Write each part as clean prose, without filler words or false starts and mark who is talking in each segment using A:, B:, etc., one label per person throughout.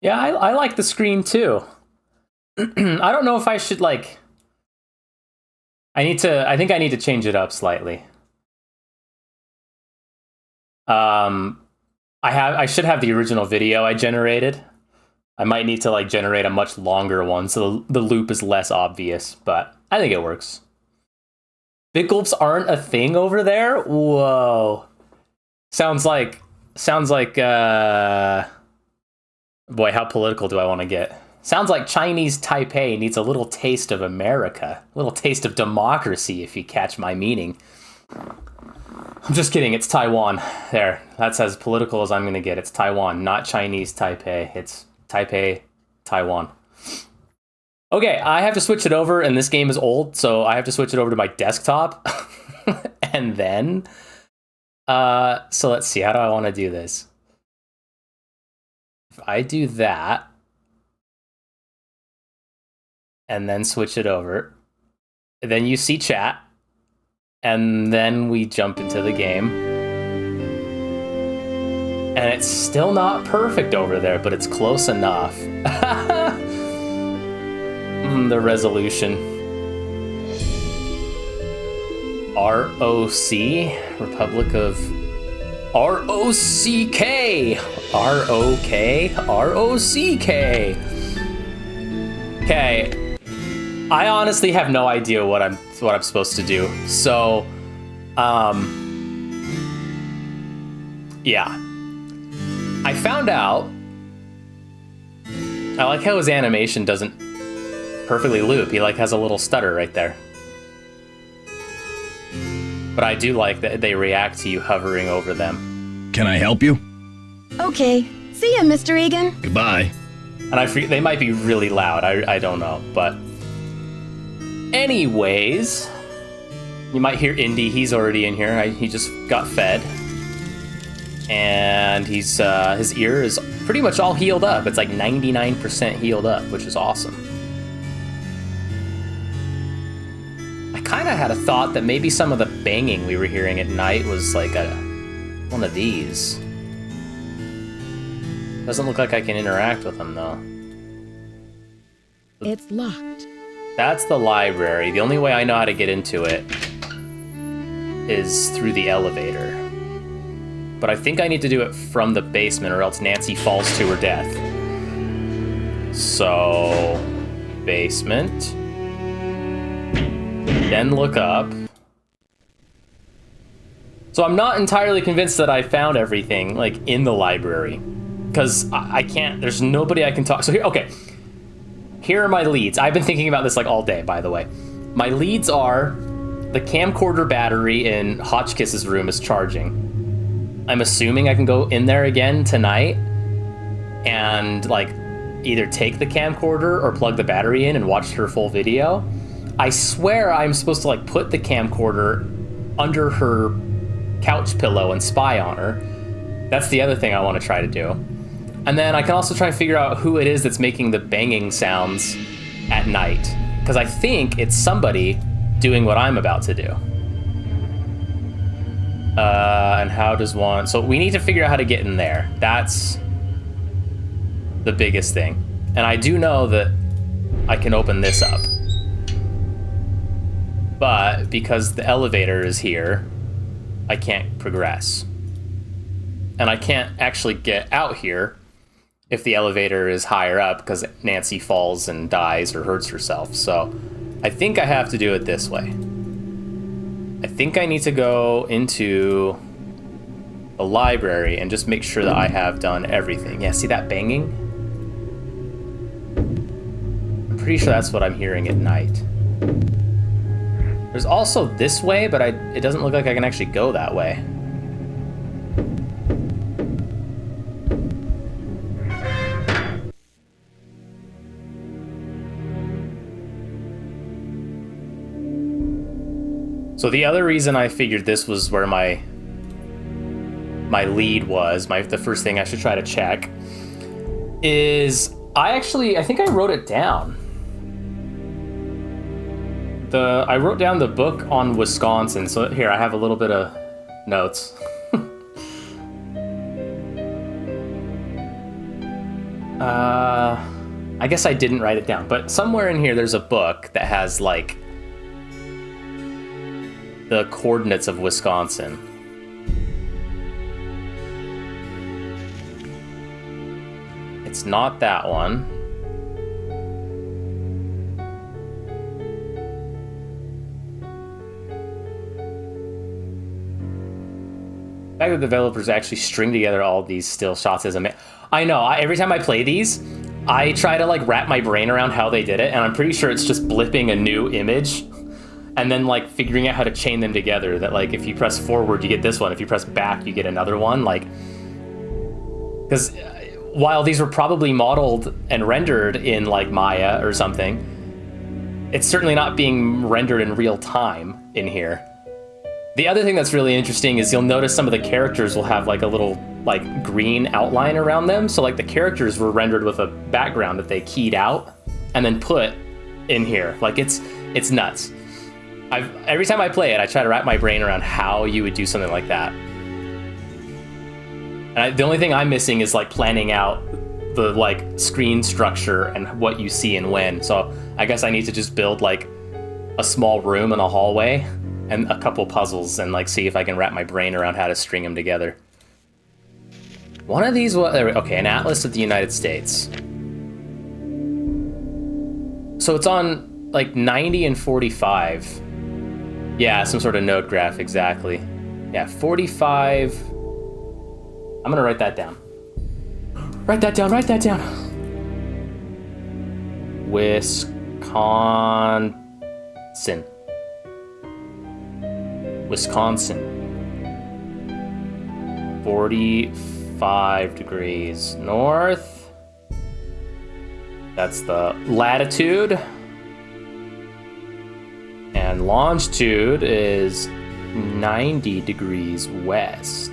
A: Yeah, I like the screen too. I don't know if I should like. I think I need to change it up slightly. I should have the original video I generated. I might need to like generate a much longer one so the loop is less obvious, but I think it works. Big gulps aren't a thing over there? Whoa. Sounds like boy, how political do I want to get? Sounds like Chinese Taipei needs a little taste of America, a little taste of democracy, if you catch my meaning. I'm just kidding, it's Taiwan. There, that's as political as I'm going to get. It's Taiwan, not Chinese Taipei. It's Taipei, Taiwan. Okay, I have to switch it over, and this game is old, so I have to switch it over to my desktop. And then, so let's see, how do I want to do this? If I do that, and then switch it over, then you see chat, and then we jump into the game. And it's still not perfect over there, but it's close enough. The resolution. ROC, Republic of... R-O-C-K! R-O-K? R-O-C-K! Okay. I honestly have no idea what I'm supposed to do. So, yeah. I found out. I like how his animation doesn't perfectly loop. He like has a little stutter right there. But I do like that they react to you hovering over them.
B: Can I help you?
C: Okay. See ya, Mr. Egan.
B: Goodbye.
A: And I forget, they might be really loud. I don't know, but anyways, you might hear Indy. He's already in here. He just got fed. And he's his ear is pretty much all healed up. It's like 99% healed up, which is awesome. I kind of had a thought that maybe some of the banging we were hearing at night was like one of these. Doesn't look like I can interact with them though.
C: It's locked.
A: That's the library. The only way I know how to get into it is through the elevator. But I think I need to do it from the basement or else Nancy falls to her death. So, basement. Then look up. So I'm not entirely convinced that I found everything, like, in the library. Because I can't, there's nobody I can talk. So here, okay. Here are my leads. I've been thinking about this, like, all day, by the way. My leads are the camcorder battery in Hotchkiss's room is charging. I'm assuming I can go in there again tonight and like either take the camcorder or plug the battery in and watch her full video. I swear I'm supposed to like put the camcorder under her couch pillow and spy on her. That's the other thing I want to try to do. And then I can also try and figure out who it is that's making the banging sounds at night. Because I think it's somebody doing what I'm about to do. And how does one... So we need to figure out how to get in there. That's the biggest thing. And I do know that I can open this up. But because the elevator is here, I can't progress. And I can't actually get out here if the elevator is higher up because Nancy falls and dies or hurts herself. So I think I have to do it this way. I think I need to go into the library and just make sure that I have done everything. Yeah, see that banging? I'm pretty sure that's what I'm hearing at night. There's also this way, but it doesn't look like I can actually go that way. So the other reason I figured this was where my lead was, the first thing I should try to check, is I think I wrote it down. I wrote down the book on Wisconsin. So here, I have a little bit of notes. I guess I didn't write it down, but somewhere in here there's a book that has, like, the coordinates of Wisconsin. It's not that one. The fact that developers actually string together all these still shots is amazing. I know, every time I play these, I try to like wrap my brain around how they did it, and I'm pretty sure it's just blipping a new image and then like figuring out how to chain them together. That like if you press forward, you get this one. If you press back, you get another one. Like, because while these were probably modeled and rendered in like Maya or something, it's certainly not being rendered in real time in here. The other thing that's really interesting is you'll notice some of the characters will have like a little like green outline around them. So like the characters were rendered with a background that they keyed out and then put in here. Like it's nuts. Every time I play it, I try to wrap my brain around how you would do something like that. And the only thing I'm missing is like planning out the like screen structure and what you see and when. So I guess I need to just build like a small room in a hallway and a couple puzzles and like see if I can wrap my brain around how to string them together. One of these was, okay, an atlas of the United States. So it's on like 90 and 45. Yeah, some sort of node graph, exactly. Yeah, 45. I'm gonna write that down. Write that down, write that down. Wisconsin. 45 degrees north. That's the latitude. And longitude is 90 degrees west.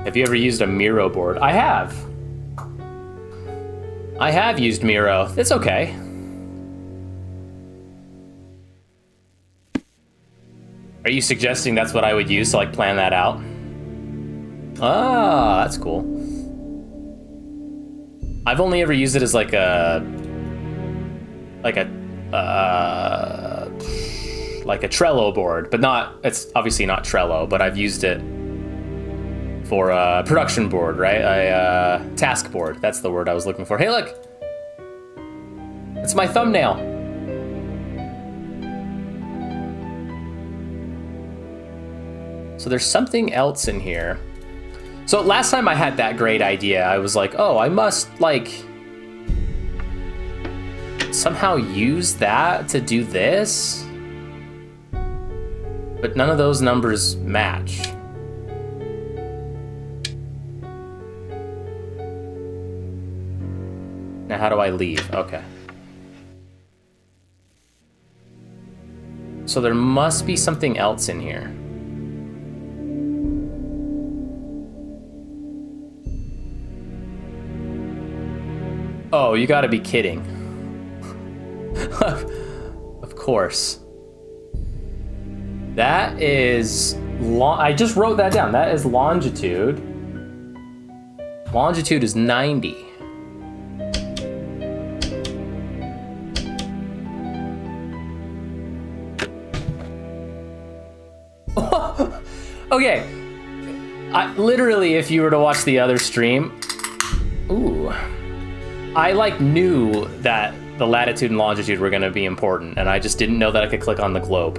A: Have you ever used a Miro board? I have. I have used Miro. It's okay. Are you suggesting that's what I would use to like plan that out? Ah, that's cool. I've only ever used it as like a Trello board, but not, it's obviously not Trello, but I've used it for a production board, right? A task board, that's the word I was looking for. Hey, look, it's my thumbnail. So there's something else in here. So last time I had that great idea, I was like, oh, I must like somehow use that to do this. But none of those numbers match. Now how do I leave? Okay. So there must be something else in here. Oh, you gotta be kidding. Of course. That is I just wrote that down. That is longitude. Longitude is 90. Okay. Literally, if you were to watch the other stream, ooh. I like knew that the latitude and longitude were gonna be important, and I just didn't know that I could click on the globe.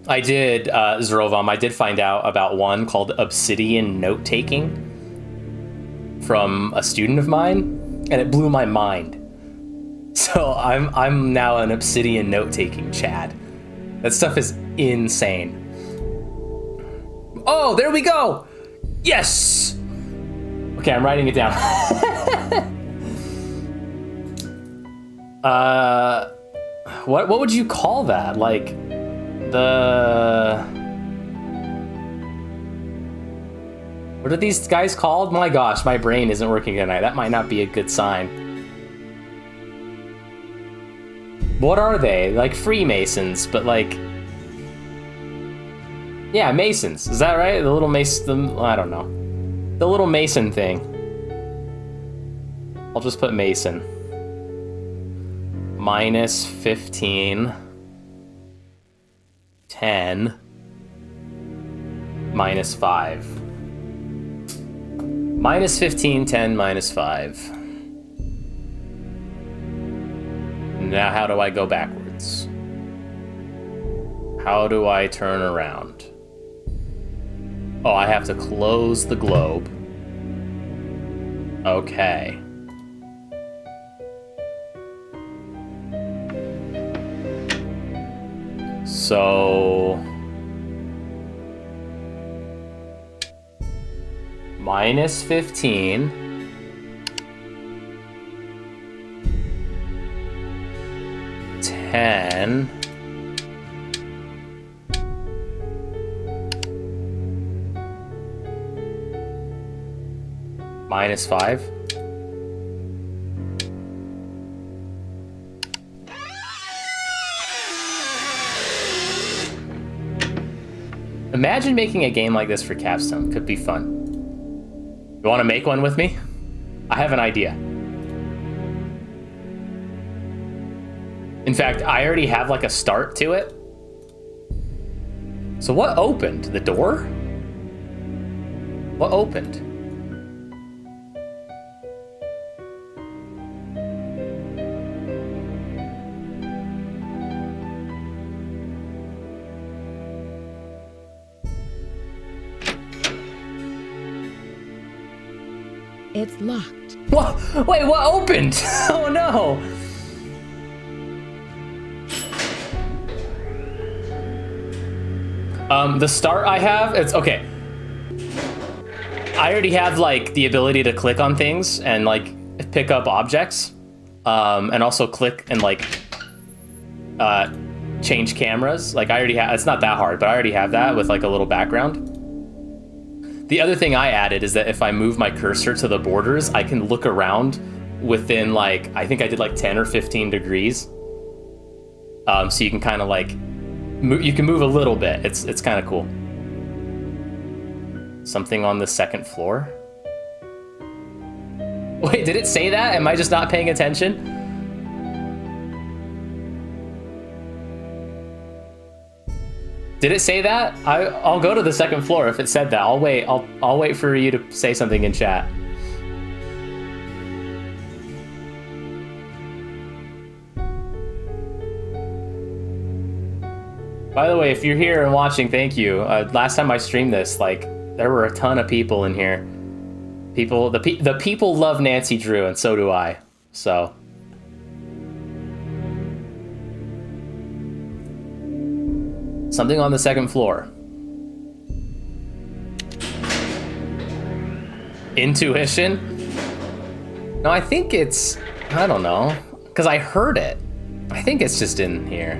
A: I did, Zerovom, I did find out about one called Obsidian Note-Taking from a student of mine, and it blew my mind. So I'm now an Obsidian Note-Taking Chad. That stuff is insane. Oh, there we go! Yes! Okay, I'm writing it down. What would you call that? Like, what are these guys called? My gosh, my brain isn't working tonight. That might not be a good sign. What are they? Like Freemasons, but like... Yeah, Masons. Is that right? The little Mason... I don't know. The little Mason thing. I'll just put Mason. Minus 15. 10. Minus 5. Minus 15, 10, minus 5. Now how do I go backwards? How do I turn around? Oh, I have to close the globe. Okay. So... minus 15. Ten. Minus 5. Imagine making a game like this for Capstone. Could be fun. You want to make one with me? I have an idea. In fact, I already have like a start to it. So what opened? The door? What opened?
C: It's locked.
A: What? Wait, what opened? Oh no! The start I have, it's okay. I already have like the ability to click on things and like pick up objects, and also click and like change cameras. Like I already have. It's not that hard, but I already have that with like a little background. The other thing I added is that if I move my cursor to the borders, I can look around within like, I think I did like 10 or 15 degrees. So you can kind of like, you can move a little bit. It's kind of cool. Something on the second floor. Wait, did it say that? Am I just not paying attention? Did it say that? I'll go to the second floor if it said that. I'll wait. I'll wait for you to say something in chat. By the way, if you're here and watching, thank you. Last time I streamed this, like, there were a ton of people in here. The people love Nancy Drew, and so do I. So. Something on the second floor. Intuition? No, I think it's... I don't know. Because I heard it. I think it's just in here.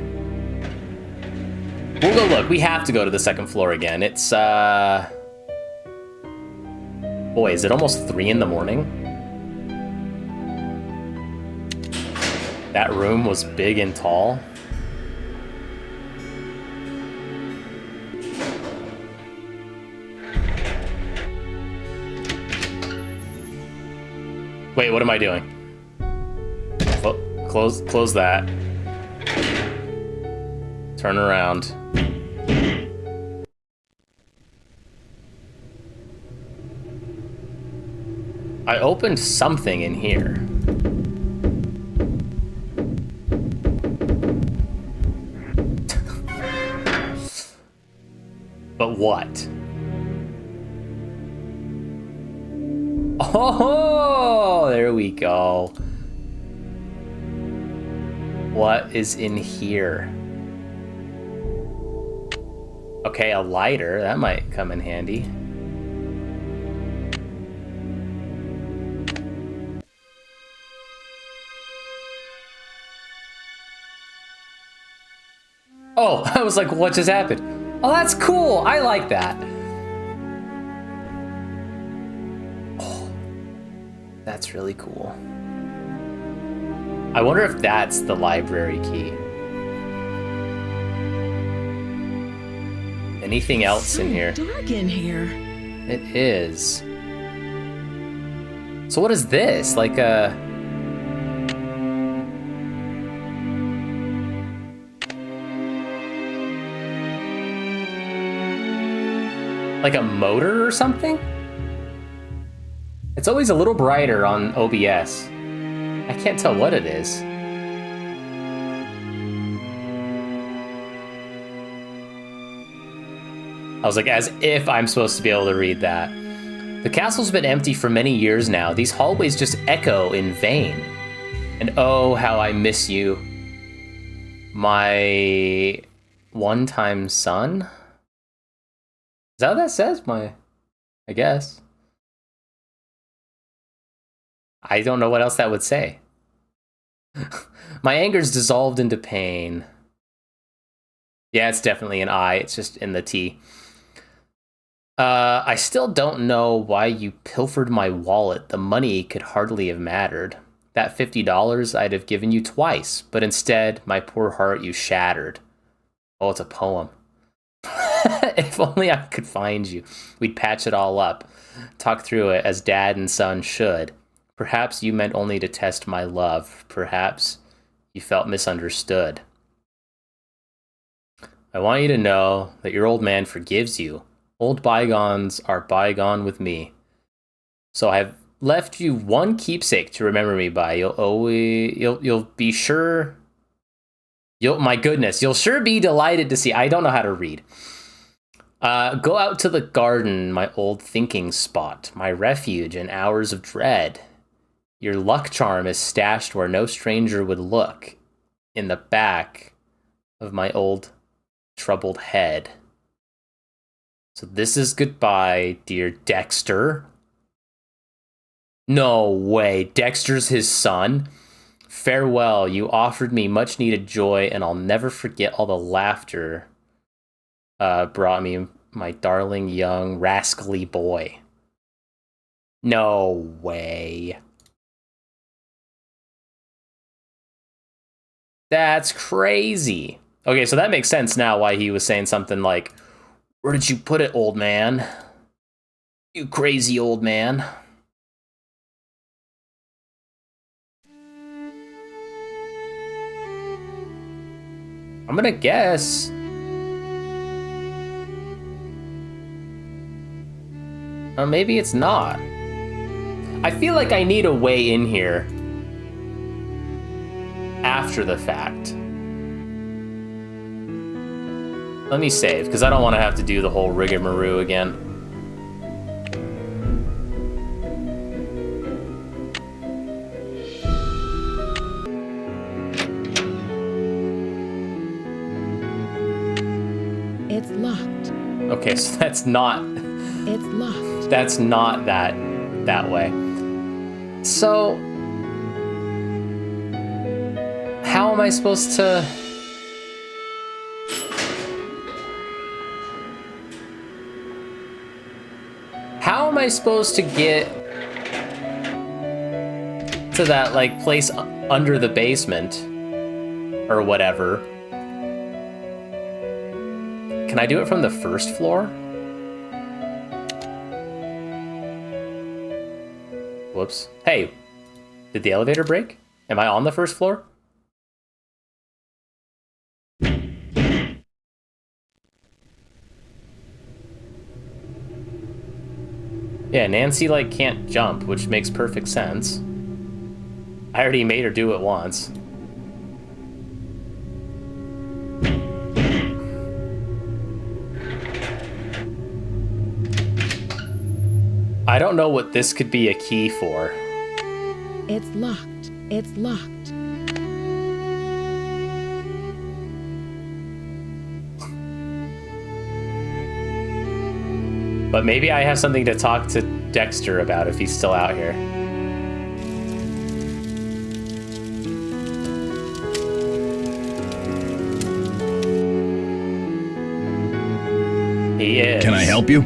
A: We'll go look. We have to go to the second floor again. It's, Boy, is it almost 3 in the morning? That room was big and tall. Wait, what am I doing? Close that. Turn around. I opened something in here. But what? Oh, there we go. What is in here? Okay, a lighter. That might come in handy. Oh, I was like, what just happened? Oh, that's cool. I like that. Oh, that's really cool. I wonder if that's the library key. Anything else in here?
C: Dark in here.
A: It is. So what is this? Like a... like a motor or something? It's always a little brighter on OBS. I can't tell what it is. I was like, as if I'm supposed to be able to read that. The castle's been empty for many years now. These hallways just echo in vain. And oh, how I miss you. My one-time son? Is that what that says? I guess. I don't know what else that would say. My anger's dissolved into pain. Yeah, it's definitely an I. It's just in the T. I still don't know why you pilfered my wallet. The money could hardly have mattered. That $50 I'd have given you twice, but instead, my poor heart you shattered. Oh, it's a poem. If only I could find you. We'd patch it all up. Talk through it as dad and son should. Perhaps you meant only to test my love. Perhaps you felt misunderstood. I want you to know that your old man forgives you. Old bygones are bygone with me. So I've left you one keepsake to remember me by. You'll be sure. My goodness, you'll sure be delighted to see. I don't know how to read. Go out to the garden, my old thinking spot, my refuge in hours of dread. Your luck charm is stashed where no stranger would look, in the back of my old troubled head. So this is goodbye, dear Dexter. No way, Dexter's his son? Farewell, you offered me much needed joy, and I'll never forget all the laughter brought me, my darling young rascally boy. No way. That's crazy. Okay, so that makes sense now why he was saying something like, where did you put it, old man? You crazy old man. I'm gonna guess. Or maybe it's not. I feel like I need a way in here after the fact. Let me save, because I don't want to have to do the whole rigmarole again.
C: It's locked.
A: Okay, so that's not...
C: It's locked.
A: That's not that way. So... how am I supposed to... how am I supposed to get to that, like, place under the basement? Or whatever. Can I do it from the first floor? Whoops. Hey, did the elevator break? Am I on the first floor? Yeah, Nancy, like, can't jump, which makes perfect sense. I already made her do it once. I don't know what this could be a key for.
C: It's locked. It's locked.
A: But maybe I have something to talk to Dexter about if he's still out here. He is.
B: Can I help you?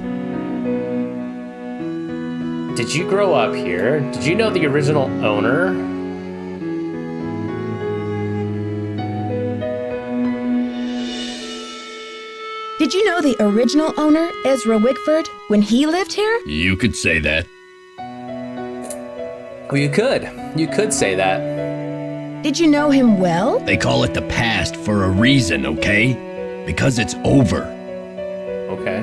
A: Did you grow up here? Did you know the original owner?
C: Did you know the original owner, Ezra Wickford, when he lived here?
B: You could say that.
A: Well, you could. You could say that.
C: Did you know him well?
B: They call it the past for a reason, okay? Because it's over.
A: Okay.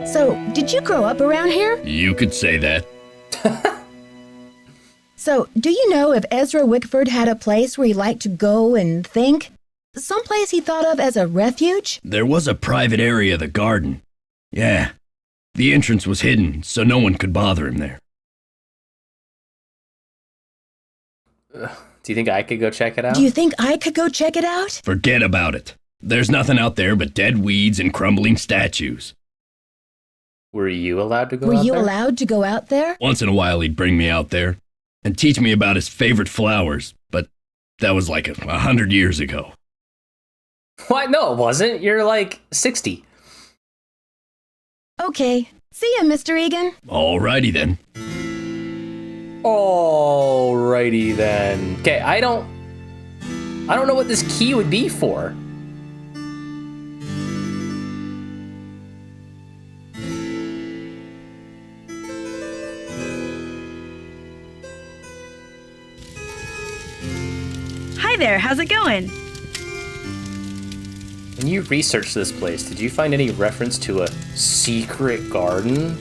C: So, did you grow up around here?
B: You could say that.
C: So, do you know if Ezra Wickford had a place where he liked to go and think? Someplace he thought of as a refuge?
B: There was a private area of the garden. Yeah. The entrance was hidden, so no one could bother him there.
A: Do you think I could go check it out?
C: Do you think I could go check it out?
B: Forget about it. There's nothing out there but dead weeds and crumbling statues.
A: Were you allowed to go
C: Were
A: out
C: you
A: there?
C: allowed to go out there?
B: Once in a while he'd bring me out there and teach me about his favorite flowers, but that was like 100 years ago.
A: What? No, it wasn't. You're like 60.
C: Okay. See ya, Mr. Egan.
B: Alrighty then.
A: Alrighty then. Okay, I don't know what this key would be for.
D: Hi there, how's it going?
A: When you researched this place, did you find any reference to a secret garden?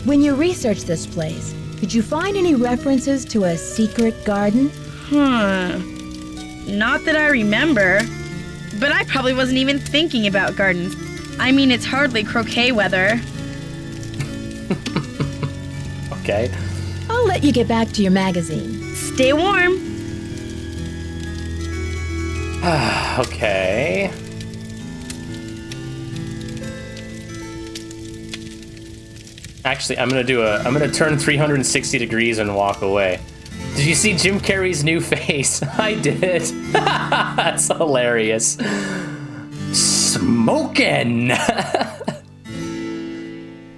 C: When you researched this place, did you find any references to a secret garden?
D: Not that I remember. But I probably wasn't even thinking about gardens. I mean, it's hardly croquet weather.
A: Okay.
C: I'll let you get back to your magazine.
D: Stay warm.
A: Okay. Actually, I'm gonna turn 360 degrees and walk away. Did you see Jim Carrey's new face? I did. That's hilarious. Smokin'.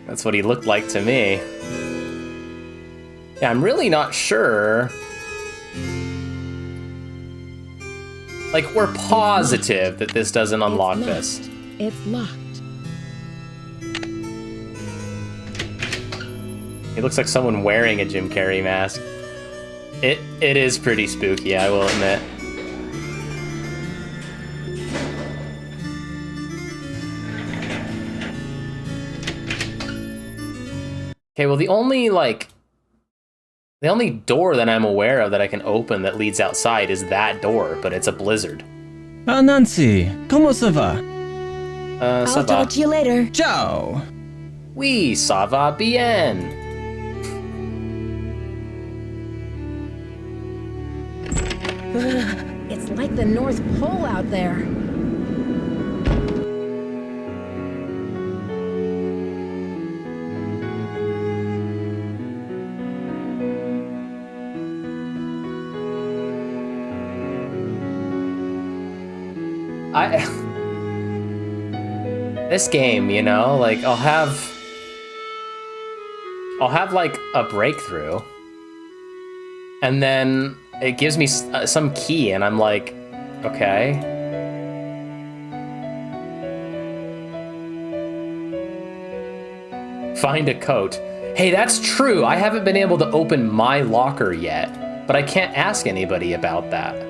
A: That's what he looked like to me. Yeah, I'm really not sure. Like, we're positive that this doesn't unlock
C: It's
A: this.
C: locked. It's locked.
A: He looks like someone wearing a Jim Carrey mask. It is pretty spooky, I will admit. Okay, well the only door that I'm aware of that I can open that leads outside is that door, but it's a blizzard.
E: Ah, Nancy, comment ça va?
C: I'll
A: Ça va.
C: talk to you later.
E: Ciao!
A: Oui, ça va bien.
C: It's like the North Pole out there.
A: This game, you know, like I'll have like a breakthrough, and then it gives me some key, and I'm like, okay. Find a coat. Hey, that's true. I haven't been able to open my locker yet, but I can't ask anybody about that.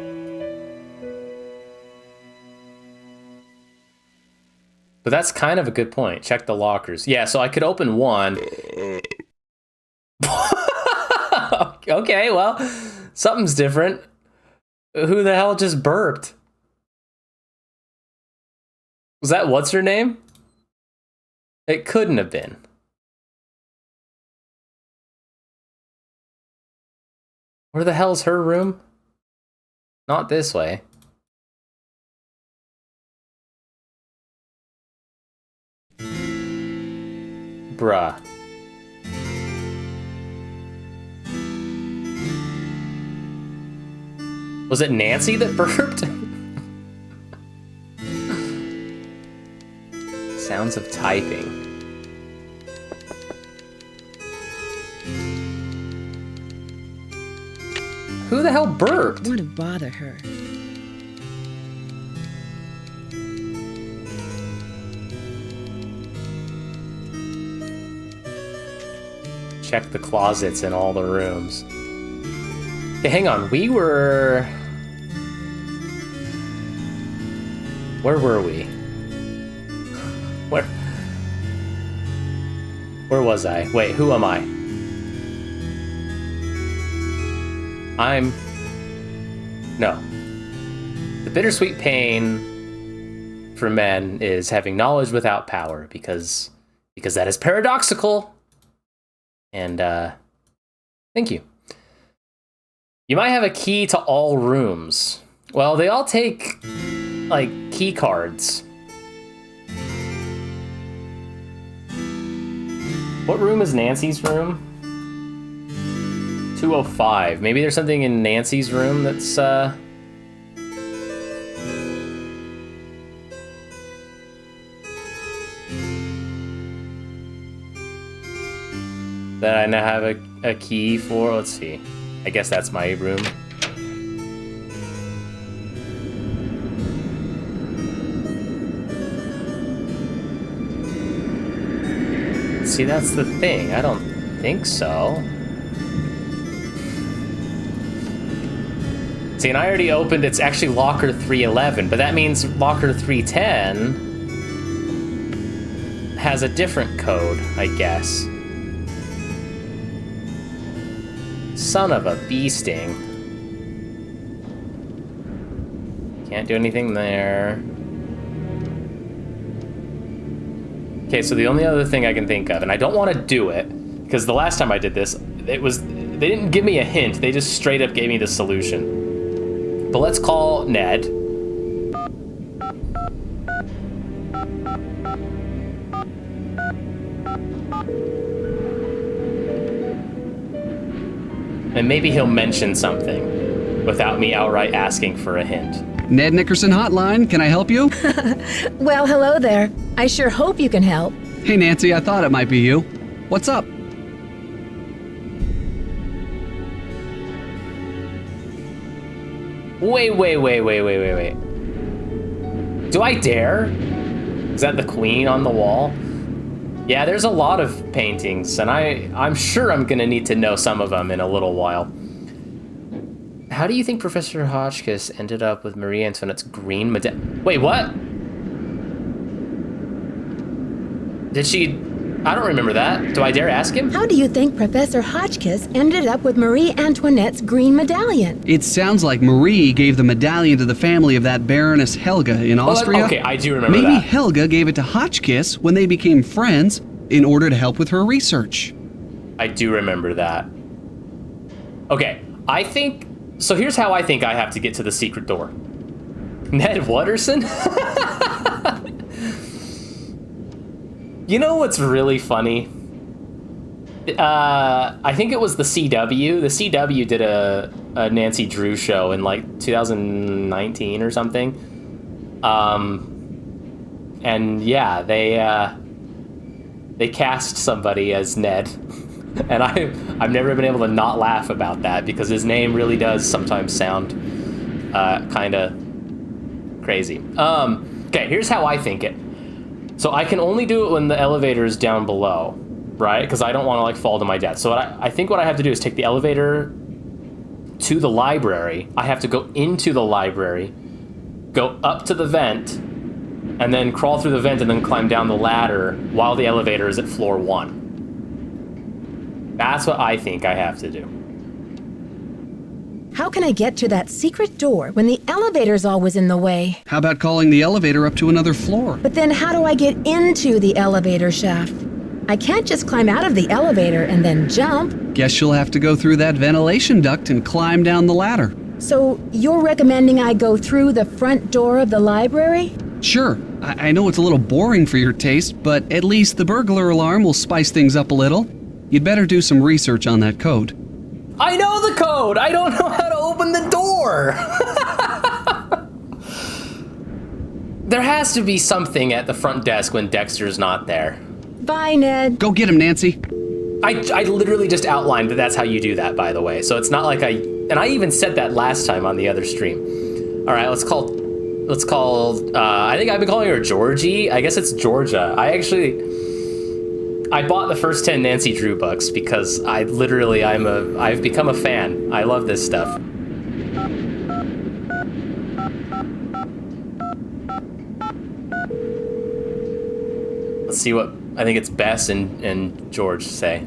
A: But that's kind of a good point. Check the lockers. Yeah, so I could open one. Okay, well, something's different. Who the hell just burped? Was that what's her name? It couldn't have been. Where the hell's her room? Not this way. Bruh. Was it Nancy that burped? Sounds of typing. Who the hell burped?
C: Want to bother her.
A: check the closets in all the rooms. Okay, hang on. We were... Where were we? Where was I? Wait, who am I? No. The bittersweet pain for men is having knowledge without power, because that is paradoxical. And, thank you. You might have a key to all rooms. Well, they all take, like, key cards. What room is Nancy's room? 205. Maybe there's something in Nancy's room that's, that I now have a key for. Let's see. I guess that's my room. See, that's the thing. I don't think so. See, and I already opened, it's actually locker 311, but that means locker 310 has a different code, I guess. Son of a bee sting. Can't do anything there. Okay, so the only other thing I can think of, and I don't want to do it, because the last time I did this, they didn't give me a hint, they just straight up gave me the solution. But let's call Ned. And maybe he'll mention something without me outright asking for a hint.
F: Ned Nickerson Hotline, can I help you?
C: Well, hello there. I sure hope you can help.
F: Hey Nancy, I thought it might be you. What's up?
A: Wait. Do I dare? Is that the queen on the wall? Yeah, there's a lot of paintings, and I'm sure I'm gonna need to know some of them in a little while. How do you think Professor Hotchkiss ended up with Marie Antoinette's green medallion? Wait, what? Did she... I don't remember that. Do I dare ask him?
C: How do you think Professor Hotchkiss ended up with Marie Antoinette's green medallion?
F: It sounds like Marie gave the medallion to the family of that Baroness Helga in Austria.
A: Okay, I do remember
F: Maybe
A: that.
F: Helga gave it to Hotchkiss when they became friends in order to help with her research.
A: I do remember that. Okay, I think... So here's how I think I have to get to the secret door. Ned Watterson? You know what's really funny? I think it was the CW. The CW did a Nancy Drew show in like 2019 or something. And yeah, they cast somebody as Ned. And I've never been able to not laugh about that because his name really does sometimes sound kind of crazy. Okay, here's how I think it. So I can only do it when the elevator is down below, right? Because I don't want to like fall to my death. So I think what I have to do is take the elevator to the library. I have to go into the library, go up to the vent, and then crawl through the vent and then climb down the ladder while the elevator is at floor 1. That's what I think I have to do.
C: How can I get to that secret door when the elevator's always in the way?
F: How about calling the elevator up to another floor?
C: But then how do I get into the elevator shaft? I can't just climb out of the elevator and then jump.
F: Guess you'll have to go through that ventilation duct and climb down the ladder.
C: So you're recommending I go through the front door of the library?
F: Sure, I know it's a little boring for your taste, but at least the burglar alarm will spice things up a little. You'd better do some research on that code.
A: I know the code! I don't know how to open the door! There has to be something at the front desk when Dexter's not there.
C: Bye, Ned.
F: Go get him, Nancy.
A: I literally just outlined that that's how you do that, by the way. So it's not like and I even said that last time on the other stream. All right, let's call, I think I've been calling her Georgie. I guess it's Georgia. I bought the first 10 Nancy Drew books because I've become a fan. I love this stuff. Let's see what I think it's Bess and George say.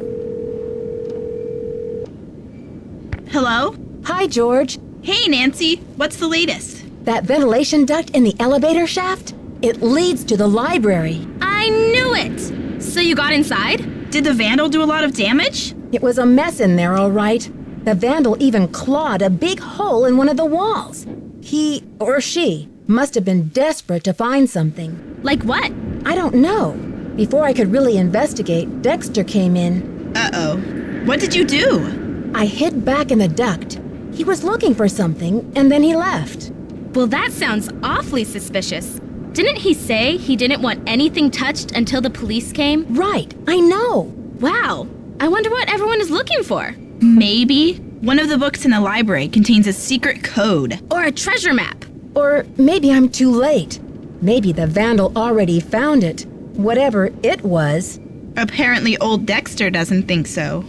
D: Hello?
C: Hi, George.
D: Hey, Nancy. What's the latest?
C: That ventilation duct in the elevator shaft? It leads to the library.
G: I knew it! So you got inside?
D: Did the vandal do a lot of damage?
C: It was a mess in there, all right. The vandal even clawed a big hole in one of the walls. He or she must have been desperate to find something.
G: Like what?
C: I don't know. Before I could really investigate, Dexter came in.
D: Uh-oh. What did you do?
C: I hid back in the duct. He was looking for something, and then he left.
G: Well, that sounds awfully suspicious. Didn't he say he didn't want anything touched until the police came?
C: Right, I know.
G: Wow. I wonder what everyone is looking for.
D: Maybe one of the books in the library contains a secret code.
G: Or a treasure map.
C: Or maybe I'm too late. Maybe the vandal already found it. Whatever it was.
D: Apparently old Dexter doesn't think so.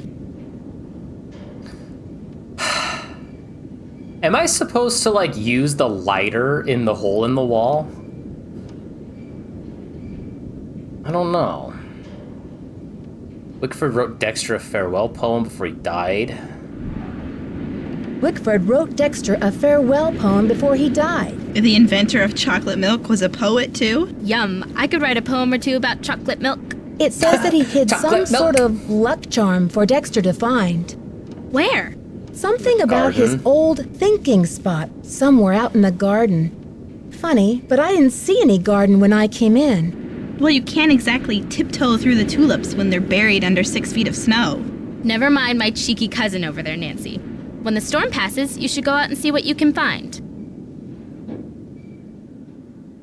A: Am I supposed to, like, use the lighter in the hole in the wall? I don't know. Wickford wrote Dexter a farewell poem before he died.
C: Wickford wrote Dexter a farewell poem before he died.
D: The inventor of chocolate milk was a poet, too?
G: Yum, I could write a poem or two about chocolate milk.
C: It says that he hid some
A: Chocolate milk.
C: sort of luck charm for Dexter to find.
G: Where?
C: Something about his
A: Garden.
C: old thinking spot somewhere out in the garden. Funny, but I didn't see any garden when I came in.
D: Well, you can't exactly tiptoe through the tulips when they're buried under 6 feet of snow.
G: Never mind my cheeky cousin over there, Nancy. When the storm passes, you should go out and see what you can find.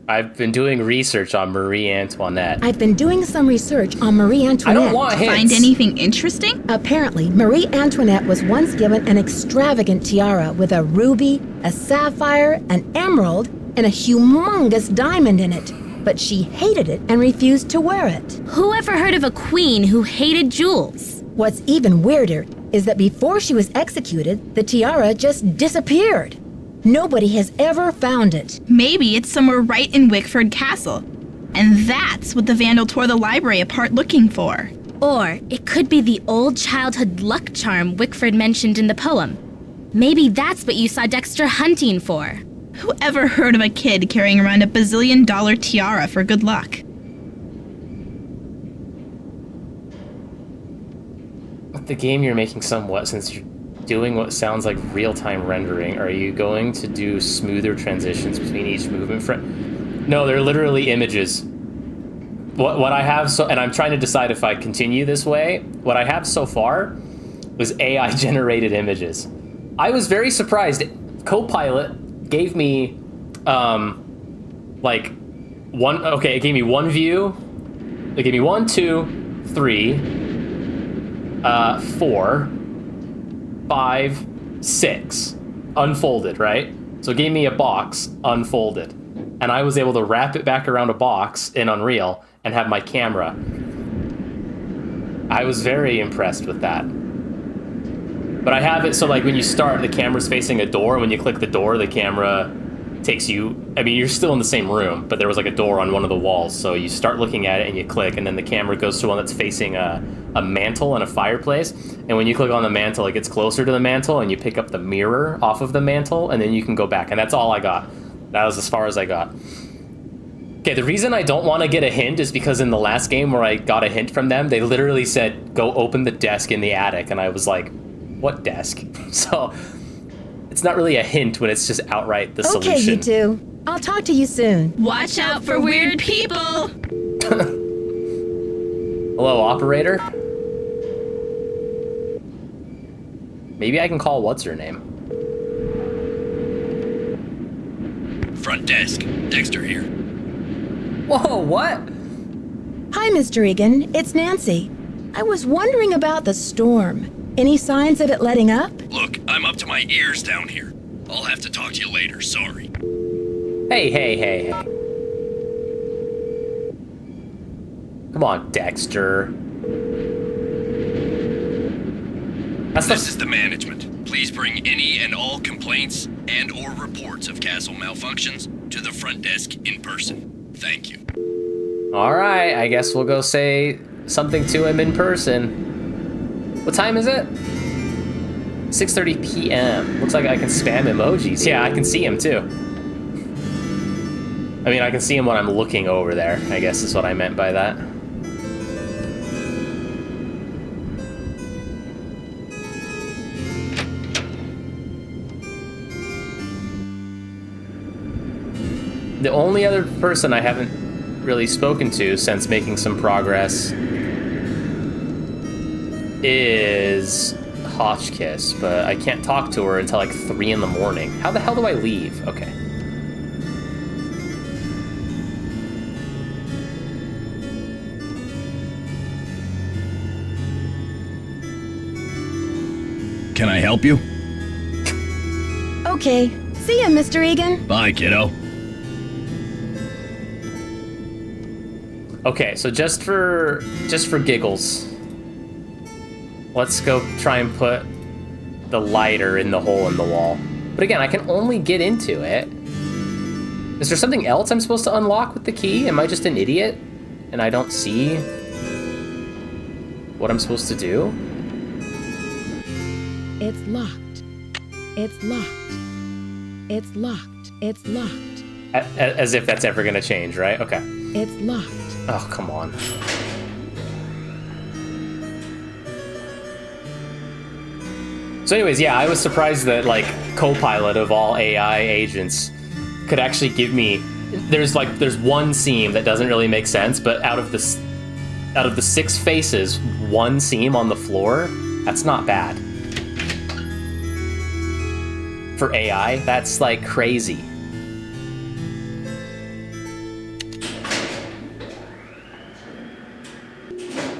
A: I've been doing research on Marie Antoinette.
C: I've been doing some research on Marie
A: I
C: Antoinette.
A: don't want hints.
D: Find anything interesting?
C: Apparently, Marie Antoinette was once given an extravagant tiara with a ruby, a sapphire, an emerald, and a humongous diamond in it. But she hated it and refused to wear it.
G: Who ever heard of a queen who hated jewels?
C: What's even weirder is that before she was executed, the tiara just disappeared. Nobody has ever found it.
D: Maybe it's somewhere right in Wickford Castle. And that's what the vandal tore the library apart looking for.
G: Or it could be the old childhood luck charm Wickford mentioned in the poem. Maybe that's what you saw Dexter hunting for.
D: Who ever heard of a kid carrying around a bazillion-dollar tiara for good luck?
A: With the game you're making somewhat, since you're doing what sounds like real-time rendering, are you going to do smoother transitions between each movement frame? No, they're literally images. What I have, and I'm trying to decide if I continue this way, what I have so far was AI-generated images. I was very surprised. Copilot gave me, it gave me one view. It gave me 1, 2, 3, 4, 5, 6, unfolded, right? So it gave me a box, unfolded. And I was able to wrap it back around a box in Unreal and have my camera. I was very impressed with that. But I have it so, like, when you start, the camera's facing a door. When you click the door, the camera takes you... I mean, you're still in the same room, but there was, like, a door on one of the walls. So you start looking at it and you click, and then the camera goes to one that's facing a mantle and a fireplace. And when you click on the mantle, it gets closer to the mantle, and you pick up the mirror off of the mantle, and then you can go back. And that's all I got. That was as far as I got. Okay, the reason I don't want to get a hint is because in the last game where I got a hint from them, they literally said, go open the desk in the attic. And I was like, what desk? So it's not really a hint when it's just outright the
C: Okay,
A: solution.
C: you two. I'll talk to you soon.
D: Watch out for weird people!
A: Hello, operator? Maybe I can call what's her name?
B: Front desk. Dexter here.
A: Whoa, what?
C: Hi, Mr. Egan. It's Nancy. I was wondering about the storm. Any signs of it letting up?
B: Look, I'm up to my ears down here. I'll have to talk to you later, sorry.
A: Hey. Come on, Dexter. That's
B: This is the management. Please bring any and all complaints and or reports of castle malfunctions to the front desk in person. Thank you.
A: All right, I guess we'll go say something to him in person. What time is it? 6:30 p.m. Looks like I can spam emojis. Yeah, I can see him too. I mean, I can see him when I'm looking over there, I guess is what I meant by that. The only other person I haven't really spoken to since making some progress is Hotchkiss, but I can't talk to her until like 3 in the morning. How the hell do I leave? Okay.
B: Can I help you?
C: Okay. See ya, Mr. Egan.
B: Bye, kiddo.
A: Okay, so just for giggles, let's go try and put the lighter in the hole in the wall. But again, I can only get into it. Is there something else I'm supposed to unlock with the key? Am I just an idiot and I don't see what I'm supposed to do?
C: It's locked. It's locked. It's locked. It's locked.
A: As if that's ever gonna change, right? Okay.
C: It's locked.
A: Oh, come on. So anyways, yeah, I was surprised that, like, Copilot of all AI agents could actually give me... There's one seam that doesn't really make sense, but out of the 6 faces, 1 seam on the floor, that's not bad. For AI, that's, like, crazy.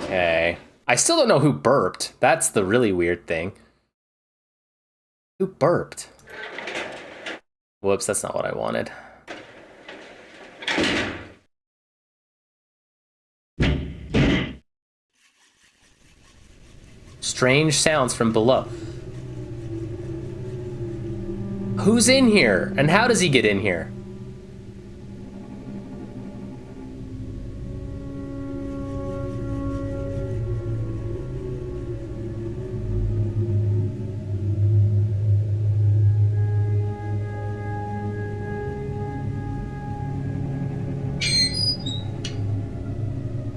A: Okay. I still don't know who burped. That's the really weird thing. Who burped? Whoops, that's not what I wanted. Strange sounds from below. Who's in here? And how does he get in here?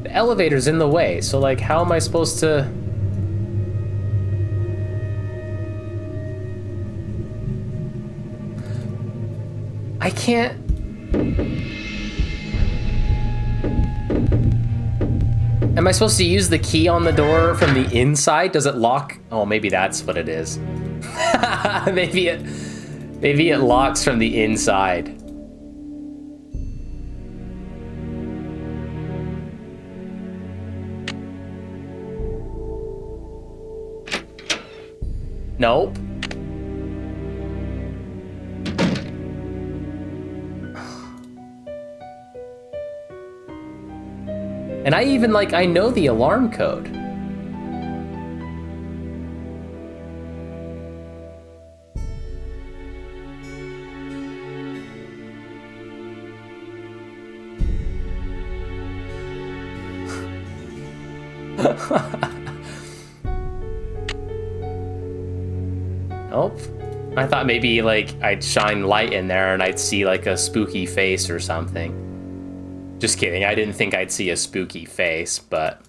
A: The elevator's in the way, so like, how am I supposed to... I can't... Am I supposed to use the key on the door from the inside? Does it lock? Oh, maybe that's what it is. Maybe it locks from the inside. Nope. And I even, like, I know the alarm code. Nope. I thought maybe, like, I'd shine light in there and I'd see, like, a spooky face or something. Just kidding, I didn't think I'd see a spooky face, but...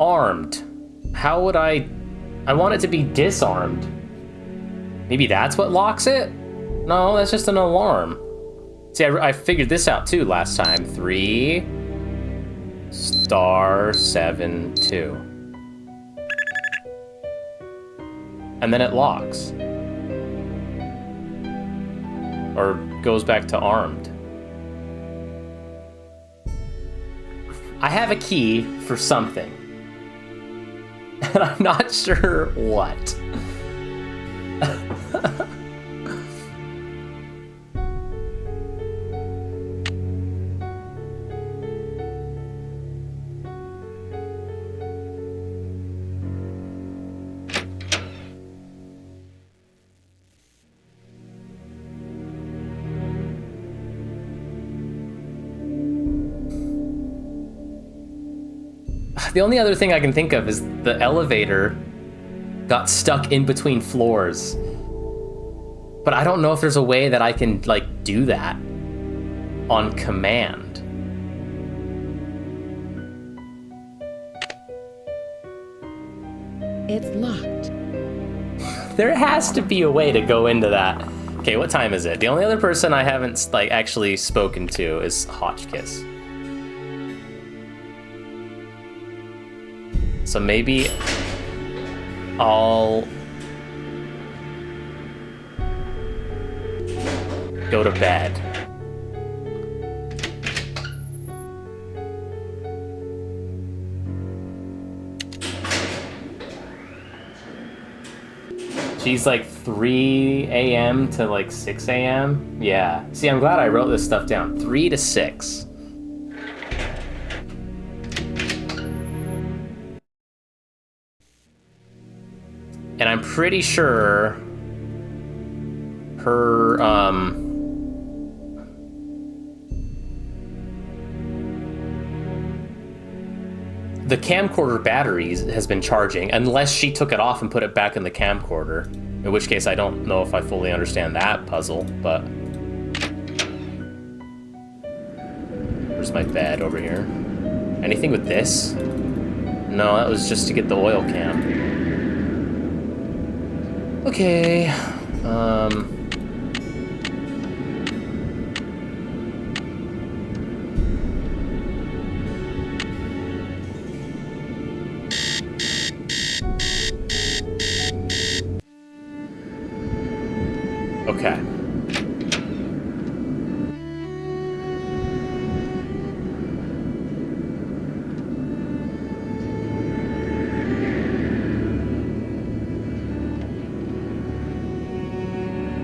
A: Armed. How would I want it to be disarmed. Maybe that's what locks it? No, that's just an alarm. See, I figured this out too last time. 3 * 7 2. And then it locks. Or goes back to armed. I have a key for something. And I'm not sure what. The only other thing I can think of is the elevator got stuck in between floors. But I don't know if there's a way that I can, like, do that on command.
C: It's locked.
A: There has to be a way to go into that. Okay, what time is it? The only other person I haven't, like, actually spoken to is Hotchkiss. So maybe I'll go to bed. She's like 3 a.m. to like 6 a.m. Yeah. See, I'm glad I wrote this stuff down. 3 to 6. And I'm pretty sure her, the camcorder batteries has been charging, unless she took it off and put it back in the camcorder. In which case, I don't know if I fully understand that puzzle, but... Where's my bed over here? Anything with this? No, that was just to get the oil can. Okay, okay.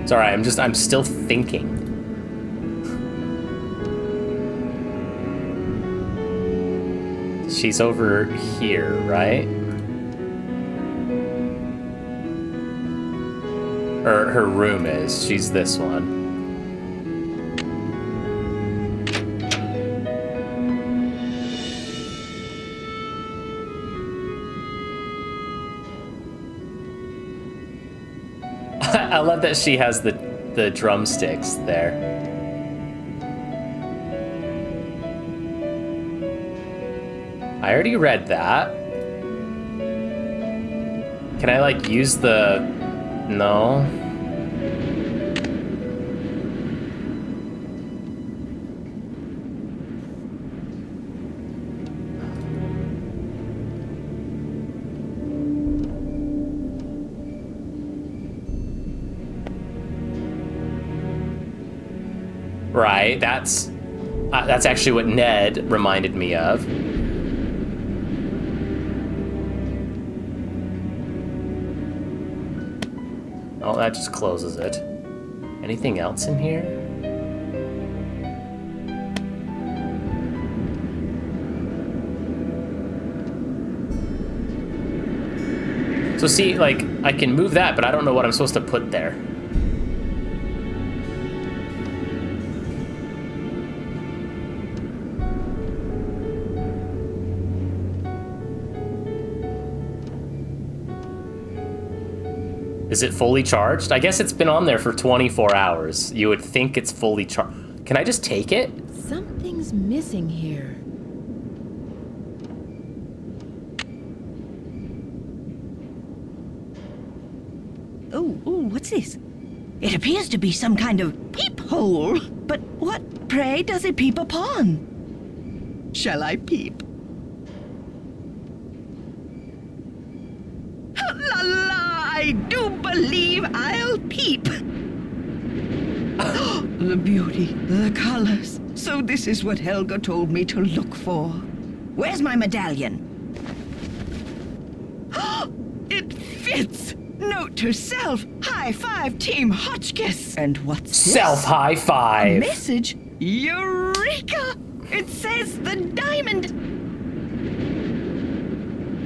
A: It's alright, I'm still thinking. She's over here, right? Or her room is. She's this one. I love that she has the drumsticks there. I already read that. Can I, like, use the... No. Right, that's actually what Ned reminded me of. Oh, that just closes it. Anything else in here? So see, like, I can move that, but I don't know what I'm supposed to put there. Is it fully charged? I guess it's been on there for 24 hours. You would think it's fully charged. Can I just take it?
C: Something's missing here.
H: Oh, what's this? It appears to be some kind of peephole. But what, pray, does it peep upon? Shall I peep? La la! I do believe I'll peep. The beauty, the colors. So this is what Helga told me to look for. Where's my medallion? It fits! Note to self, high five Team Hotchkiss. And what's this?
A: Self high
H: A
A: five.
H: message? Eureka! It says the diamond.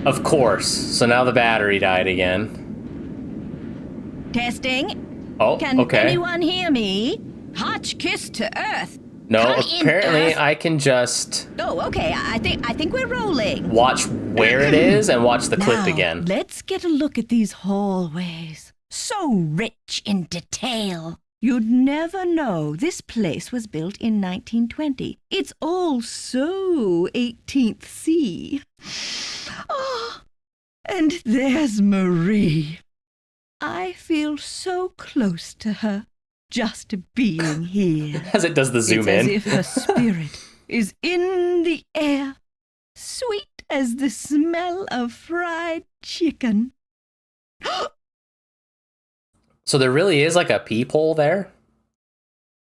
A: Of course. So now the battery died again.
H: Testing.
A: Oh,
H: Can
A: okay.
H: anyone hear me? Hotchkiss to Earth.
A: No,
H: Come in,
A: apparently
H: Earth.
A: I can just
H: Oh, okay. I think we're rolling.
A: watch where it is and watch the clip
H: Now,
A: again.
H: let's get a look at these hallways. So rich in detail. You'd never know this place was built in 1920. It's all so 18th C. Oh, and there's Marie. I feel so close to her just being here.
A: As it does the zoom
H: It's
A: in.
H: as if her spirit is in the air, sweet as the smell of fried chicken.
A: So there really is like a peephole there?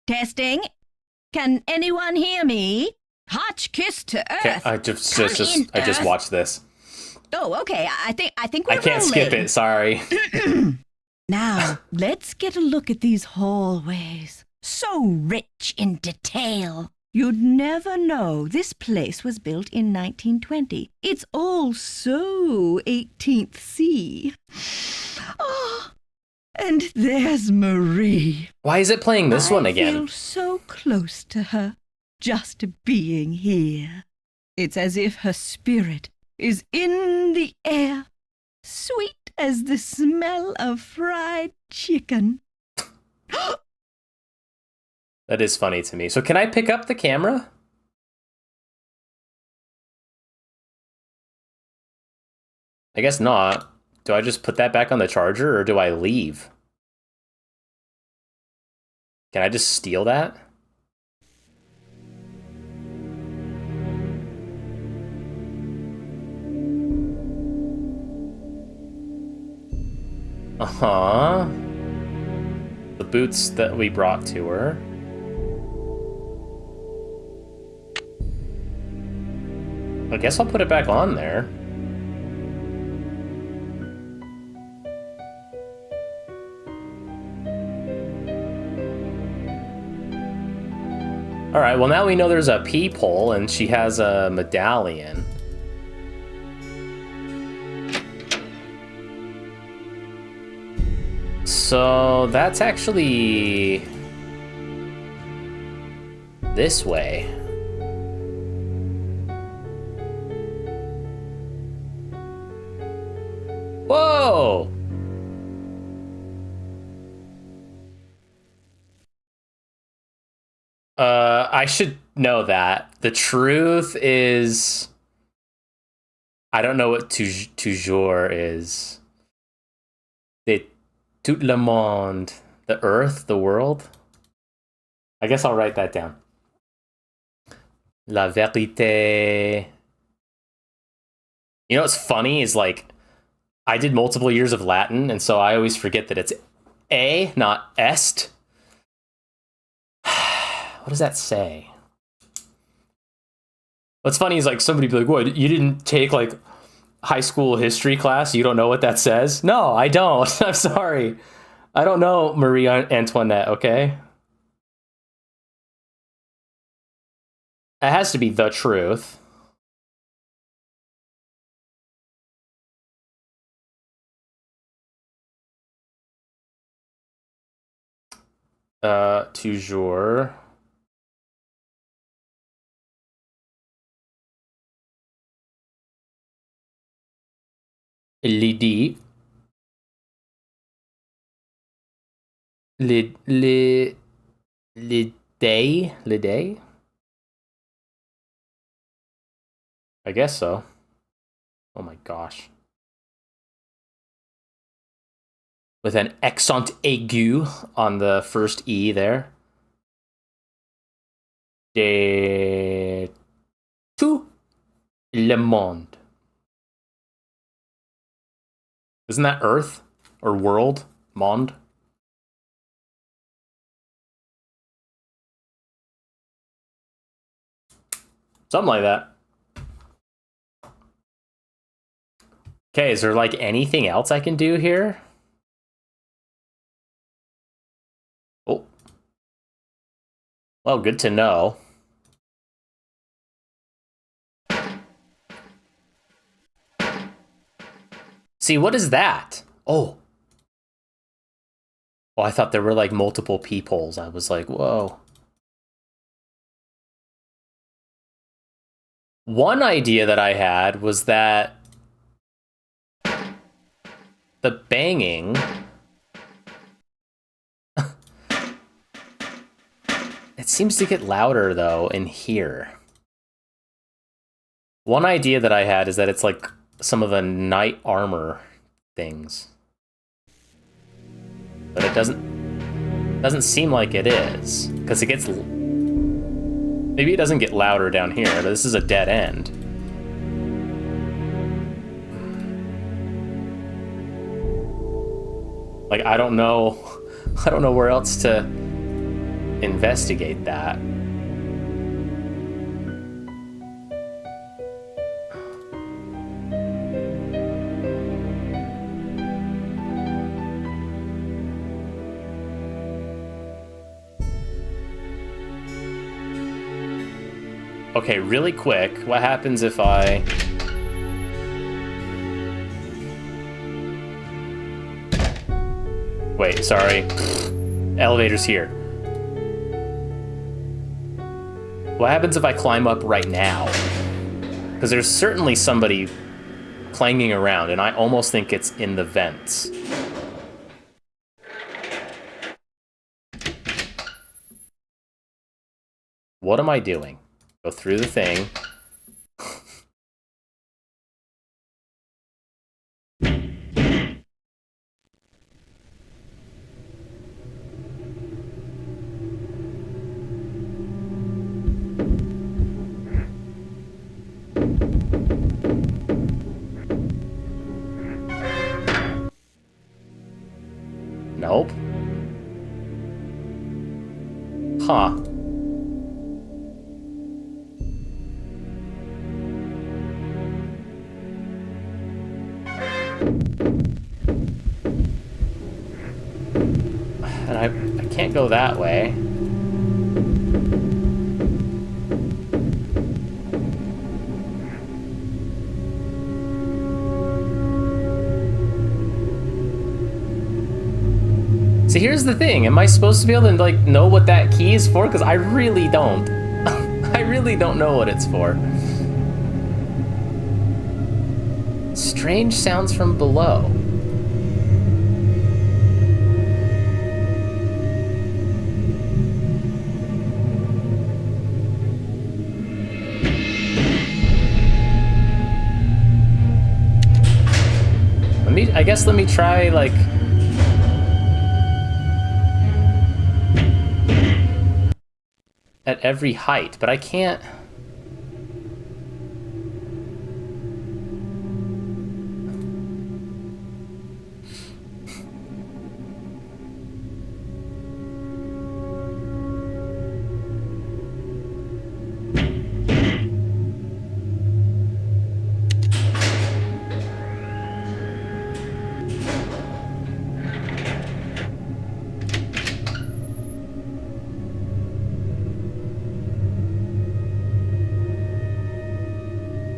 H: Testing. Can anyone hear me? Hotchkiss to Earth.
A: Okay, I just
H: Earth.
A: watched this.
H: Oh, okay. I think we're
A: I can't
H: rolling.
A: skip it, sorry.
H: Now, let's get a look at these hallways. So rich in detail. You'd never know this place was built in 1920. It's all so 18th C. Oh, and there's Marie.
A: Why is it playing this one
H: I
A: again?
H: feel so close to her, just being here. It's as if her spirit is in the air, sweet as the smell of fried chicken.
A: That is funny to me. So can I pick up the camera? I guess not. Do I just put that back on the charger or do I leave? Can I just steal that? Uh-huh. The boots that we brought to her. I guess I'll put it back on there. Alright, well now we know there's a peephole and she has a medallion. So that's actually this way. Whoa! I should know that. The truth is, I don't know what toujours is. De tout le monde. The earth, the world? I guess I'll write that down. La vérité. You know what's funny is like, I did multiple years of Latin, and so I always forget that it's a, not est. What does that say? What's funny is like somebody be like, what, you didn't take like high school history class? You don't know what that says? No, I don't. I'm sorry. I don't know Marie Antoinette, okay? It has to be the truth. Toujours. L'idée. Les day? I guess so. Oh my gosh. With an accent aigu on the first E there. De tout le monde. Isn't that Earth? Or world? Monde? Something like that. Okay, is there like anything else I can do here? Oh. Well, good to know. See, what is that? Oh. Oh, I thought there were like multiple peepholes. I was like, whoa. One idea that I had was that the banging it seems to get louder though in here. One idea that I had is that it's like some of the knight armor things. But it doesn't seem like it is, because it gets, maybe it doesn't get louder down here, but this is a dead end. Like, I don't know where else to investigate that. Okay, really quick, what happens if I... Wait, sorry. Elevator's here. What happens if I climb up right now? Because there's certainly somebody clanging around, and I almost think it's in the vents. What am I doing? Go through the thing. Nope. Huh. And I can't go that way. See, here's the thing. Am I supposed to be able to, like, know what that key is for? Because I really don't. I really don't know what it's for. Strange sounds from below. I guess let me try, like... at every height, but I can't...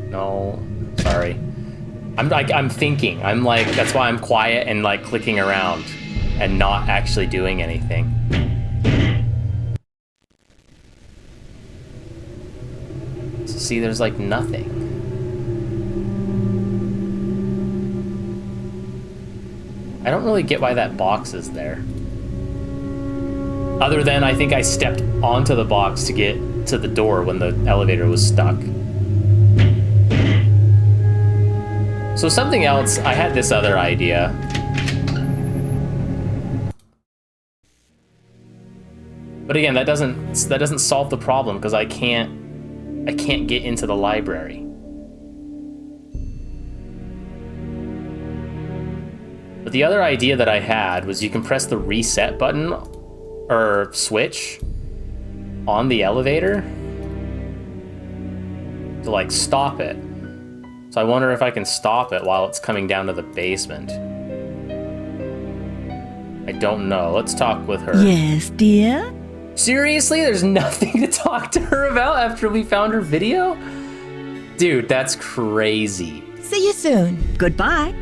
A: No, sorry. I'm thinking. I'm like, that's why I'm quiet and like clicking around and not actually doing anything. So see, there's like nothing. I don't really get why that box is there. Other than I think I stepped onto the box to get to the door when the elevator was stuck. So something else, I had this other idea. But again, that doesn't solve the problem because I can't get into the library. But the other idea that I had was you can press the reset button or switch on the elevator to like stop it. So I wonder if I can stop it while it's coming down to the basement. I don't know. Let's talk with her.
H: Yes, dear?
A: Seriously? There's nothing to talk to her about after we found her video? Dude, that's crazy.
C: See you soon.
H: Goodbye.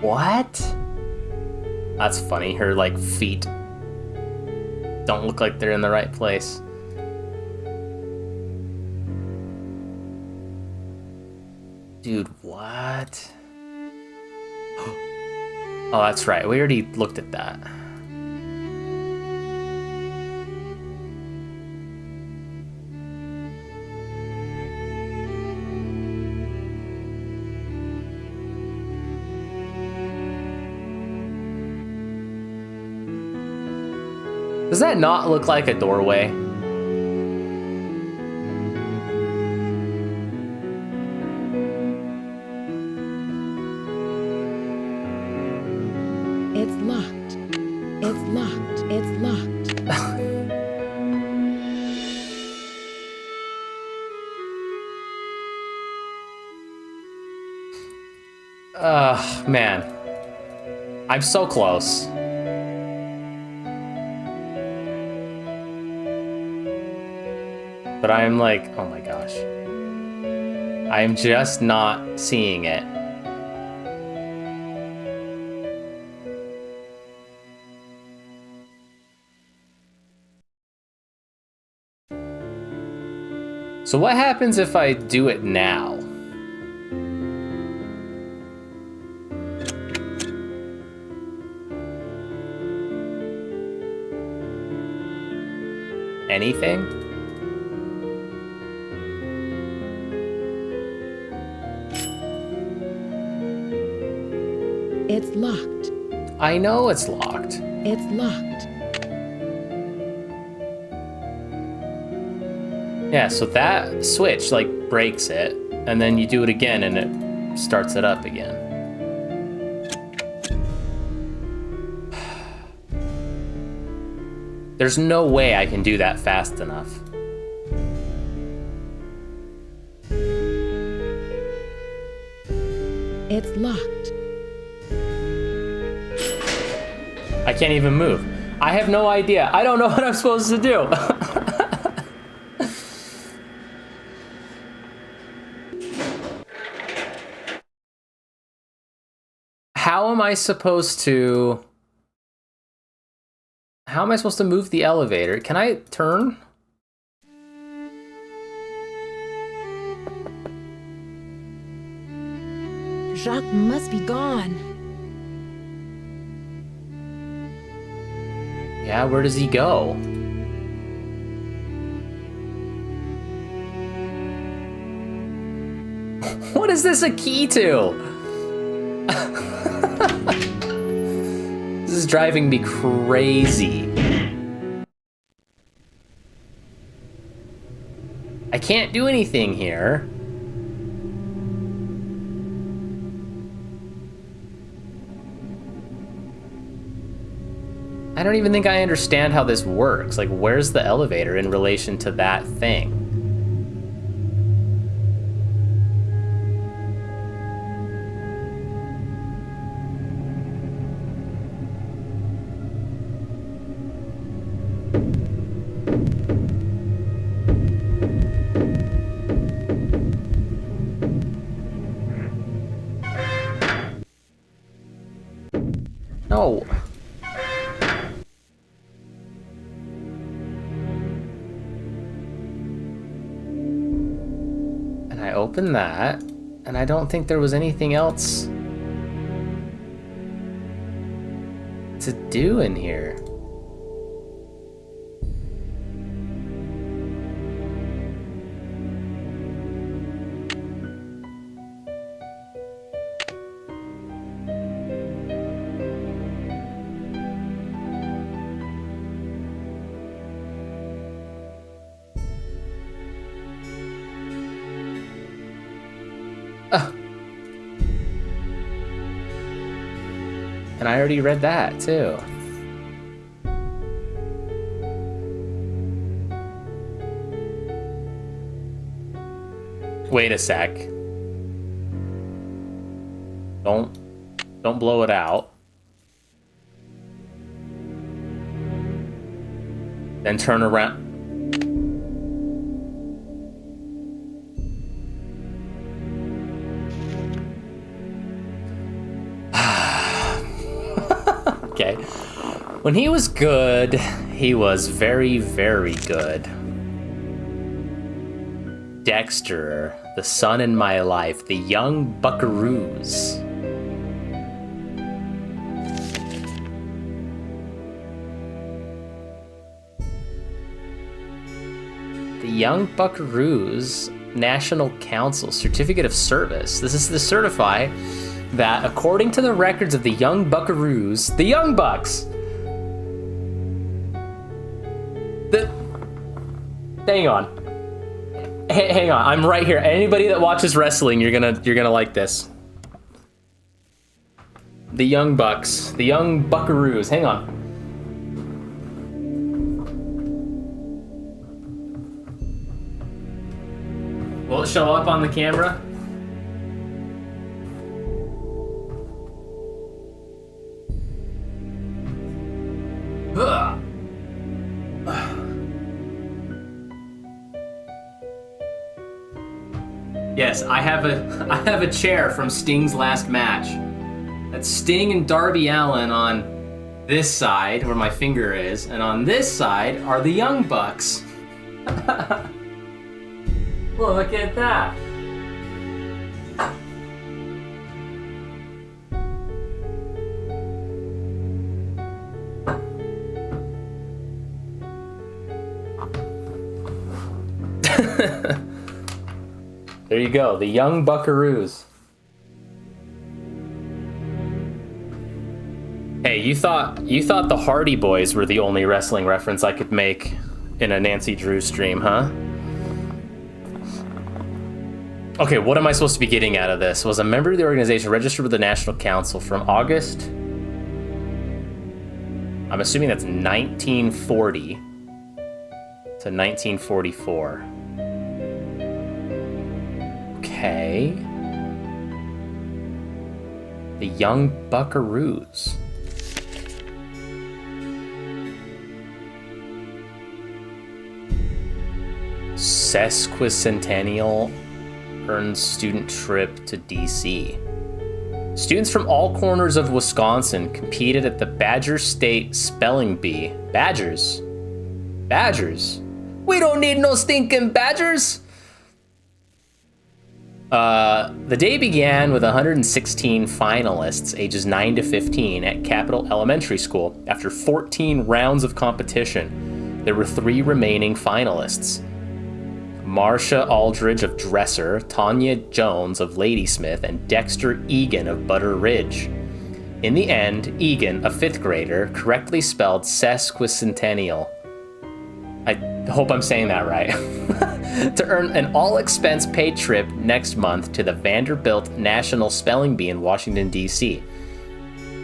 A: What? That's funny. Her, like, feet don't look like they're in the right place. Dude, what? Oh, that's right. We already looked at that. Does that not look like a doorway?
C: It's locked. It's locked. It's locked.
A: Man. I'm so close. But I'm like, oh my gosh. I'm just not seeing it. So what happens if I do it now? Anything?
C: It's locked.
A: I know it's locked.
C: It's locked.
A: Yeah, so that switch like breaks it, and then you do it again and it starts it up again. There's no way I can do that fast enough.
C: It's locked.
A: I can't even move. I have no idea. I don't know what I'm supposed to do. How am I supposed to move the elevator? Can I turn?
C: Jacques must be gone.
A: Yeah, where does he go? What is this a key to? This is driving me crazy. I can't do anything here. I don't even think I understand how this works. Like, where's the elevator in relation to that thing? No. And I opened that, and I don't think there was anything else to do in here. And I already read that, too. Wait a sec. Don't blow it out. Then turn around. Okay. When he was good, he was very, very good. Dexter, The sun in my life. The young buckaroos. The Young Buckaroos National Council Certificate of Service. This is to certify that according to the records of the Young Buckaroos, the Young Bucks, hang on. Hang on, I'm right here. Anybody that watches wrestling, you're gonna like this. The Young Bucks, the Young Buckaroos. Hang on. Will it show up on the camera? Ugh. Yes, I have a chair from Sting's last match. That's Sting and Darby Allin on this side, where my finger is, and on this side are the Young Bucks. Look at that. There you go, the Young Buckaroos. Hey, you thought the Hardy Boys were the only wrestling reference I could make in a Nancy Drew stream, huh? Okay, what am I supposed to be getting out of this? Was a member of the organization registered with the National Council from August, I'm assuming that's 1940 to 1944. Okay. The Young Buckaroos. Sesquicentennial earns student trip to DC. Students from all corners of Wisconsin competed at the Badger State Spelling Bee. Badgers? Badgers? We don't need no stinking badgers! The day began with 116 finalists ages 9 to 15 at Capital Elementary School. After 14 rounds of competition, there were 3 remaining finalists. Marcia Aldridge of Dresser, Tanya Jones of Ladysmith, and Dexter Egan of Butter Ridge. In the end, Egan, a 5th grader, correctly spelled sesquicentennial. I hope I'm saying that right. To earn an all-expense paid trip next month to the Vanderbilt National Spelling Bee in Washington, D.C.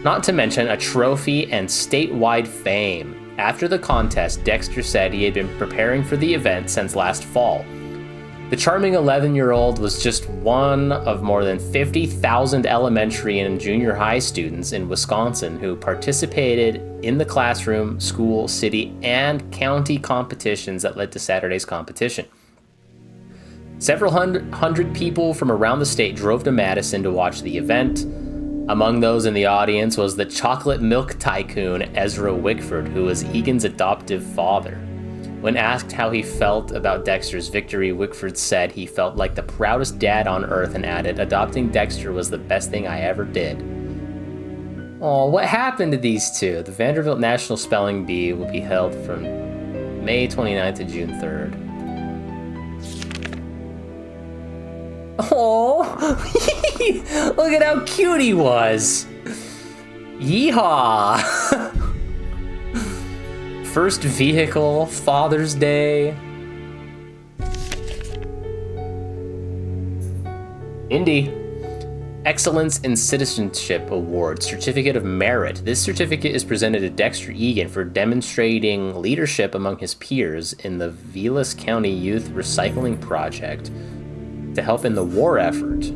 A: Not to mention a trophy and statewide fame. After the contest, Dexter said he had been preparing for the event since last fall. The charming 11-year-old was just one of more than 50,000 elementary and junior high students in Wisconsin who participated in the classroom, school, city, and county competitions that led to Saturday's competition. Several hundred people from around the state drove to Madison to watch the event. Among those in the audience was the chocolate milk tycoon Ezra Wickford, who was Egan's adoptive father. When asked how he felt about Dexter's victory, Wickford said he felt like the proudest dad on earth and added, "Adopting Dexter was the best thing I ever did." Oh, what happened to these two? The Vanderbilt National Spelling Bee will be held from May 29th to June 3rd. Oh, look at how cute he was. Yeehaw. First vehicle, Father's Day. Indy. Excellence in Citizenship Award, Certificate of Merit. This certificate is presented to Dexter Egan for demonstrating leadership among his peers in the Vilas County Youth Recycling Project to help in the war effort.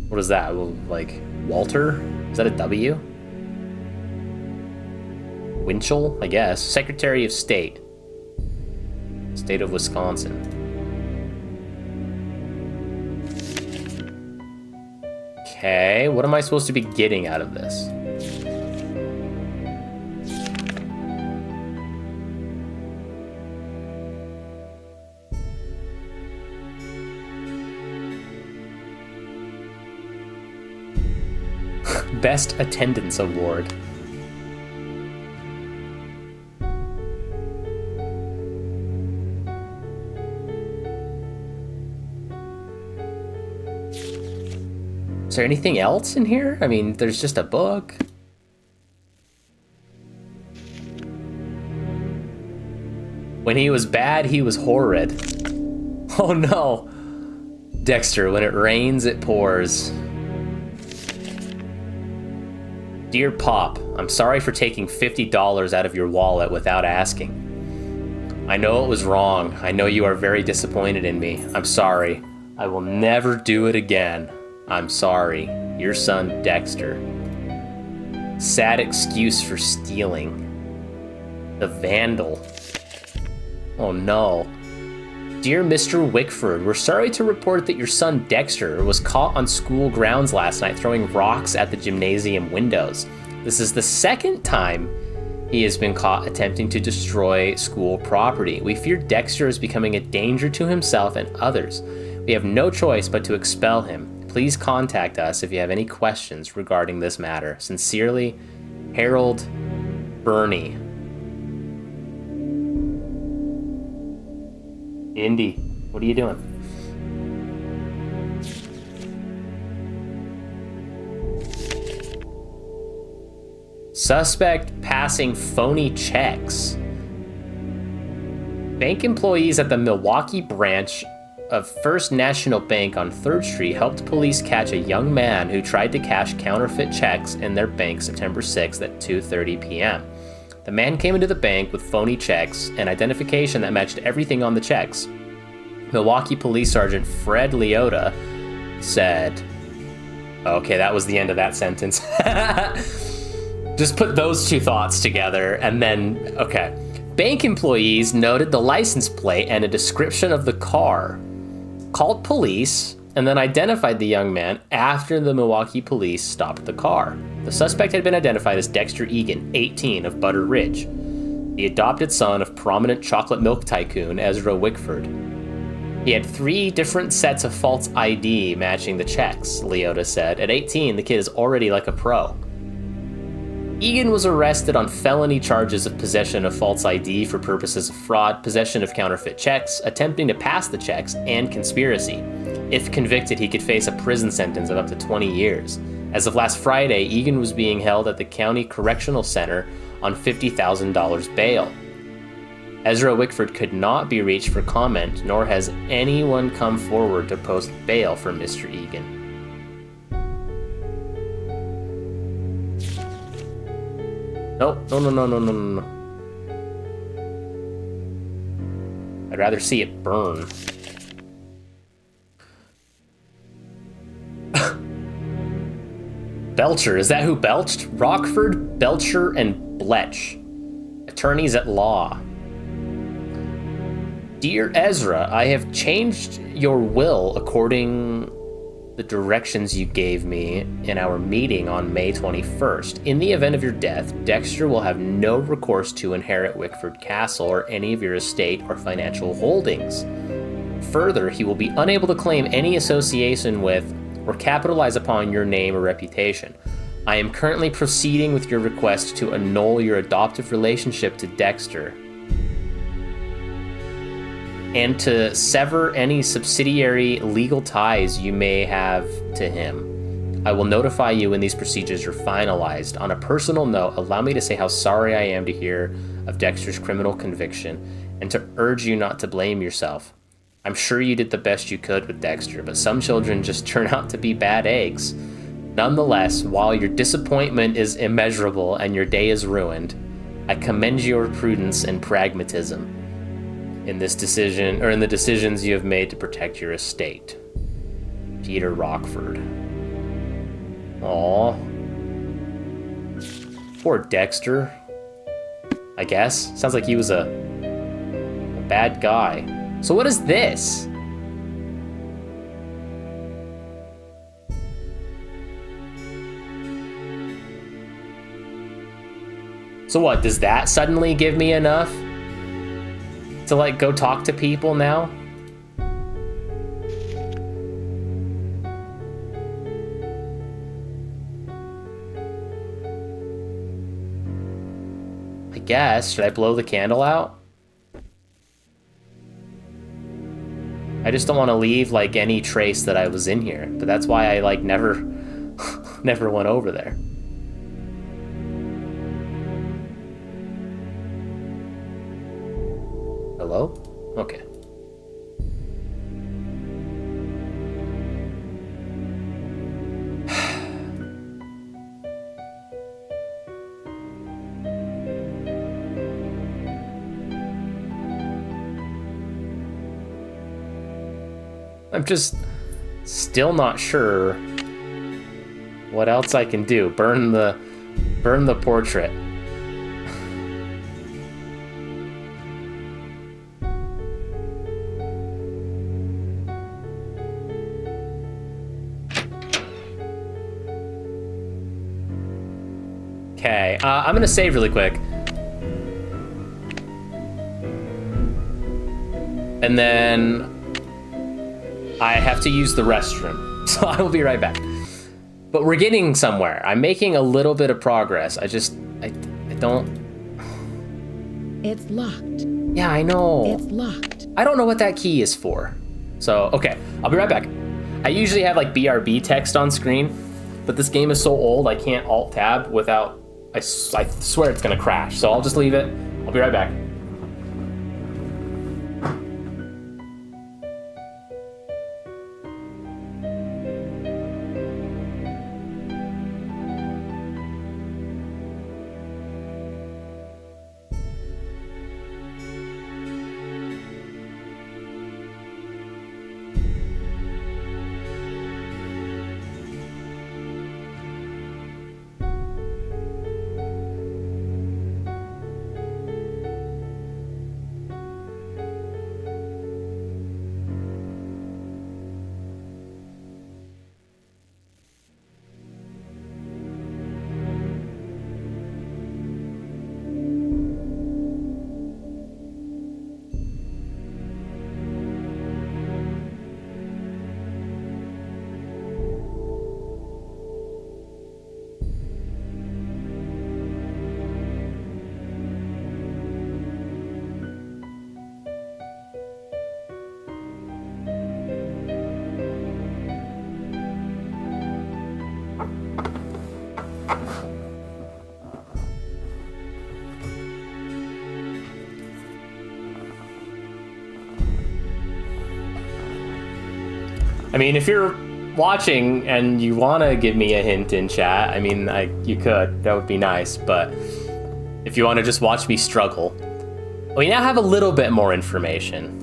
A: What is that? Like, Walter? Is that a W? Winchell, I guess. Secretary of State. State of Wisconsin. Okay, what am I supposed to be getting out of this? Best Attendance Award. Is there anything else in here? I mean, there's just a book. When he was bad, he was horrid. Oh no. Dexter, when it rains, it pours. Dear Pop, I'm sorry for taking $50 out of your wallet without asking. I know it was wrong. I know you are very disappointed in me. I'm sorry. I will never do it again. I'm sorry. Your son, Dexter. Sad excuse for stealing. The vandal. Oh no. Dear Mr. Wickford, we're sorry to report that your son Dexter was caught on school grounds last night throwing rocks at the gymnasium windows. This is the second time he has been caught attempting to destroy school property. We fear Dexter is becoming a danger to himself and others. We have no choice but to expel him. Please contact us if you have any questions regarding this matter. Sincerely, Harold Burney. Indy, what are you doing? Suspect passing phony checks. Bank employees at the Milwaukee branch of First National Bank on 3rd Street helped police catch a young man who tried to cash counterfeit checks in their bank September 6th at 2:30 p.m. The man came into the bank with phony checks and identification that matched everything on the checks. Milwaukee Police Sergeant Fred Leota said, okay, that was the end of that sentence. Just put those two thoughts together and then, okay. Bank employees noted the license plate and a description of the car, called police, and then identified the young man after the Milwaukee police stopped the car. The suspect had been identified as Dexter Egan, 18, of Butter Ridge, the adopted son of prominent chocolate milk tycoon Ezra Wickford. He had 3 different sets of false ID matching the checks, Leota said. At 18, the kid is already like a pro. Egan was arrested on felony charges of possession of false ID for purposes of fraud, possession of counterfeit checks, attempting to pass the checks, and conspiracy. If convicted, he could face a prison sentence of up to 20 years. As of last Friday, Egan was being held at the County Correctional Center on $50,000 bail. Ezra Wickford could not be reached for comment, nor has anyone come forward to post bail for Mr. Egan. No. I'd rather see it burn. Belcher, is that who belched? Rockford, Belcher, and Bletch, attorneys at law. Dear Ezra, I have changed your will according the directions you gave me in our meeting on May 21st. In the event of your death, Dexter will have no recourse to inherit Wickford Castle or any of your estate or financial holdings. Further, he will be unable to claim any association with or capitalize upon your name or reputation. I am currently proceeding with your request to annul your adoptive relationship to Dexter and to sever any subsidiary legal ties you may have to him. I will notify you when these procedures are finalized. On a personal note, allow me to say how sorry I am to hear of Dexter's criminal conviction and to urge you not to blame yourself. I'm sure you did the best you could with Dexter, but some children just turn out to be bad eggs. Nonetheless, while your disappointment is immeasurable and your day is ruined, I commend your prudence and pragmatism in this decision, or in the decisions you have made to protect your estate. Peter Rockford. Aww. Poor Dexter. I guess. Sounds like he was a bad guy. So what is this? So what, does that suddenly give me enough to like go talk to people now? guess. Should I blow the candle out? I just don't want to leave, like, any trace that I was in here. But that's why I, like, never went over there. Hello? Okay. I'm just still not sure what else I can do. Burn the portrait. Okay, I'm gonna save really quick. And then I have to use the restroom, so I will be right back. But we're getting somewhere. I'm making a little bit of progress. I don't...
C: It's locked.
A: Yeah, I know.
C: It's locked.
A: I don't know what that key is for. So, okay, I'll be right back. I usually have like BRB text on screen, but this game is so old I can't Alt-Tab without... I swear it's gonna crash, so I'll just leave it. I'll be right back. I mean, if you're watching and you want to give me a hint in chat, I mean, you could. That would be nice. But if you want to just watch me struggle, we now have a little bit more information.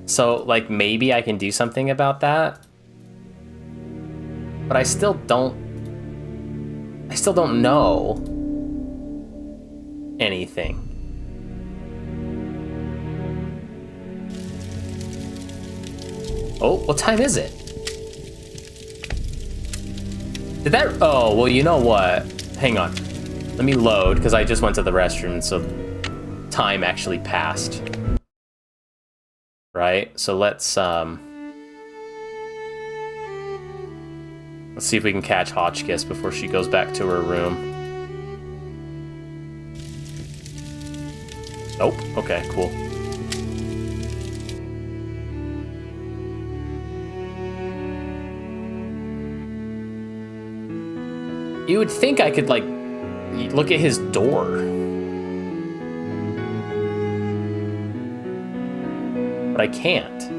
A: So, like, maybe I can do something about that. But I still don't know anything. Oh, what time is it? Did that... Oh, well, you know what? Hang on. Let me load, because I just went to the restroom, so time actually passed. Right? So let's see if we can catch Hotchkiss before she goes back to her room. Nope. Okay, cool. You would think I could, like, look at his door. But I can't.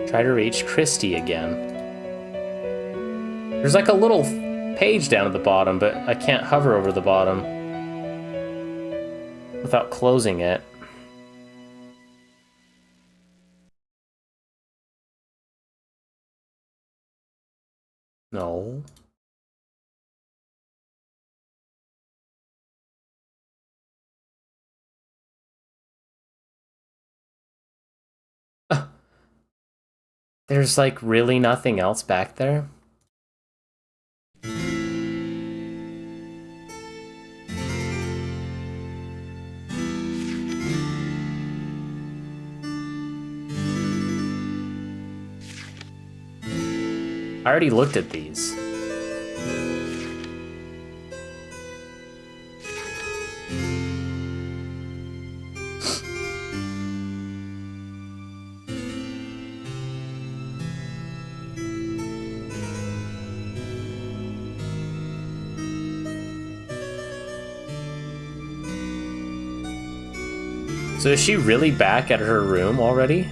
A: Try to reach Christy again. There's like a little page down at the bottom, but I can't hover over the bottom without closing it. No. There's like really nothing else back there? I already looked at these. So is she really back at her room already?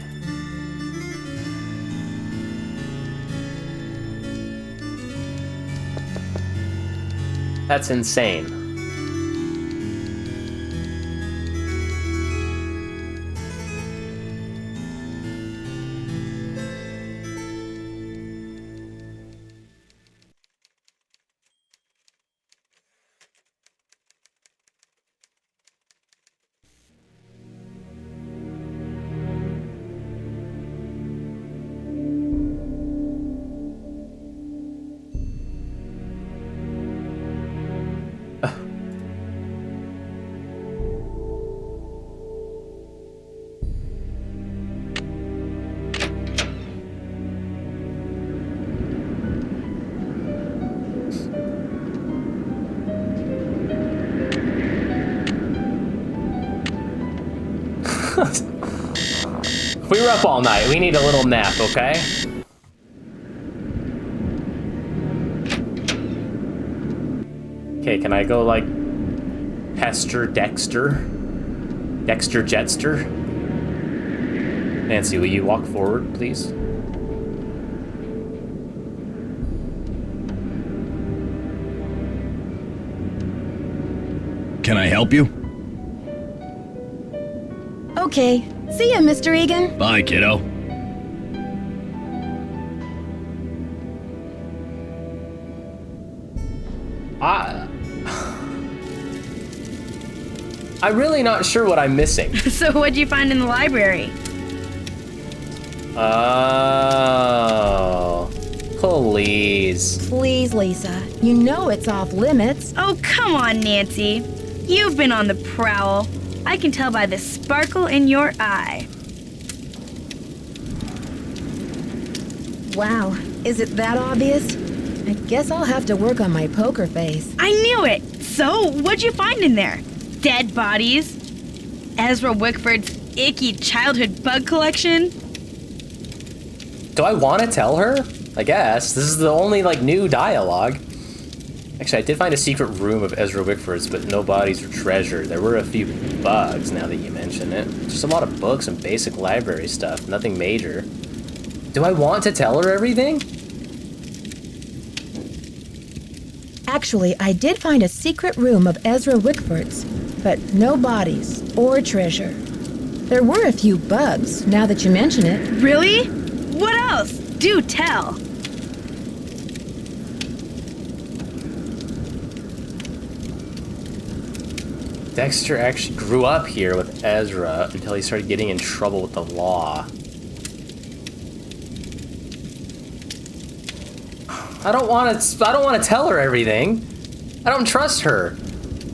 A: That's insane. We were up all night. We need a little nap, okay? Okay, can I go like pester Dexter? Dexter Jetster? Nancy, will you walk forward, please?
B: Can I help you?
C: Okay. See ya, Mr. Egan.
B: Bye, kiddo.
A: I'm really not sure what I'm missing.
D: So what'd you find in the library?
A: Oh, please.
C: Please, Lisa. You know it's off limits.
D: Oh, come on, Nancy. You've been on the prowl. I can tell by the sparkle in your eye.
C: Wow, is it that obvious? I guess I'll have to work on my poker face.
D: I knew it! So, what'd you find in there? Dead bodies? Ezra Wickford's icky childhood bug collection?
A: Do I want to tell her? I guess. This is the only, like, new dialogue. Actually, I did find a secret room of Ezra Wickford's, but no bodies or treasure. There were a few bugs, now that you mention it. Just a lot of books and basic library stuff. Nothing major. Do I want to tell her everything?
C: Actually, I did find a secret room of Ezra Wickford's, but no bodies or treasure. There were a few bugs, now that you mention it.
D: Really? What else? Do tell.
A: Dexter actually grew up here with Ezra until he started getting in trouble with the law. I don't want to tell her everything. I don't trust her.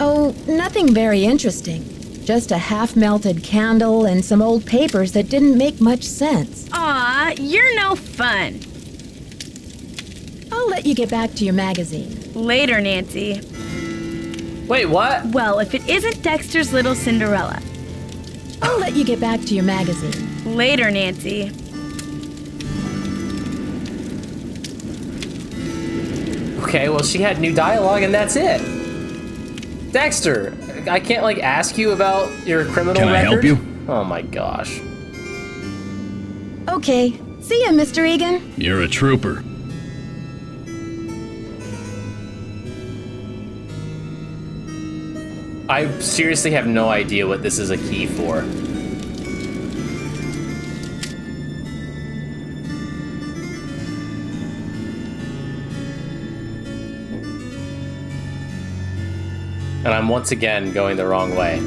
C: Oh, nothing very interesting. Just a half-melted candle and some old papers that didn't make much sense.
D: Aw, you're no fun.
C: I'll let you get back to your magazine.
D: Later, Nancy.
A: Wait, what?
D: Well, if it isn't Dexter's Little Cinderella.
C: I'll let you get back to your magazine.
D: Later, Nancy.
A: Okay, well, she had new dialogue and that's it. Dexter, I can't, like, ask you about your criminal record?
B: Can I help you?
A: Oh my gosh.
C: Okay. See ya, Mr. Egan.
B: You're a trooper.
A: I seriously have no idea what this is a key for. And I'm once again going the wrong way.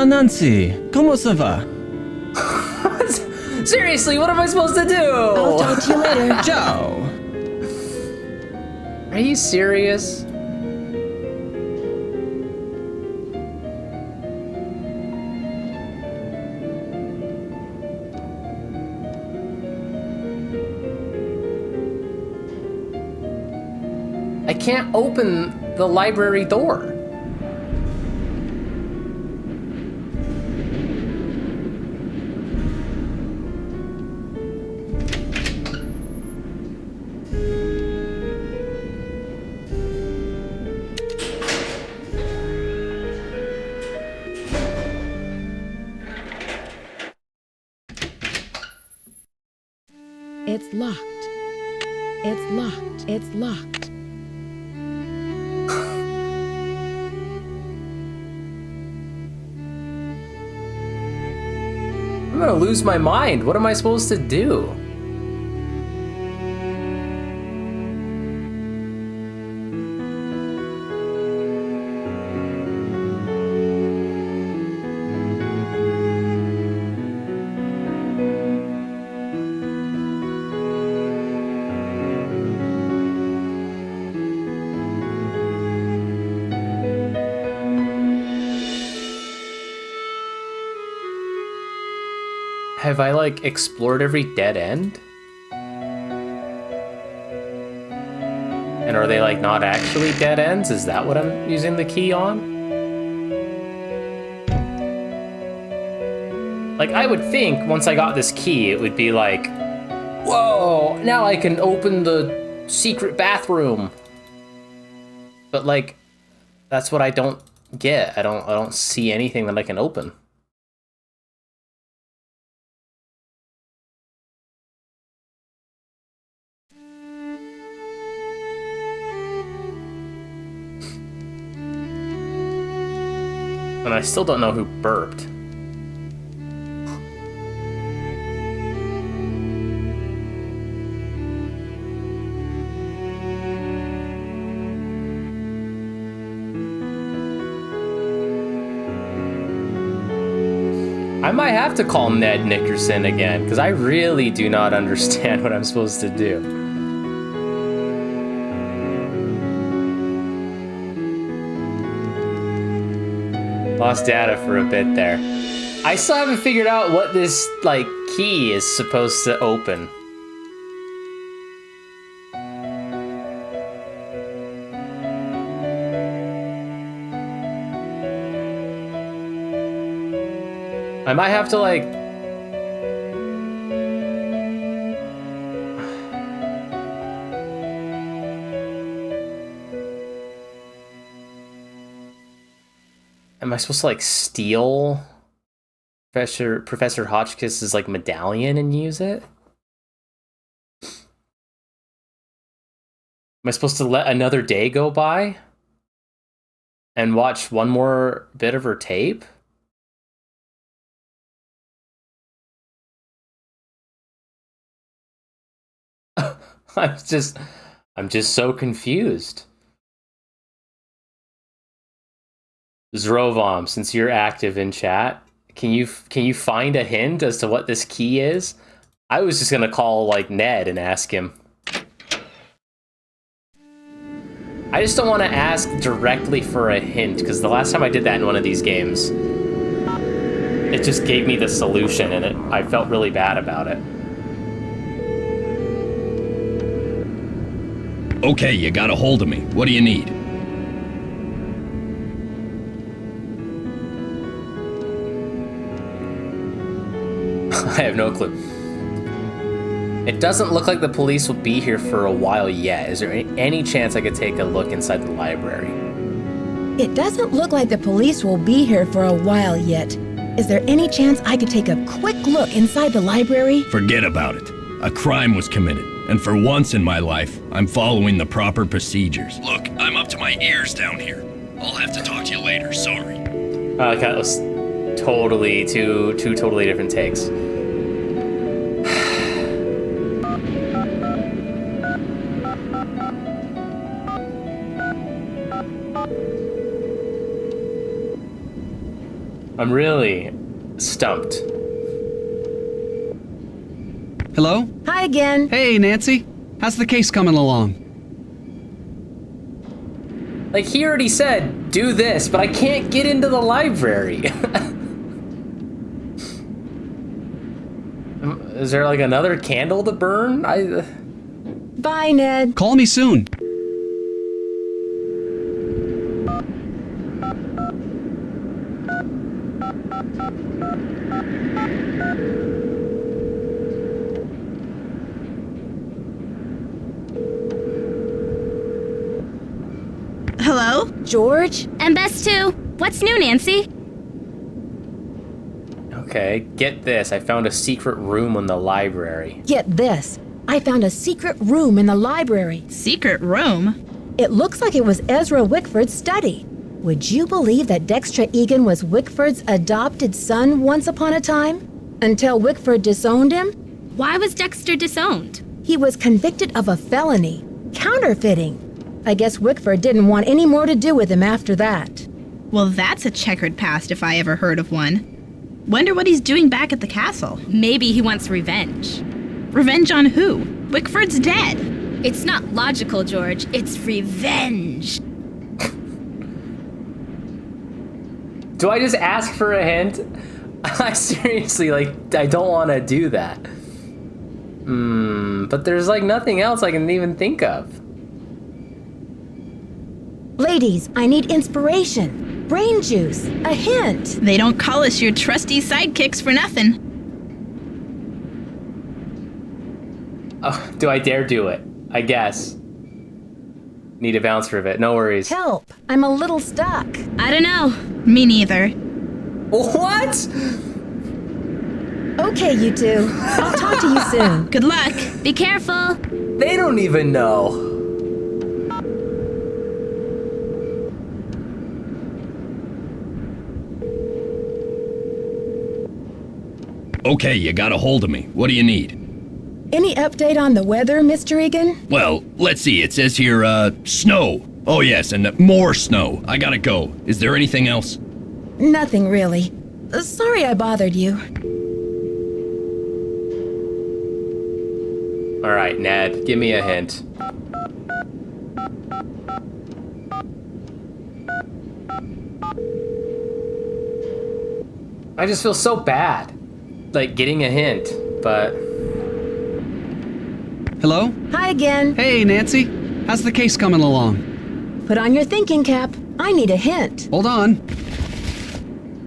E: Ah, Nancy, ¿cómo se va?
A: Seriously, what am I supposed to do?
C: I'll talk to you later.
E: Ciao.
A: Are you serious? I can't open the library door.
C: It's locked. It's locked. It's locked.
A: I'm gonna lose my mind. What am I supposed to do? Have I, like, explored every dead end? And are they, like, not actually dead ends? Is that what I'm using the key on? Like, I would think once I got this key, it would be like, whoa, now I can open the secret bathroom. But, like, that's what I don't get. I don't see anything that I can open. And I still don't know who burped. I might have to call Ned Nickerson again, because I really do not understand what I'm supposed to do. Lost data for a bit there. I still haven't figured out what this, like, key is supposed to open. I might have to, like... Am I supposed to, like, steal Professor Hotchkiss's, like, medallion and use it? Am I supposed to let another day go by? And watch one more bit of her tape? I'm just so confused. Zrovom, since you're active in chat, can you find a hint as to what this key is? I was just gonna call, like, Ned and ask him. I just don't want to ask directly for a hint, because the last time I did that in one of these games, it just gave me the solution, and I felt really bad about it.
B: Okay, you got a hold of me. What do you need?
A: I have no clue. It doesn't look like the police will be here for a while yet. Is there any chance I could take a look inside the library?
C: It doesn't look like the police will be here for a while yet. Is there any chance I could take a quick look inside the library?
B: Forget about it. A crime was committed, and for once in my life, I'm following the proper procedures. Look, I'm up to my ears down here. I'll have to talk to you later, sorry.
A: Okay, that was totally two totally different takes. I'm really stumped.
F: Hello?
C: Hi again.
F: Hey, Nancy. How's the case coming along?
A: Like, he already said, do this, but I can't get into the library. Is there like another candle to burn?
C: Bye, Ned.
F: Call me soon.
D: Hello?
C: George?
G: And Bess too. What's new, Nancy?
A: Okay, get this. I found a secret room in the library.
C: Get this. I found a secret room in the library.
D: Secret room?
C: It looks like it was Ezra Wickford's study. Would you believe that Dexter Egan was Wickford's adopted son once upon a time? Until Wickford disowned him?
G: Why was Dexter disowned?
C: He was convicted of a felony, counterfeiting. I guess Wickford didn't want any more to do with him after that.
D: Well, that's a checkered past if I ever heard of one. Wonder what he's doing back at the castle.
G: Maybe he wants revenge.
D: Revenge on who? Wickford's dead.
G: It's not logical, George. It's revenge.
A: Do I just ask for a hint? I seriously, like, I don't want to do that. But there's like nothing else I can even think of.
C: Ladies, I need inspiration, brain juice, a hint.
D: They don't call us your trusty sidekicks for nothing.
A: Oh, do I dare do it? I guess. Need a bouncer of it. No worries.
C: Help, I'm a little stuck.
G: I don't know.
D: Me neither.
A: What?
C: Okay, you two. I'll talk to you soon.
D: Good luck.
G: Be careful.
A: They don't even know.
B: Okay, you got a hold of me. What do you need?
C: Any update on the weather, Mr. Egan?
B: Well, let's see. It says here, snow. Oh, yes, and more snow. I gotta go. Is there anything else?
C: Nothing really. Sorry I bothered you.
A: All right, Ned, give me a hint. I just feel so bad, like getting a hint, but...
F: Hello?
C: Hi again.
F: Hey, Nancy. How's the case coming along?
C: Put on your thinking cap. I need a hint.
F: Hold on.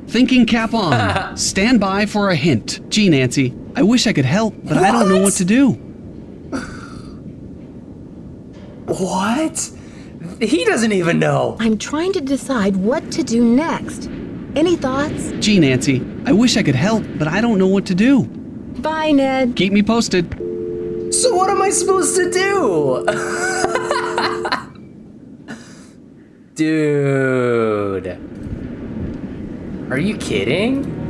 F: Thinking cap on. Stand by for a hint. Gee, Nancy, I wish I could help, but I don't know what to do.
A: What? He doesn't even know.
C: I'm trying to decide what to do next. Any thoughts?
F: Gee, Nancy, I wish I could help, but I don't know what to do.
C: Bye, Ned.
F: Keep me posted.
A: So what am I supposed to do? Dude. Are you kidding?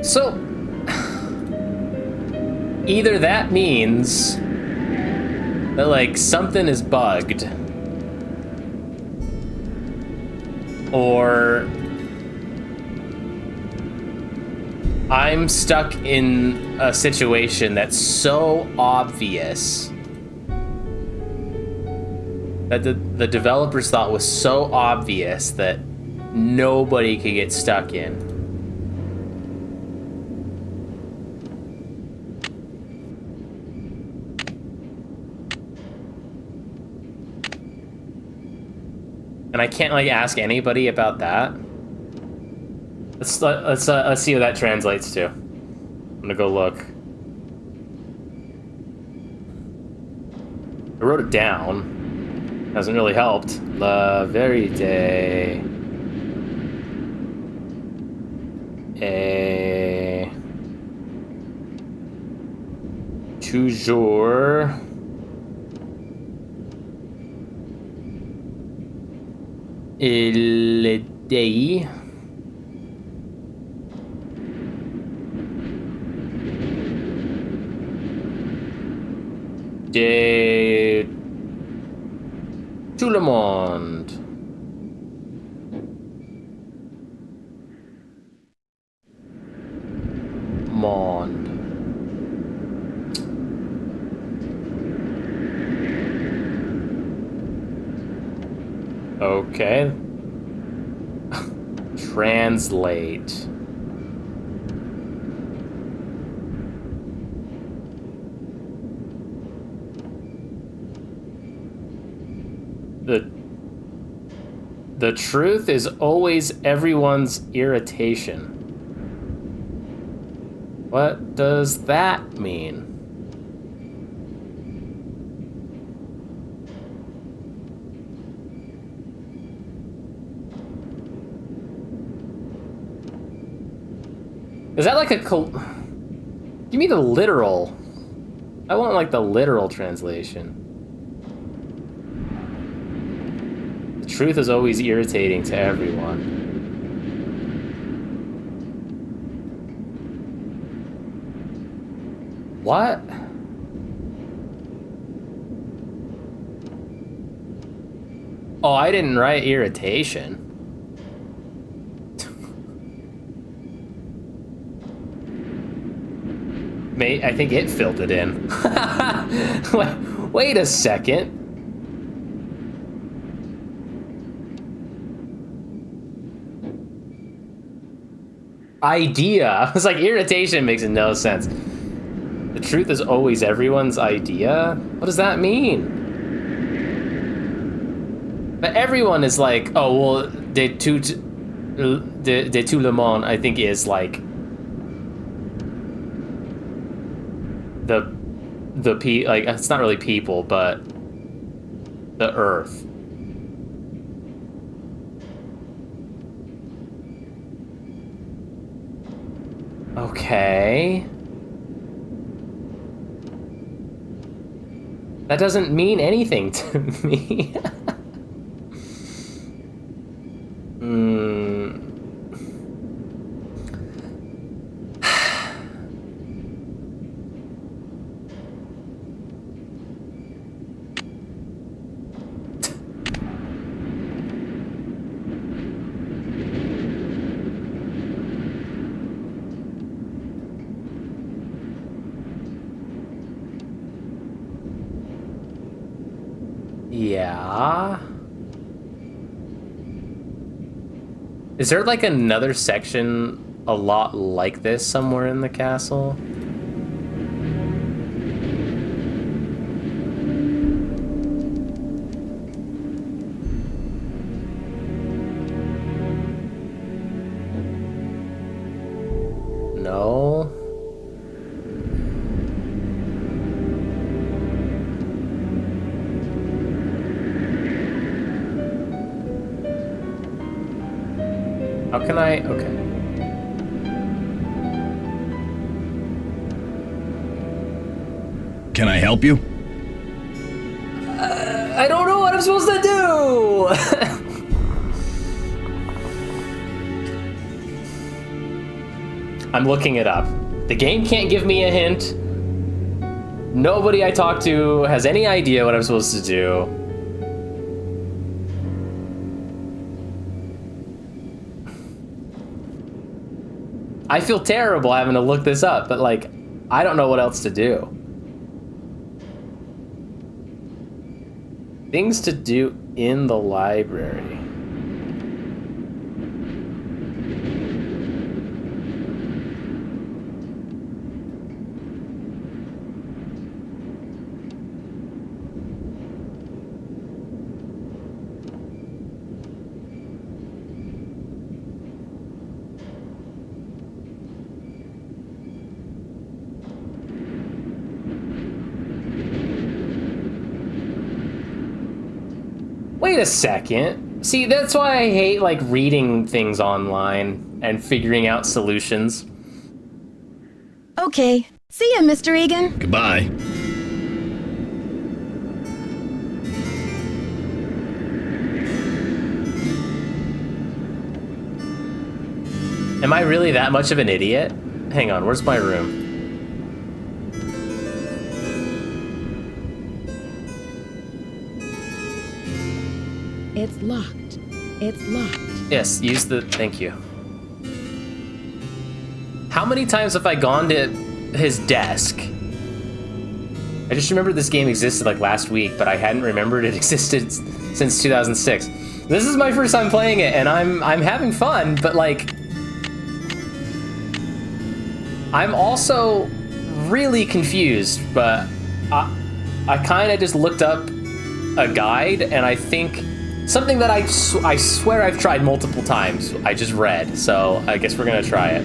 A: So, either that means that, like, something is bugged, or I'm stuck in a situation that's so obvious that the developers thought was so obvious that nobody could get stuck in. And I can't like ask anybody about that. Let's see what that translates to. I'm gonna go look. I wrote it down. Hasn't really helped. La vérité est toujours Il dei. De tout le monde. Monde. Okay. Translate. The truth is always everyone's irritation. What does that mean? Is that like a Give me the literal. I want like the literal translation. The truth is always irritating to everyone. What? Oh, I didn't write irritation. I think it filled it in. Wait a second. Idea. I was like, irritation makes no sense. The truth is always everyone's idea? What does that mean? But everyone is like, oh, well, de tout le monde, I think, is like like, it's not really people, but the earth. Okay. That doesn't mean anything to me. Yeah. Is there like another section a lot like this somewhere in the castle? No. How can I? Okay.
B: Can I help you?
A: I don't know what I'm supposed to do! I'm looking it up. The game can't give me a hint. Nobody I talk to has any idea what I'm supposed to do. I feel terrible having to look this up, but like, I don't know what else to do. Things to do in the library. Wait a second. See, that's why I hate like reading things online and figuring out solutions.
C: Okay. See ya, Mr. Egan.
B: Goodbye.
A: Am I really that much of an idiot? Hang on, where's my room?
C: It's locked. It's locked.
A: Yes, use the... Thank you. How many times have I gone to his desk? I just remember this game existed like last week, but I hadn't remembered it existed since 2006. This is my first time playing it, and I'm having fun, but like... I'm also really confused, but I kind of just looked up a guide, and I think something that I swear I've tried multiple times, I just read, so I guess we're gonna try it.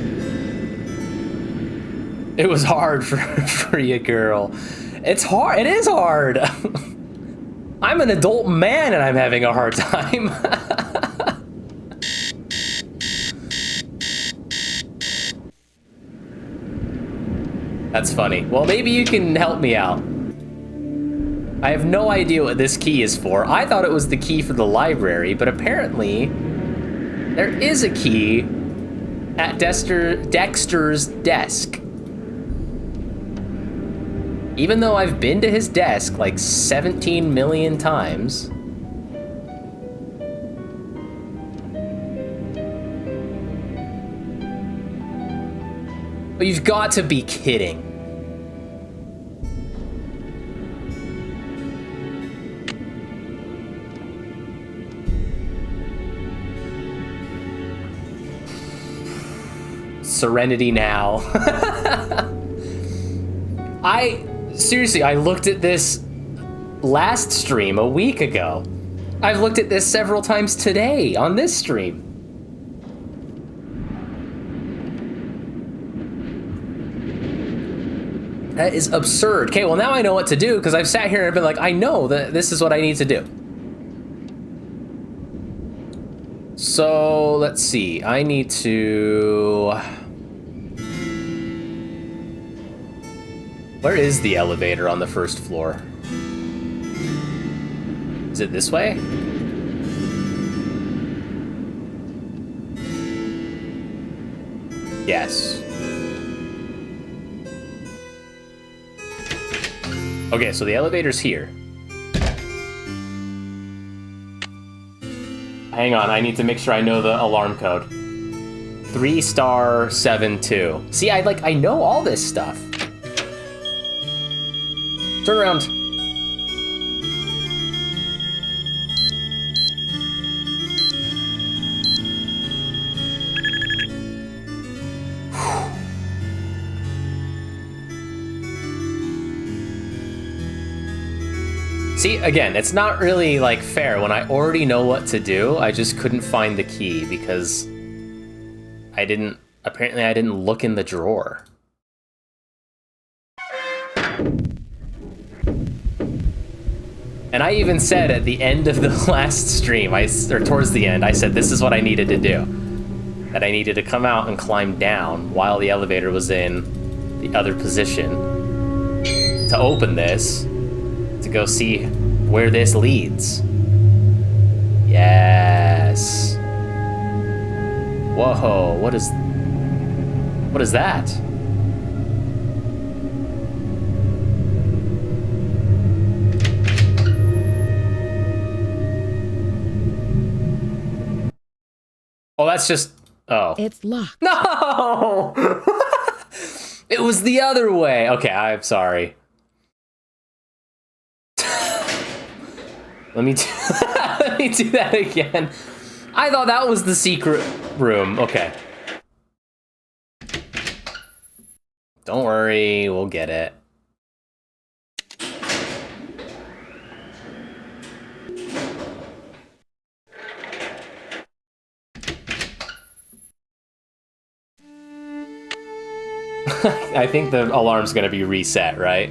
A: It was hard for you, girl. It's hard, it is hard. I'm an adult man and I'm having a hard time. That's funny. Well, maybe you can help me out. I have no idea what this key is for. I thought it was the key for the library, but apparently there is a key at Dexter's desk. Even though I've been to his desk like 17 million times. But you've got to be kidding. Serenity now. Seriously, I looked at this last stream a week ago. I've looked at this several times today on this stream. That is absurd. Okay, well now I know what to do because I've sat here and been like, I know that this is what I need to do. So let's see, I need to... Where is the elevator on the first floor? Is it this way? Yes. Okay, so the elevator's here. Hang on, I need to make sure I know the alarm code. 3*72. See, I know all this stuff. Turn around. See, again, it's not really like fair when I already know what to do. I just couldn't find the key because apparently I didn't look in the drawer. And I even said at the end of the last stream, or towards the end, I said this is what I needed to do. That I needed to come out and climb down while the elevator was in the other position to open this, to go see where this leads. Yes. Whoa, what is that? Oh, that's just... Oh.
C: It's locked.
A: No! It was the other way. Okay, I'm sorry. Let me do that again. I thought that was the secret room. Okay. Don't worry, we'll get it. I think the alarm's gonna be reset, right?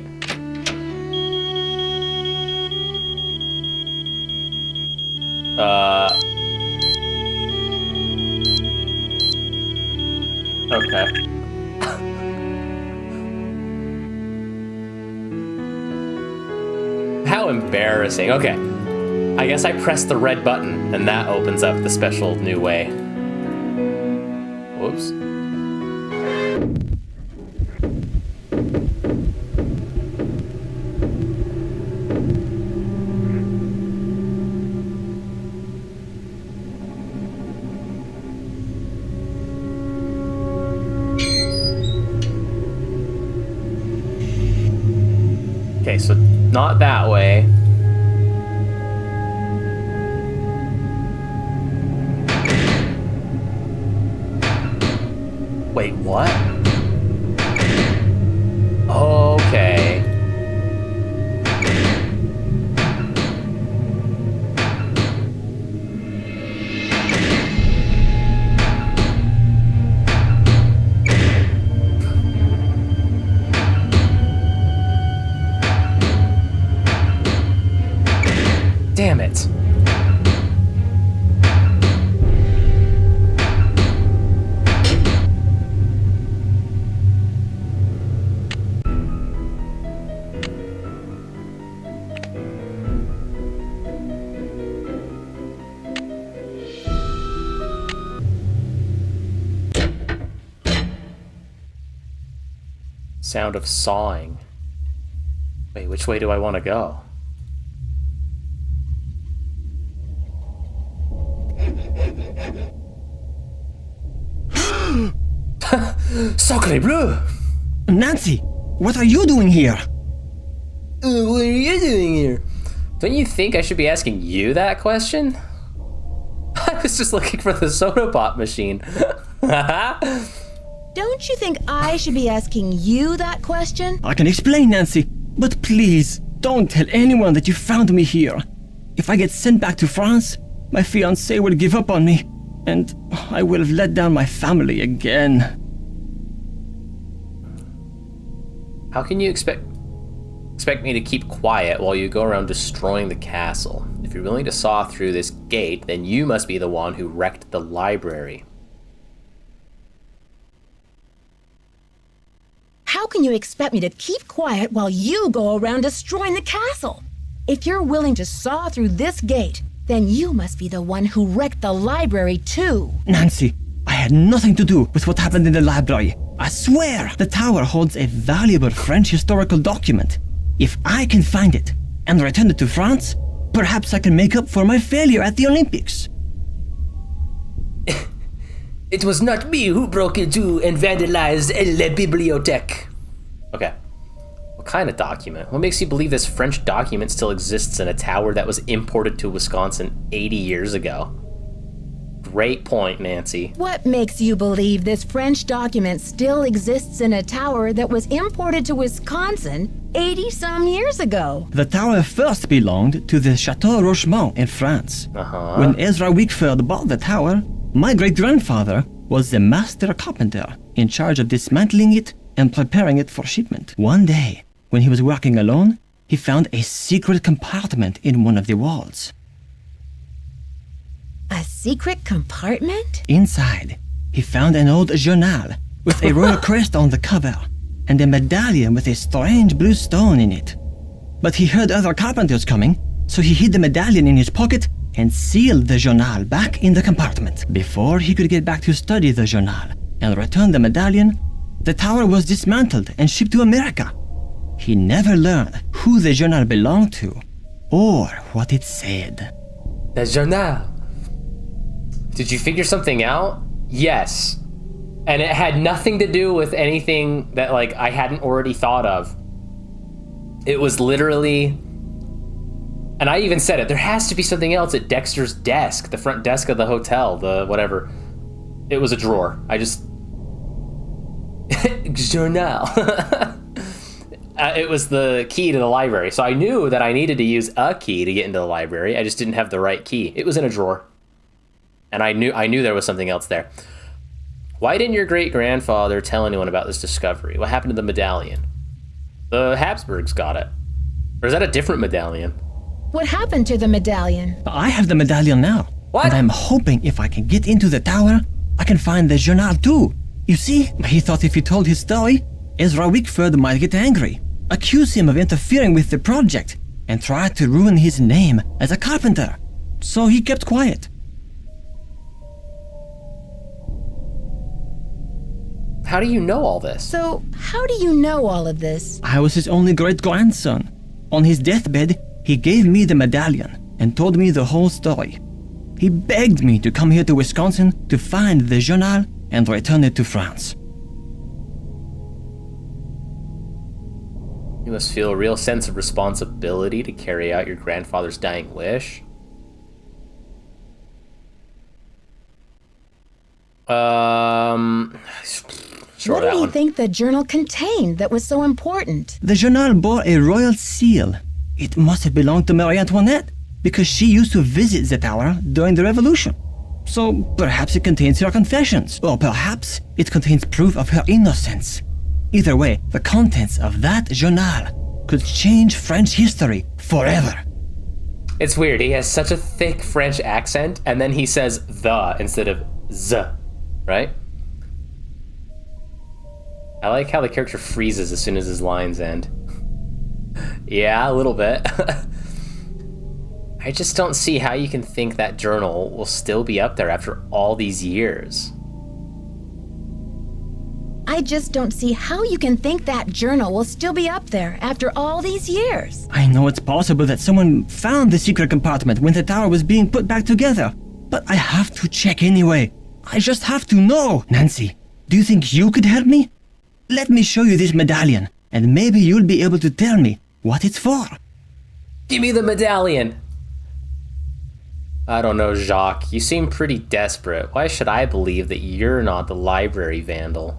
A: Okay. How embarrassing. Okay. I guess I pressed the red button and that opens up the special new way. Whoops. Okay, so not that way. Wait, what? Okay. Damn it. Sound of sawing. Wait, which way do I want to go? Sacre bleu!
E: Nancy, what are you doing here?
A: What are you doing here? Don't you think I should be asking you that question? I was just looking for the soda pop machine.
C: Don't you think I should be asking you that question?
E: I can explain, Nancy, but please don't tell anyone that you found me here. If I get sent back to France, my fiancé will give up on me, and I will have let down my family again.
A: How can you expect me to keep quiet while you go around destroying the castle? If you're willing to saw through this gate, then you must be the one who wrecked the library.
C: How can you expect me to keep quiet while you go around destroying the castle? If you're willing to saw through this gate, then you must be the one who wrecked the library too.
E: Nancy, I had nothing to do with what happened in the library. I swear the tower holds a valuable French historical document. If I can find it and return it to France, perhaps I can make up for my failure at the Olympics.
A: It was not me who broke into and vandalized la bibliothèque. Okay. What kind of document? What makes you believe this French document still exists in a tower that was imported to Wisconsin 80 years ago? Great point, Nancy.
C: What makes you believe this French document still exists in a tower that was imported to Wisconsin 80-some years ago?
E: The tower first belonged to the Chateau Rochemont in France. When Ezra Wickford bought the tower, my great-grandfather was the master carpenter in charge of dismantling it and preparing it for shipment. One day, when he was working alone, he found a secret compartment in one of the walls.
C: A secret compartment?
E: Inside, he found an old journal with a royal crest on the cover and a medallion with a strange blue stone in it. But he heard other carpenters coming, so he hid the medallion in his pocket and sealed the journal back in the compartment. Before he could get back to study the journal and return the medallion, the tower was dismantled and shipped to America. He never learned who the journal belonged to or what it said.
A: The journal. Did you figure something out? Yes. And it had nothing to do with anything that like I hadn't already thought of. It was literally, and I even said it, there has to be something else at Dexter's desk, the front desk of the hotel, the whatever. It was a drawer. I just... Journal. It was the key to the library. So I knew that I needed to use a key to get into the library. I just didn't have the right key. It was in a drawer. And I knew there was something else there. Why didn't your great-grandfather tell anyone about this discovery? What happened to the medallion? The Habsburgs got it. Or is that a different medallion?
C: What happened to the medallion?
E: I have the medallion now.
A: What?
E: And I'm hoping if I can get into the tower, I can find the journal too. You see, he thought if he told his story, Ezra Wickford might get angry, accuse him of interfering with the project, and try to ruin his name as a carpenter. So he kept quiet.
A: How do you know all this?
C: So, how do you know all of this?
E: I was his only great-grandson. On his deathbed, he gave me the medallion and told me the whole story. He begged me to come here to Wisconsin to find the journal and return it to France.
A: You must feel a real sense of responsibility to carry out your grandfather's dying wish. Sure,
C: What
A: that
C: do you
A: one.
C: think the journal contained that was so important?
E: The journal bore a royal seal. It must have belonged to Marie Antoinette, because she used to visit the tower during the Revolution. So perhaps it contains her confessions, or perhaps it contains proof of her innocence. Either way, the contents of that journal could change French history forever.
A: It's weird. He has such a thick French accent, and then he says the instead of z, right? I like how the character freezes as soon as his lines end. Yeah, a little bit. I just don't see how you can think that journal will still be up there after all these years.
C: I just don't see how you can think that journal will still be up there after all these years.
E: I know it's possible that someone found the secret compartment when the tower was being put back together, but I have to check anyway. I just have to know. Nancy, do you think you could help me? Let me show you this medallion, and maybe you'll be able to tell me what it's for.
A: Give me the medallion! I don't know, Jacques. You seem pretty desperate. Why should I believe that you're not the library vandal?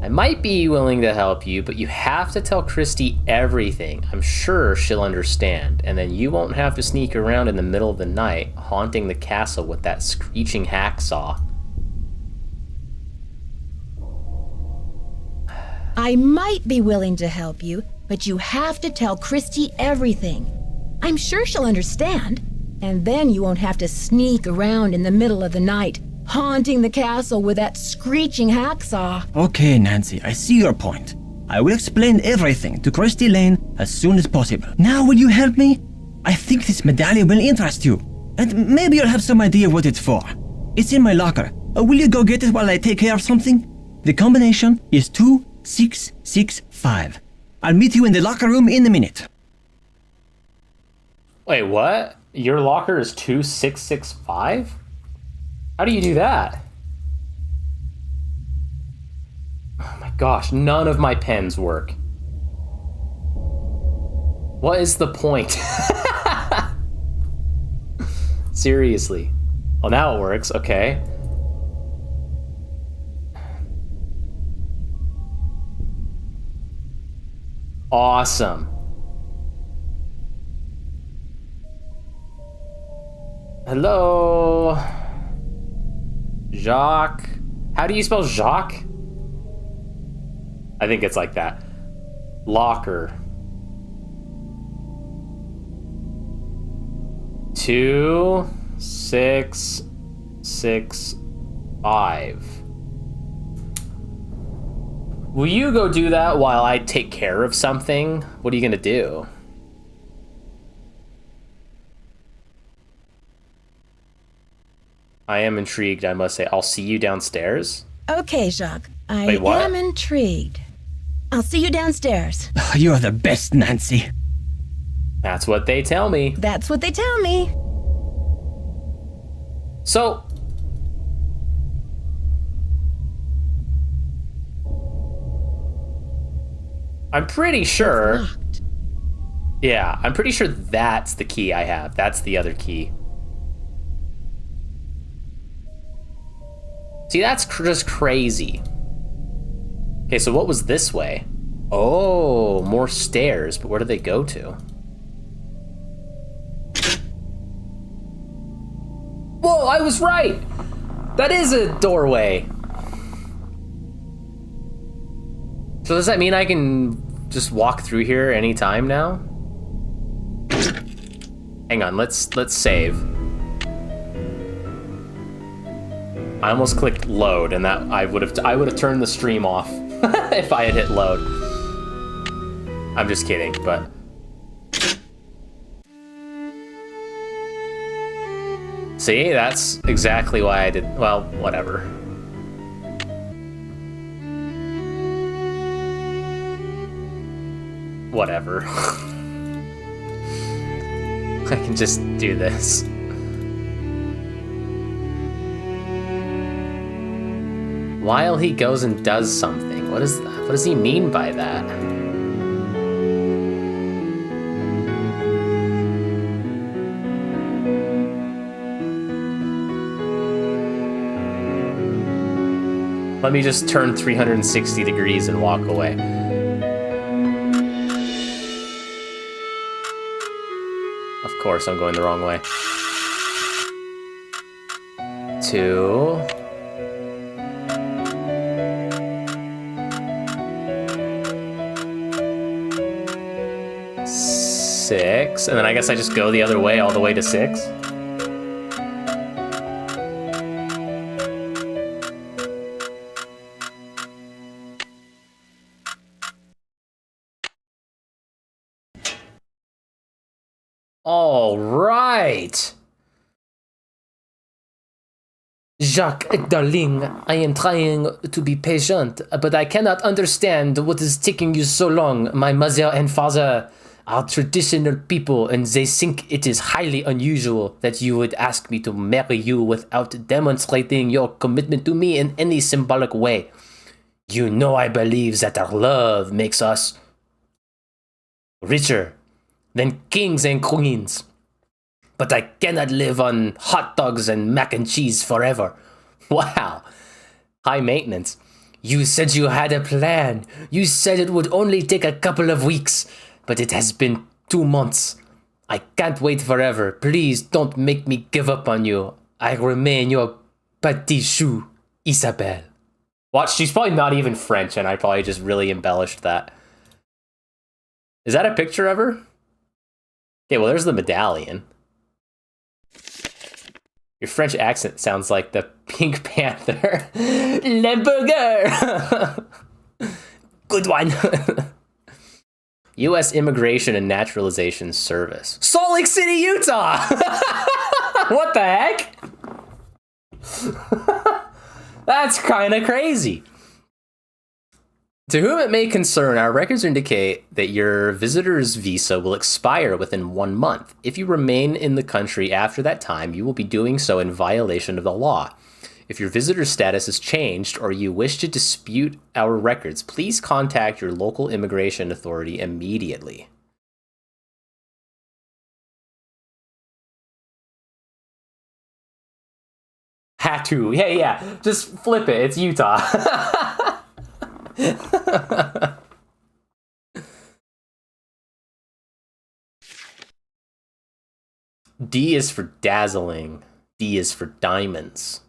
A: I might be willing to help you, but you have to tell Christy everything. I'm sure she'll understand, and then you won't have to sneak around in the middle of the night, haunting the castle with that screeching hacksaw.
C: I might be willing to help you, but you have to tell Christy everything. I'm sure she'll understand, and then you won't have to sneak around in the middle of the night, haunting the castle with that screeching hacksaw.
E: Okay, Nancy, I see your point. I will explain everything to Christy Lane as soon as possible. Now will you help me? I think this medallion will interest you, and maybe you'll have some idea what it's for. It's in my locker. Will you go get it while I take care of something? The combination is 2665. I'll meet you in the locker room in a minute.
A: Wait, what? Your locker is 2665? How do you do that? Oh my gosh, none of my pens work. What is the point? Seriously. Oh, now it works, okay. Awesome. Hello? Jacques? How do you spell Jacques? I think it's like that. Locker. 2665. Will you go do that while I take care of something? What are you gonna do? I am intrigued, I must say. I'll see you downstairs.
C: Okay, Jacques. I
A: Wait, what?
C: am intrigued. I'll see you downstairs.
E: You're the best, Nancy.
A: That's what they tell me.
C: That's what they tell me.
A: So, I'm pretty sure.
C: Locked.
A: Yeah, I'm pretty sure that's the key I have. That's the other key. See, that's just crazy. Okay, so what was this way? Oh, more stairs, but where do they go to? Whoa, I was right! That is a doorway. So does that mean I can just walk through here anytime now? Hang on, let's save. I almost clicked load, and that I would have turned the stream off if I had hit load. I'm just kidding, but see, that's exactly why I did. Well, whatever. Whatever. I can just do this. While he goes and does something. What does he mean by that? Let me just turn 360 degrees and walk away. Of course, I'm going the wrong way. 2. Six, and then I guess I just go the other way all the way to 6. All right. Jacques, darling, I am trying to be patient, but I cannot understand what is taking you so long. My mother and father are traditional people, and they think it is highly unusual that you would ask me to marry you without demonstrating your commitment to me in any symbolic way. You know I believe that our love makes us richer than kings and queens. But I cannot live on hot dogs and mac and cheese forever. Wow. High maintenance. You said you had a plan. You said it would only take a couple of weeks. But it has been 2 months. I can't wait forever. Please don't make me give up on you. I remain your petit chou, Isabelle. Watch, she's probably not even French, and I probably just really embellished that. Is that a picture of her? Okay, well, there's the medallion. Your French accent sounds like the Pink Panther. Le burger! Good one. U.S. Immigration and Naturalization Service. Salt Lake City, Utah! What the heck? That's kind of crazy. To whom it may concern, our records indicate that your visitor's visa will expire within 1 month. If you remain in the country after that time, you will be doing so in violation of the law. If your visitor's status is changed or you wish to dispute our records, please contact your local immigration authority immediately. Hatu. Yeah. Just flip it. It's Utah. D is for dazzling. D is for diamonds.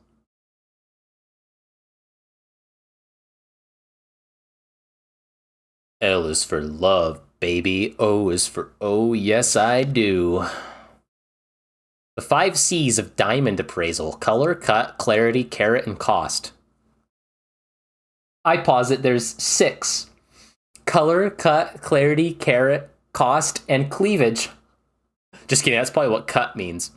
A: L is for love, baby. O is for oh, yes, I do. The 5 C's of diamond appraisal: color, cut, clarity, carat, and cost. I posit there's 6. Color, cut, clarity, carat, cost, and cleavage. Just kidding, that's probably what cut means.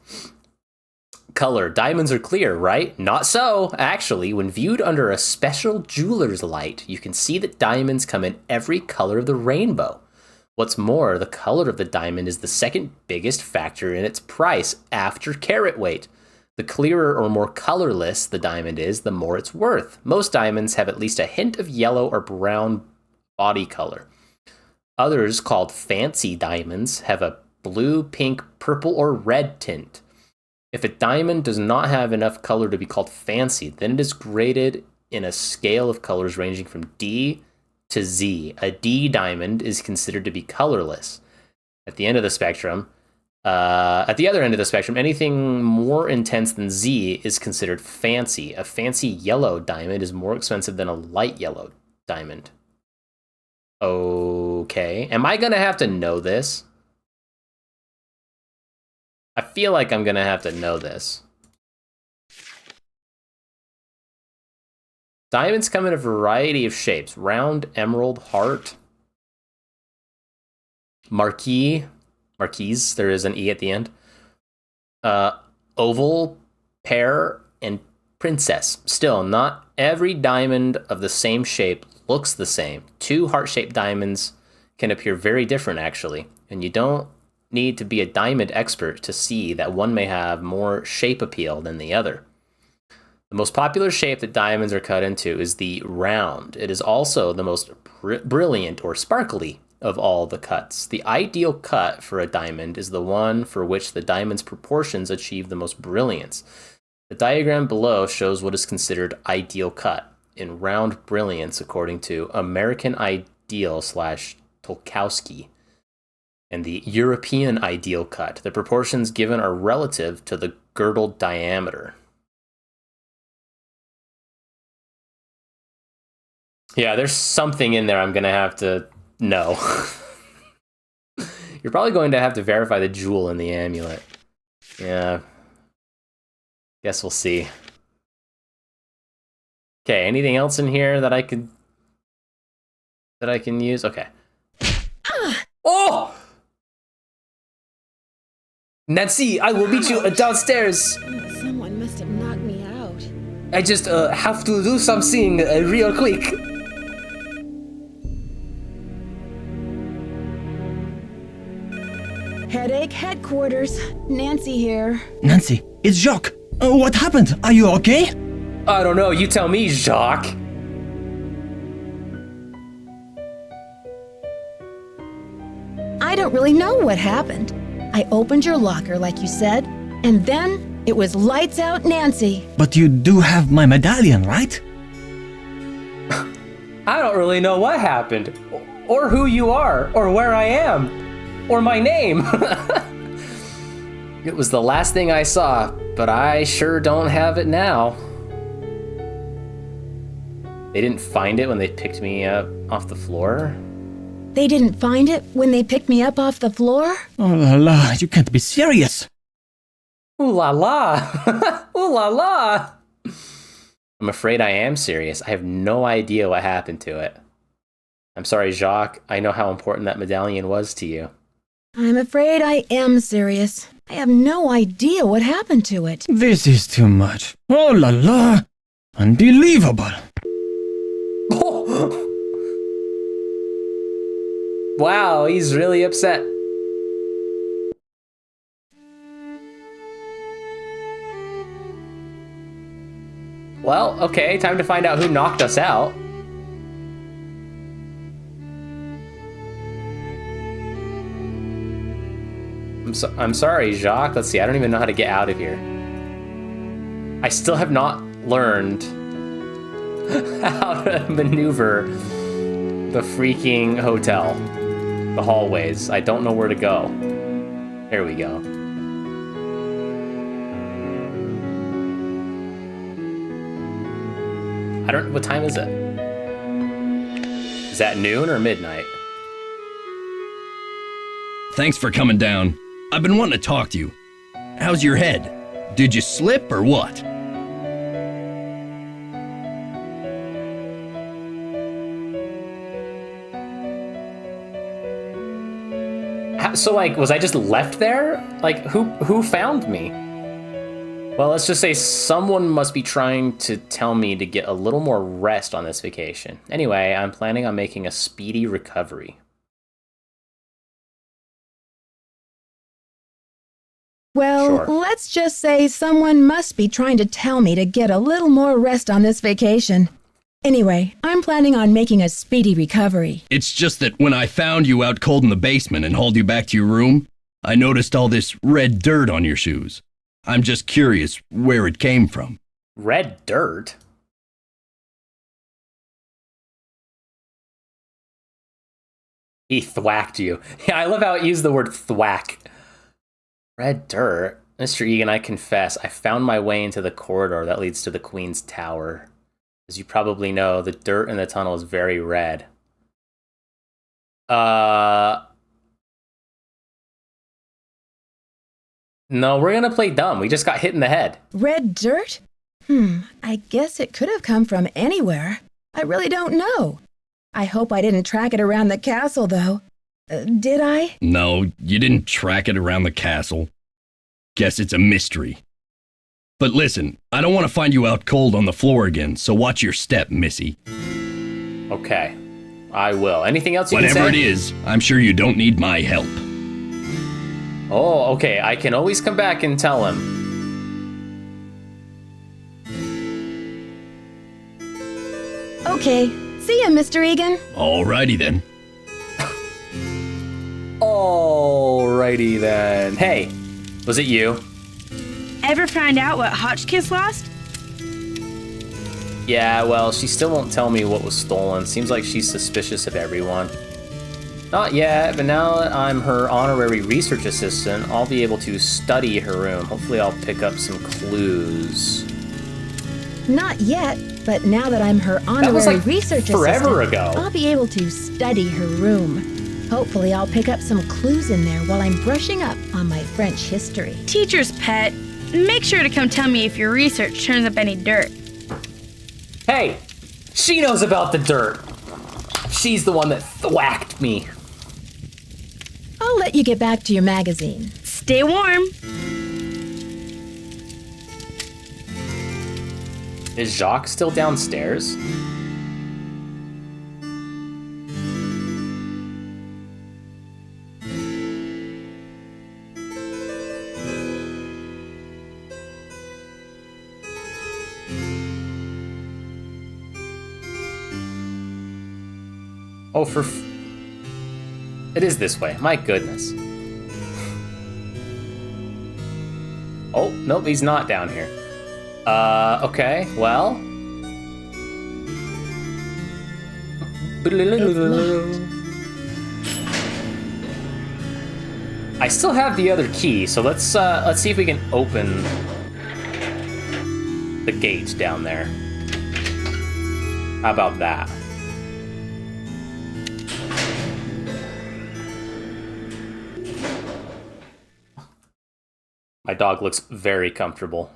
A: Color. Diamonds are clear, right? Not so. Actually, when viewed under a special jeweler's light, you can see that diamonds come in every color of the rainbow. What's more, the color of the diamond is the second biggest factor in its price after carat weight. The clearer or more colorless the diamond is, the more it's worth. Most diamonds have at least a hint of yellow or brown body color. Others, called fancy diamonds, have a blue, pink, purple, or red tint. If a diamond does not have enough color to be called fancy, then it is graded in a scale of colors ranging from D to Z. A D diamond is considered to be colorless. At the other end of the spectrum, anything more intense than Z is considered fancy. A fancy yellow diamond is more expensive than a light yellow diamond. Okay. Am I going to have to know this? I feel like I'm going to have to know this. Diamonds come in a variety of shapes: round, emerald, heart, marquise, there is an E at the end, oval, pear, and princess. Still, not every diamond of the same shape looks the same. 2 heart-shaped diamonds can appear very different, actually, and you don't need to be a diamond expert to see that one may have more shape appeal than the other. The most popular shape that diamonds are cut into is the round. It is also the most brilliant or sparkly of all the cuts. The ideal cut for a diamond is the one for which the diamond's proportions achieve the most brilliance. The diagram below shows what is considered ideal cut in round brilliance according to American Ideal / Tolkowski and the European ideal cut. The proportions given are relative to the girdle diameter. Yeah, there's something in there I'm going to have to know. You're probably going to have to verify the jewel in the amulet. Yeah. Guess we'll see. Okay, anything else in here that I can use? Okay. Oh! Nancy, I will meet you downstairs.
C: Someone must have knocked me out.
A: I just have to do something real quick.
C: Headache headquarters. Nancy here.
E: Nancy, it's Jacques. What happened? Are you okay?
A: I don't know, you tell me, Jacques.
C: I don't really know what happened. I opened your locker like you said, and then it was lights out Nancy.
E: But you do have my medallion, right?
A: I don't really know what happened, or who you are, or where I am, or my name. It was the last thing I saw, but I sure don't have it now. They didn't find it when they picked me up off the floor?
C: They didn't find it when they picked me up off the floor?
E: Oh la la, you can't be serious.
A: Ooh la la. Ooh la la. I'm afraid I am serious. I have no idea what happened to it. I'm sorry, Jacques. I know how important that medallion was to you.
C: I'm afraid I am serious. I have no idea what happened to it.
E: This is too much. Oh la la. Unbelievable.
A: Wow, he's really upset. Well, okay, time to find out who knocked us out. I'm sorry, Jacques. Let's see, I don't even know how to get out of here. I still have not learned how to maneuver the freaking hotel. The hallways. I don't know where to go. There we go. What time is it? Is that noon or midnight?
B: Thanks for coming down. I've been wanting to talk to you. How's your head? Did you slip or what?
A: So, like, was I just left there? Like, who found me? Well, let's just say someone must be trying to tell me to get a little more rest on this vacation. Anyway, I'm planning on making a speedy recovery.
C: Well,
A: Sure.
C: let's just say someone must be trying to tell me to get a little more rest on this vacation. Anyway, I'm planning on making a speedy recovery.
B: It's just that when I found you out cold in the basement and hauled you back to your room, I noticed all this red dirt on your shoes. I'm just curious where it came from.
A: Red dirt? He thwacked you. Yeah, I love how it used the word thwack. Red dirt? Mr. Egan, I confess, I found my way into the corridor that leads to the Queen's Tower. As you probably know, the dirt in the tunnel is very red. No, we're gonna play dumb. We just got hit in the head.
C: Red dirt? I guess it could have come from anywhere. I really don't know. I hope I didn't track it around the castle, though. Did I?
B: No, you didn't track it around the castle. Guess it's a mystery. But listen, I don't want to find you out cold on the floor again, so watch your step, Missy.
A: Okay. I will. Anything else you can say?
B: Whatever it is, I'm sure you don't need my help.
A: Oh, okay. I can always come back and tell him.
C: Okay, see ya, Mr. Egan.
B: Alrighty then.
A: Alrighty then. Hey, was it you?
D: Ever find out what Hotchkiss lost?
A: Yeah, well, she still won't tell me what was stolen. Seems like she's suspicious of everyone. Not yet, but now that I'm her honorary research assistant, I'll be able to study her room. Hopefully I'll pick up some clues.
C: Not yet, but now that I'm her
A: was
C: honorary
A: like
C: research
A: forever
C: assistant,
A: ago.
C: I'll be able to study her room. Hopefully I'll pick up some clues in there while I'm brushing up on my French history.
D: Teacher's pet, make sure to come tell me if your research turns up any dirt.
A: Hey, she knows about the dirt. She's the one that thwacked me.
C: I'll let you get back to your magazine.
D: Stay warm.
A: Is Jacques still downstairs? Oh, it is this way. My goodness. Oh, nope, he's not down here. Okay, well. I still have the other key, so let's see if we can open the gate down there. How about that? My dog looks very comfortable.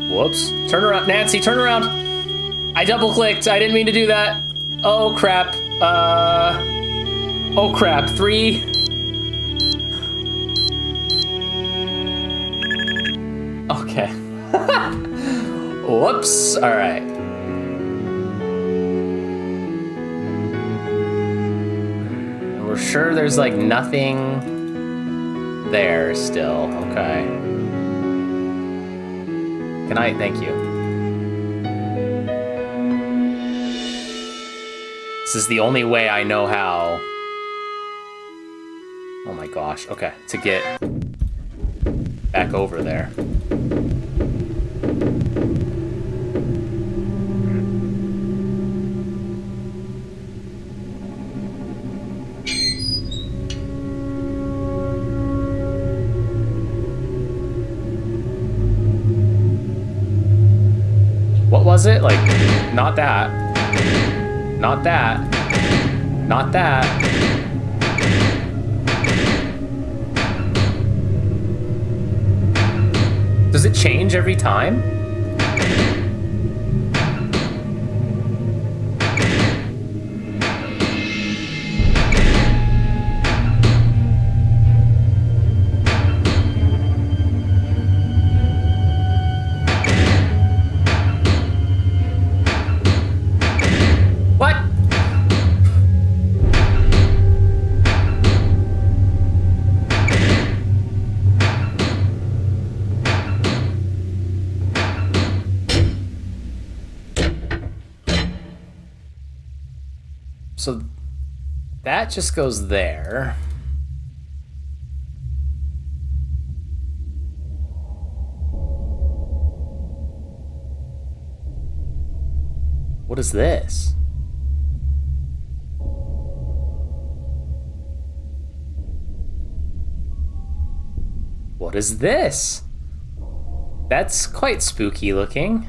A: Whoops. Turn around. Nancy, turn around. I double-clicked. I didn't mean to do that. Oh, crap. Oh, crap. 3. Okay. Whoops. All right. We're sure there's, like, nothing there still. Okay. Good night, thank you. This is the only way I know how. Oh my gosh, okay, to get back over there. What was it? Like, not that. Not that. Not that. Does it change every time? So that just goes there. What is this? What is this? That's quite spooky looking.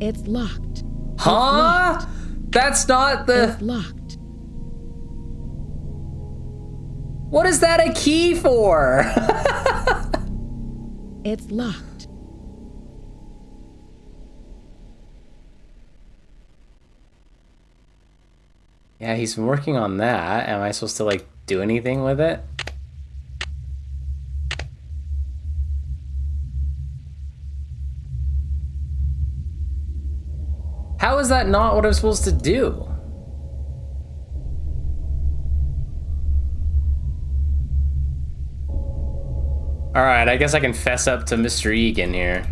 C: It's locked.
A: Huh? That's not
C: It's
A: the...
C: locked.
A: What is that a key for?
C: It's locked.
A: Yeah, he's been working on that. Am I supposed to, like, do anything with it? How is that not what I'm supposed to do? Alright, I guess I can fess up to Mr. Egan here.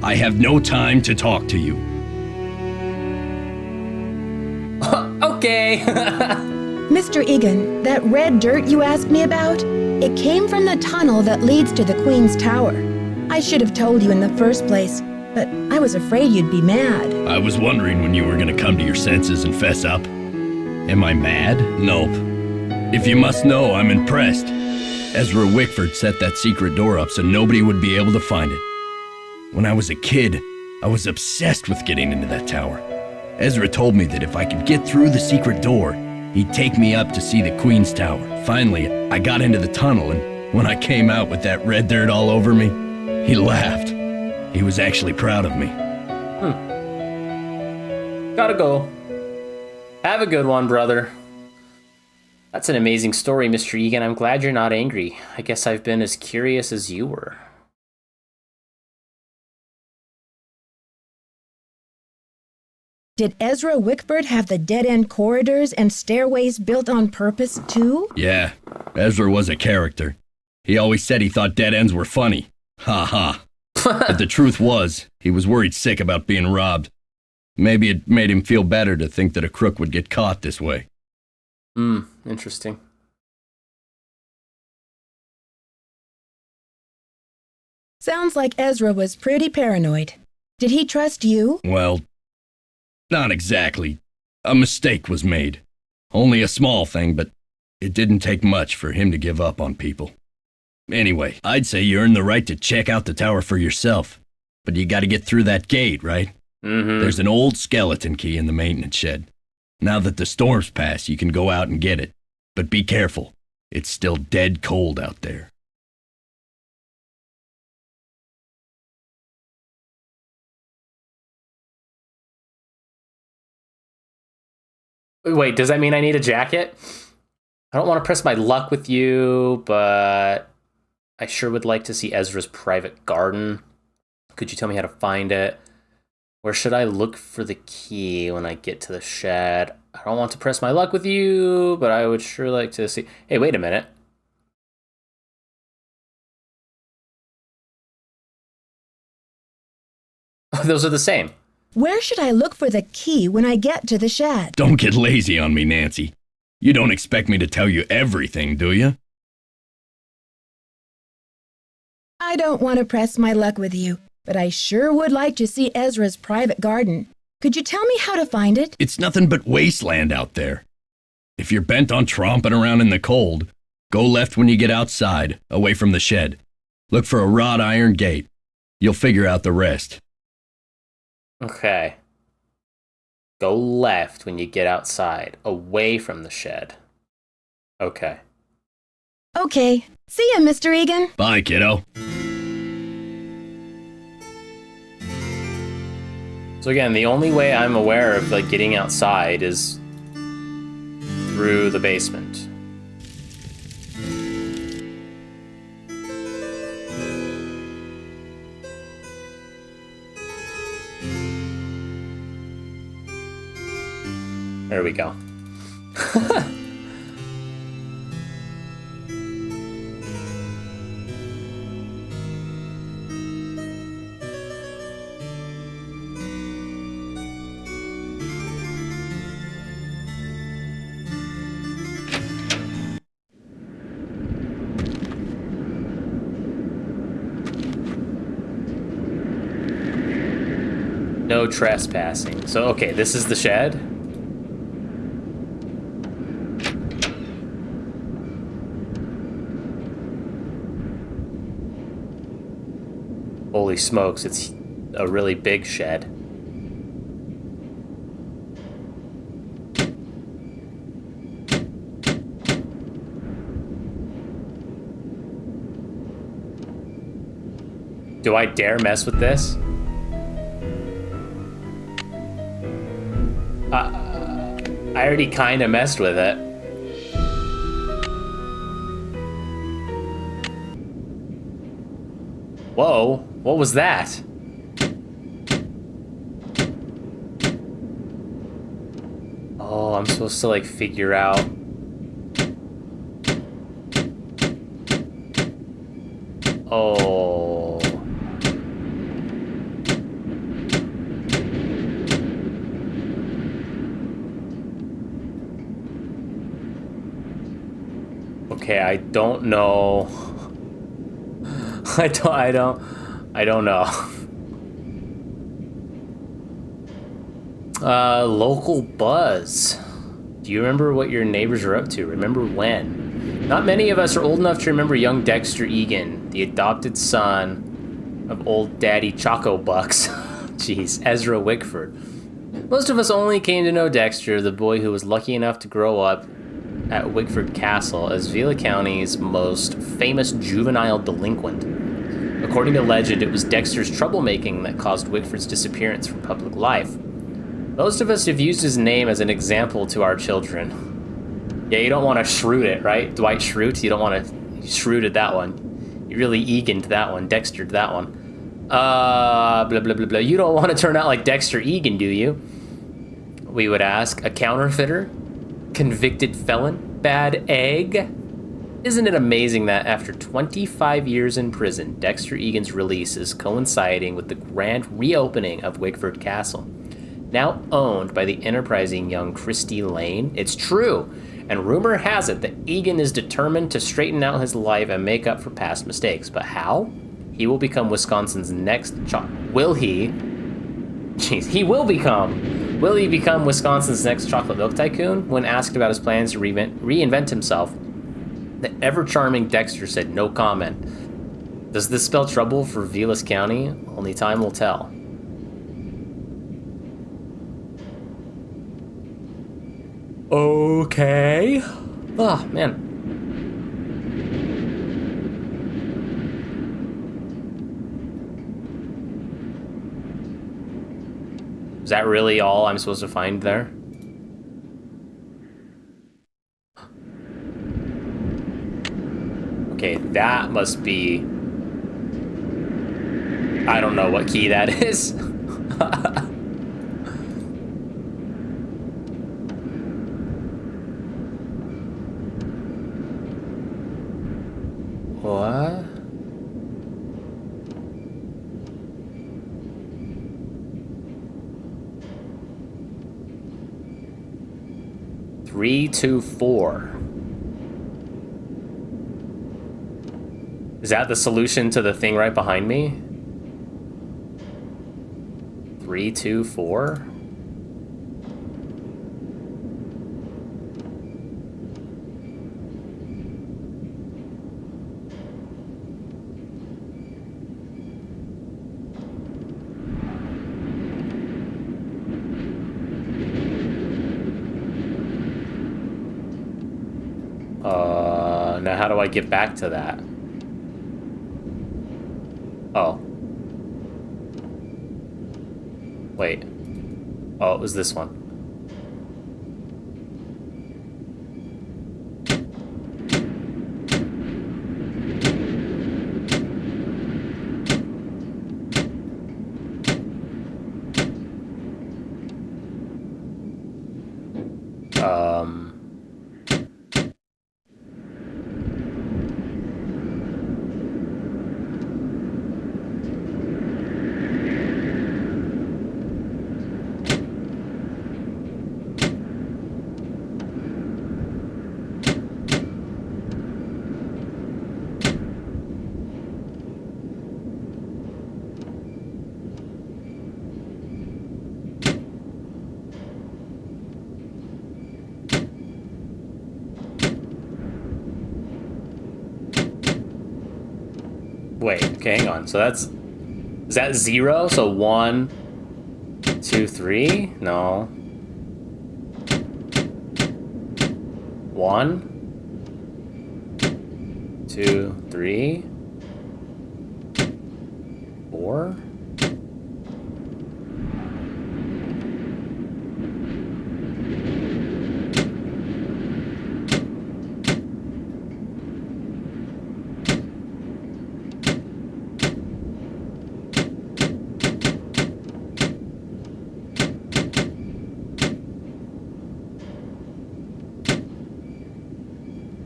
B: I have no time to talk to you.
A: Okay.
C: Mr. Egan, that red dirt you asked me about, it came from the tunnel that leads to the Queen's Tower. I should have told you in the first place, but I was afraid you'd be mad.
B: I was wondering when you were gonna come to your senses and fess up. Am I mad? Nope. If you must know, I'm impressed. Ezra Wickford set that secret door up so nobody would be able to find it. When I was a kid, I was obsessed with getting into that tower. Ezra told me that if I could get through the secret door, he'd take me up to see the Queen's Tower. Finally, I got into the tunnel, and when I came out with that red dirt all over me, he laughed. He was actually proud of me.
A: Gotta go. Have a good one, brother. That's an amazing story, Mr. Egan. I'm glad you're not angry. I guess I've been as curious as you were.
C: Did Ezra Wickford have the dead-end corridors and stairways built on purpose, too?
B: Yeah, Ezra was a character. He always said he thought dead ends were funny. Ha ha. But the truth was, he was worried sick about being robbed. Maybe it made him feel better to think that a crook would get caught this way.
A: Interesting.
C: Sounds like Ezra was pretty paranoid. Did he trust you?
B: Well, not exactly. A mistake was made. Only a small thing, but it didn't take much for him to give up on people. Anyway, I'd say you earned the right to check out the tower for yourself. But you gotta get through that gate, right? There's an old skeleton key in the maintenance shed. Now that the storm's passed, you can go out and get it. But be careful. It's still dead cold out there.
A: Wait, does that mean I need a jacket? I don't want to press my luck with you, but I sure would like to see Ezra's private garden. Could you tell me how to find it? Where should I look for the key when I get to the shed? I don't want to press my luck with you, but I would sure like to see... Hey, wait a minute. Those are the same.
C: Where should I look for the key when I get to the shed?
B: Don't get lazy on me, Nancy. You don't expect me to tell you everything, do you?
C: I don't want to press my luck with you, but I sure would like to see Ezra's private garden. Could you tell me how to find it?
B: It's nothing but wasteland out there. If you're bent on tromping around in the cold, go left when you get outside, away from the shed. Look for a wrought iron gate. You'll figure out the rest.
A: Okay. Go left when you get outside, away from the shed. Okay.
C: Okay. See ya, Mr. Egan.
B: Bye, kiddo.
A: So again, the only way I'm aware of like getting outside is through the basement. There we go. No trespassing. So, okay, this is the shed. Holy smokes, it's a really big shed. Do I dare mess with this? I already kind of messed with it. Whoa, what was that? Oh, I'm supposed to like figure out. Oh. Okay, I don't know. I don't know. Local buzz. Do you remember what your neighbors are up to? Remember when? Not many of us are old enough to remember young Dexter Egan, the adopted son of old Daddy Choco Bucks. Jeez, Ezra Wickford. Most of us only came to know Dexter, the boy who was lucky enough to grow up at Wickford Castle as Vila County's most famous juvenile delinquent. According to legend, it was Dexter's troublemaking that caused Wickford's disappearance from public life. Most of us have used his name as an example to our children. Yeah, you don't want to shroot it, right? Dwight Schrute? You don't want to... You shrooted that one. You really Egan'd that one. Dexter'd that one. Blah, blah, blah, blah. You don't want to turn out like Dexter Egan, do you? We would ask. A counterfeiter? Convicted felon? Bad egg? Isn't it amazing that after 25 years in prison, Dexter Egan's release is coinciding with the grand reopening of Wickford Castle? Now owned by the enterprising young Christy Lane, it's true, and rumor has it that Egan is determined to straighten out his life and make up for past mistakes. But how? He will become Wisconsin's next will he? Jeez, he will become. Will he become Wisconsin's next chocolate milk tycoon? When asked about his plans to reinvent himself, the ever-charming Dexter said no comment. Does this spell trouble for Vilas County? Only time will tell. Okay. Oh, man. Is that really all I'm supposed to find there? Okay, that must be... I don't know what key that is. What? Three, 2, 4. Is that the solution to the thing right behind me? 3, 2, 4. Now how do I get back to that? Oh. Wait. Oh, it was this one. Wait, okay, hang on. So that's... Is that 0? So 1, 2, 3? No. 1, 2, 3, 4.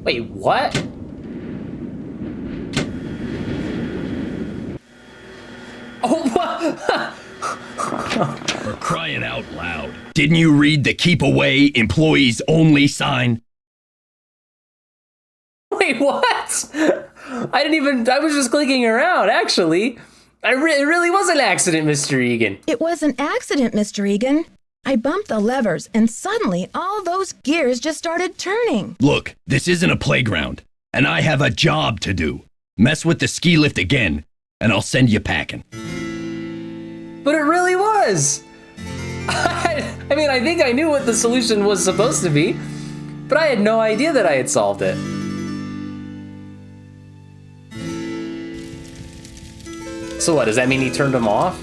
A: Wait, what? Oh, what?
B: For crying out loud. Didn't you read the keep away, employees only sign?
A: Wait, what? I was just clicking around, actually. It really was an accident, Mr. Egan.
C: It was an accident, Mr. Egan. I bumped the levers, and suddenly all those gears just started turning.
B: Look, this isn't a playground, and I have a job to do. Mess with the ski lift again, and I'll send you packing.
A: But it really was. I mean, I think I knew what the solution was supposed to be, but I had no idea that I had solved it. So what, does that mean he turned them off?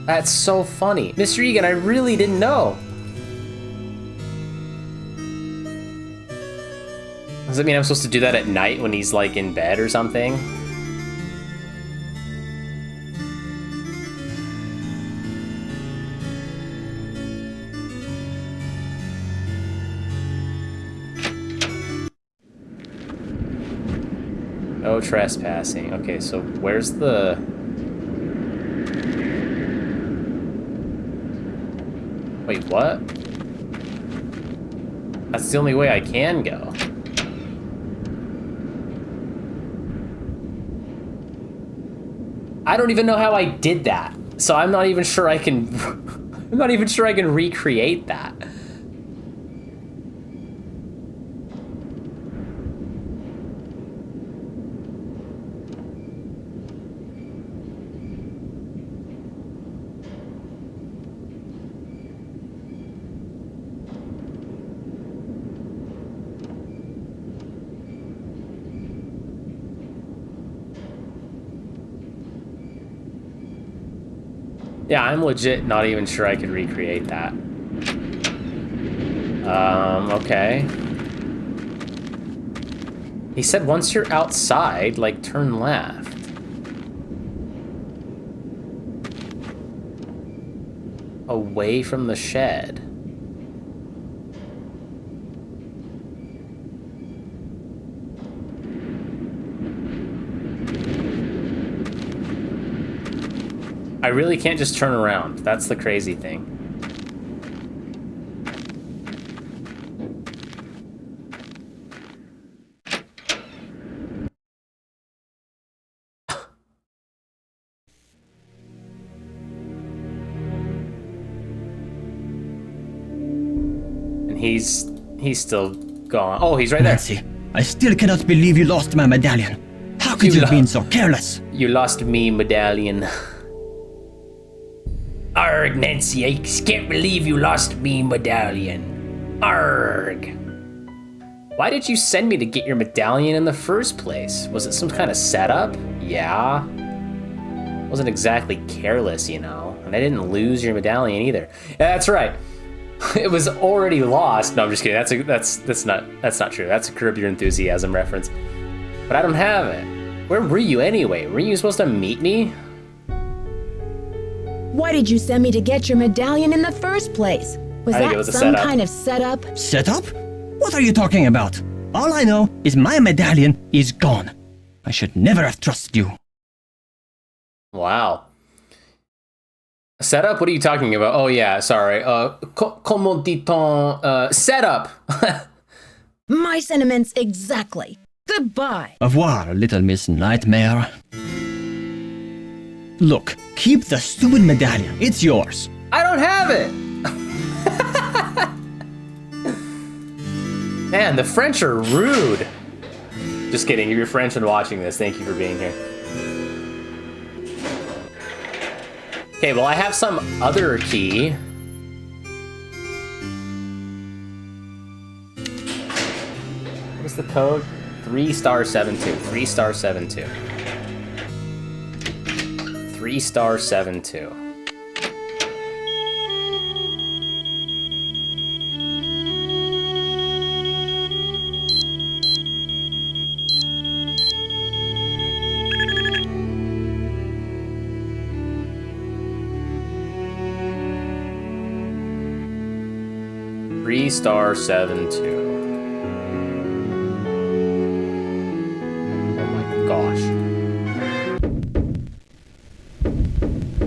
A: That's so funny. Mr. Egan, I really didn't know. Does that mean I'm supposed to do that at night when he's like in bed or something? No trespassing. Okay, so where's the... Wait, what? That's the only way I can go. I don't even know how I did that. So I'm not even sure I can... I'm not even sure I can recreate that. Yeah, I'm legit not even sure I could recreate that. Okay. He said once you're outside, like, turn left. Away from the shed. I really can't just turn around. That's the crazy thing. And he's still gone. Oh, he's right there.
E: Nancy, I still cannot believe you lost my medallion. How could you have been so careless?
A: You lost me, medallion. Arg, Nancy, I can't believe you lost me, medallion. Arg. Why did you send me to get your medallion in the first place? Was it some kind of setup? Yeah. Wasn't exactly careless, you know. And I didn't lose your medallion either. Yeah, that's right. It was already lost. No, I'm just kidding. That's not true. That's a Curb Your Enthusiasm reference. But I don't have it. Where were you anyway? Were you supposed to meet me?
C: Why did you send me to get your medallion in the first place? Was
A: I think it
C: that
A: was a
C: some
A: setup.
C: kind of setup?
E: Setup? What are you talking about? All I know is my medallion is gone. I should never have trusted you.
A: Wow. Setup? What are you talking about? Oh yeah, sorry. Comment dit-on? Setup.
C: My sentiments exactly. Goodbye.
E: Au revoir, little Miss Nightmare. Look, keep the stupid medallion. It's yours.
A: I don't have it. Man, the French are rude. Just kidding. If you're French and watching this, thank you for being here. Okay, well, I have some other key. What is the code? 3*72. 3*72. 3*72. $3*72. Oh my gosh.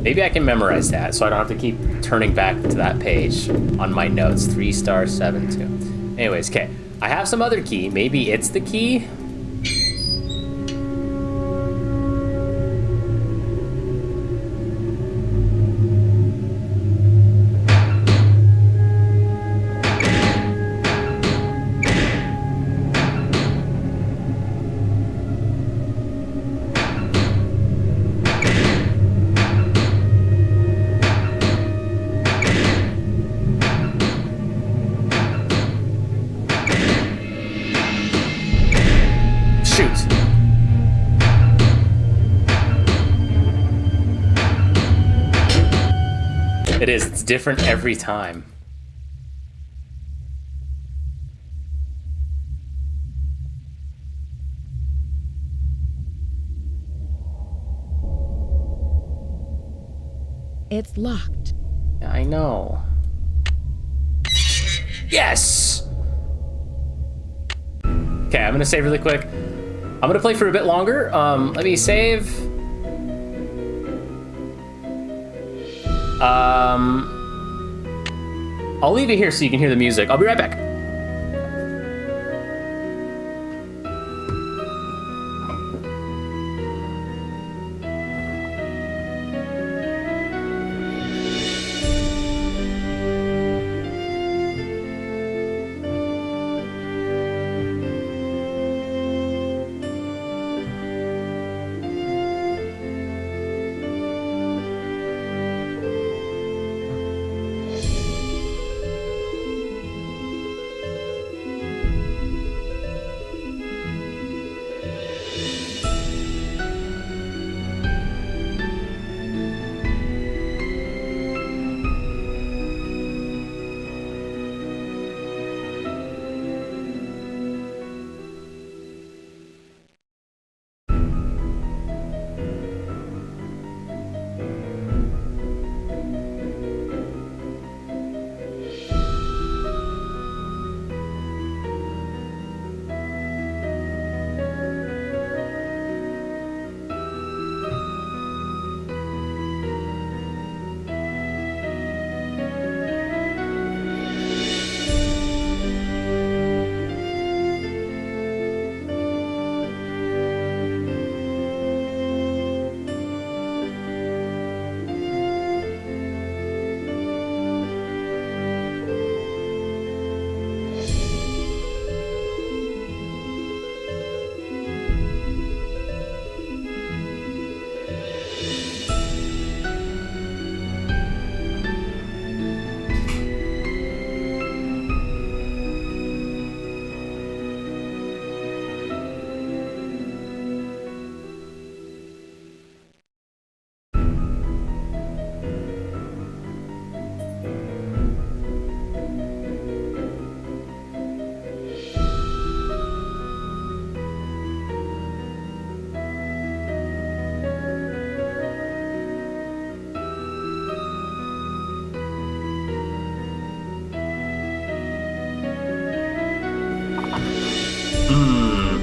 A: Maybe I can memorize that so I don't have to keep turning back to that page on my notes. 3*72. Anyways, okay. I have some other key. Maybe it's the key? It is. It's different every time.
C: It's locked.
A: I know. Yes! Okay, I'm gonna save really quick. I'm gonna play for a bit longer. Let me save. I'll leave it here so you can hear the music. I'll be right back.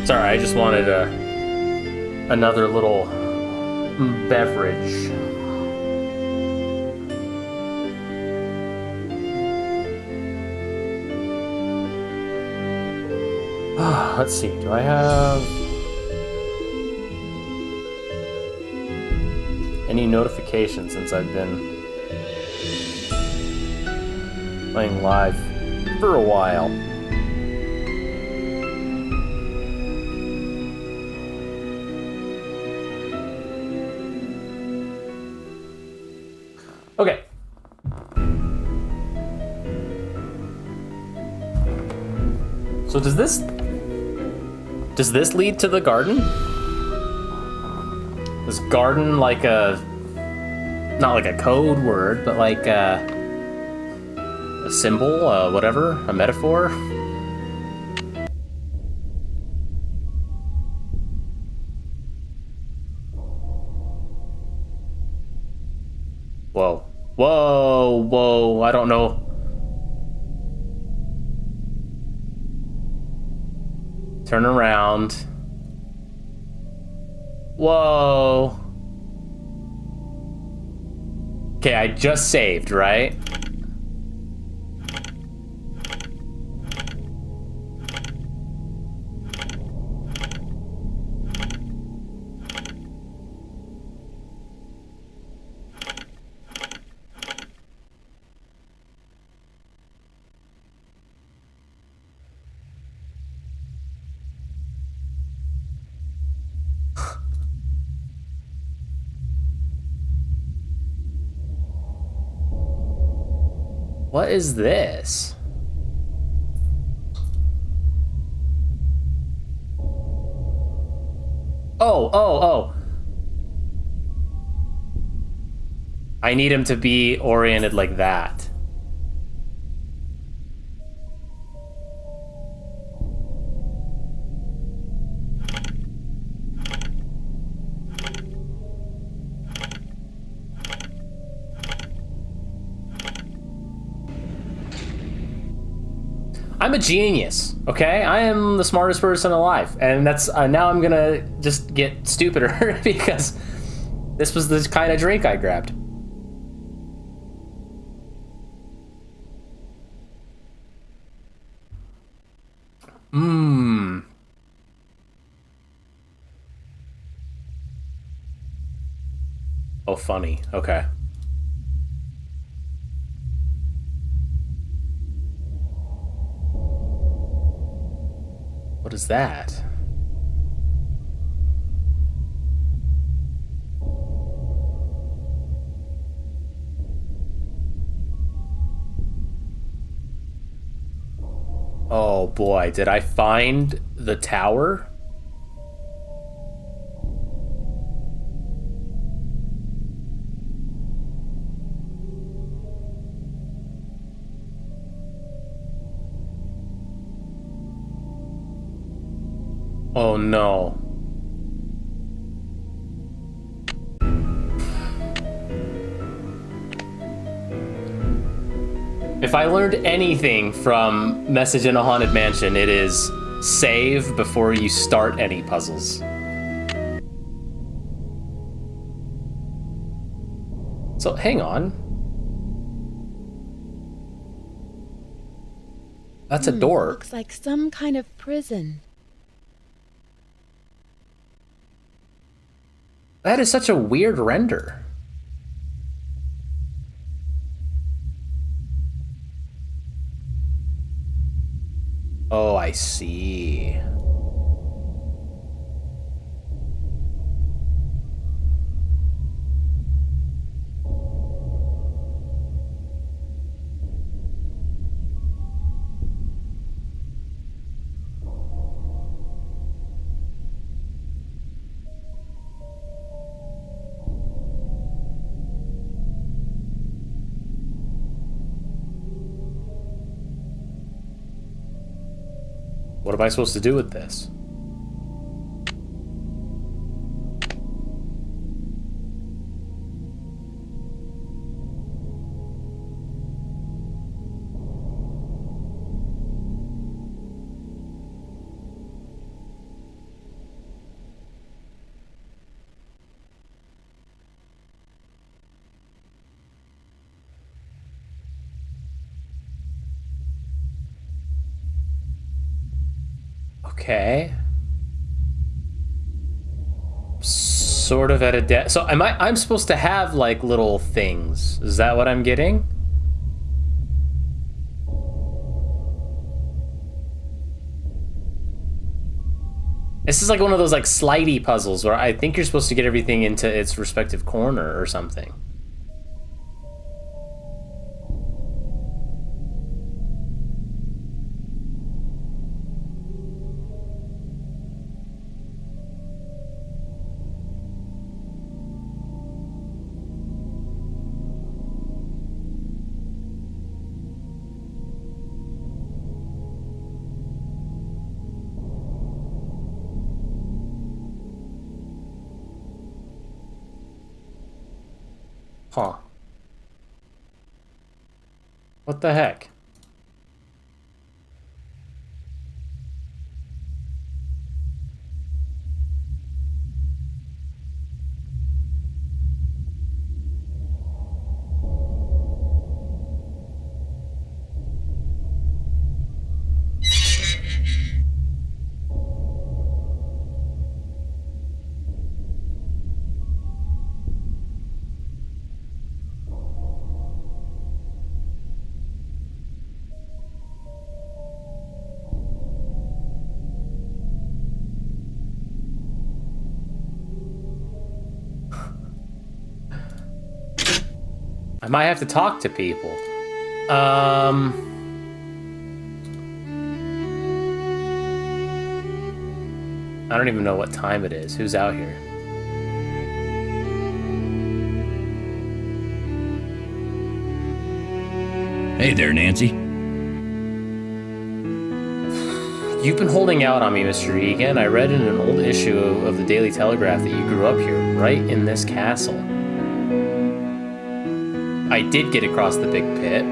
A: Sorry, I just wanted another little beverage. Let's see, do I have any notifications since I've been playing live for a while? So does this lead to the garden? Is garden like a, not like a code word, but like a symbol, whatever, a metaphor? Whoa. Whoa, whoa, I don't know. Turn around. Whoa. Okay, I just saved, right? What is this? Oh. I need him to be oriented like that. I'm a genius, okay? I am the smartest person alive, and that's now I'm gonna just get stupider because this was the kind of drink I grabbed. Oh, funny. Okay. What is that? Oh boy, did I find the tower? Oh no. If I learned anything from Message in a Haunted Mansion, it is save before you start any puzzles. So, hang on. That's a door.
C: Looks like some kind of prison.
A: That is such a weird render. Oh, I see. What am I supposed to do with this? Okay. Sort of at a desk. So I'm supposed to have like little things. Is that what I'm getting? This is like one of those like slidey puzzles where I think you're supposed to get everything into its respective corner or something. Huh. What the heck? I might have to talk to people. I don't even know what time it is. Who's out here?
B: Hey there, Nancy.
A: You've been holding out on me, Mr. Egan. I read in an old issue of the Daily Telegraph that you grew up here, right in this castle. I did get across the big pit.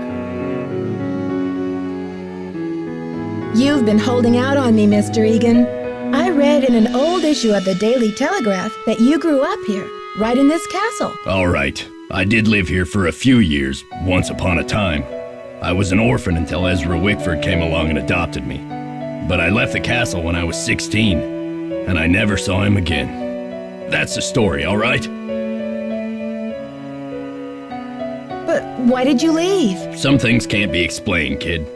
C: You've been holding out on me, Mr. Egan. I read in an old issue of the Daily Telegraph that you grew up here, right in this castle.
B: All right. I did live here for a few years, once upon a time. I was an orphan until Ezra Wickford came along and adopted me. But I left the castle when I was 16, and I never saw him again. That's the story, all right?
C: But why did you leave?
B: Some things can't be explained, kid.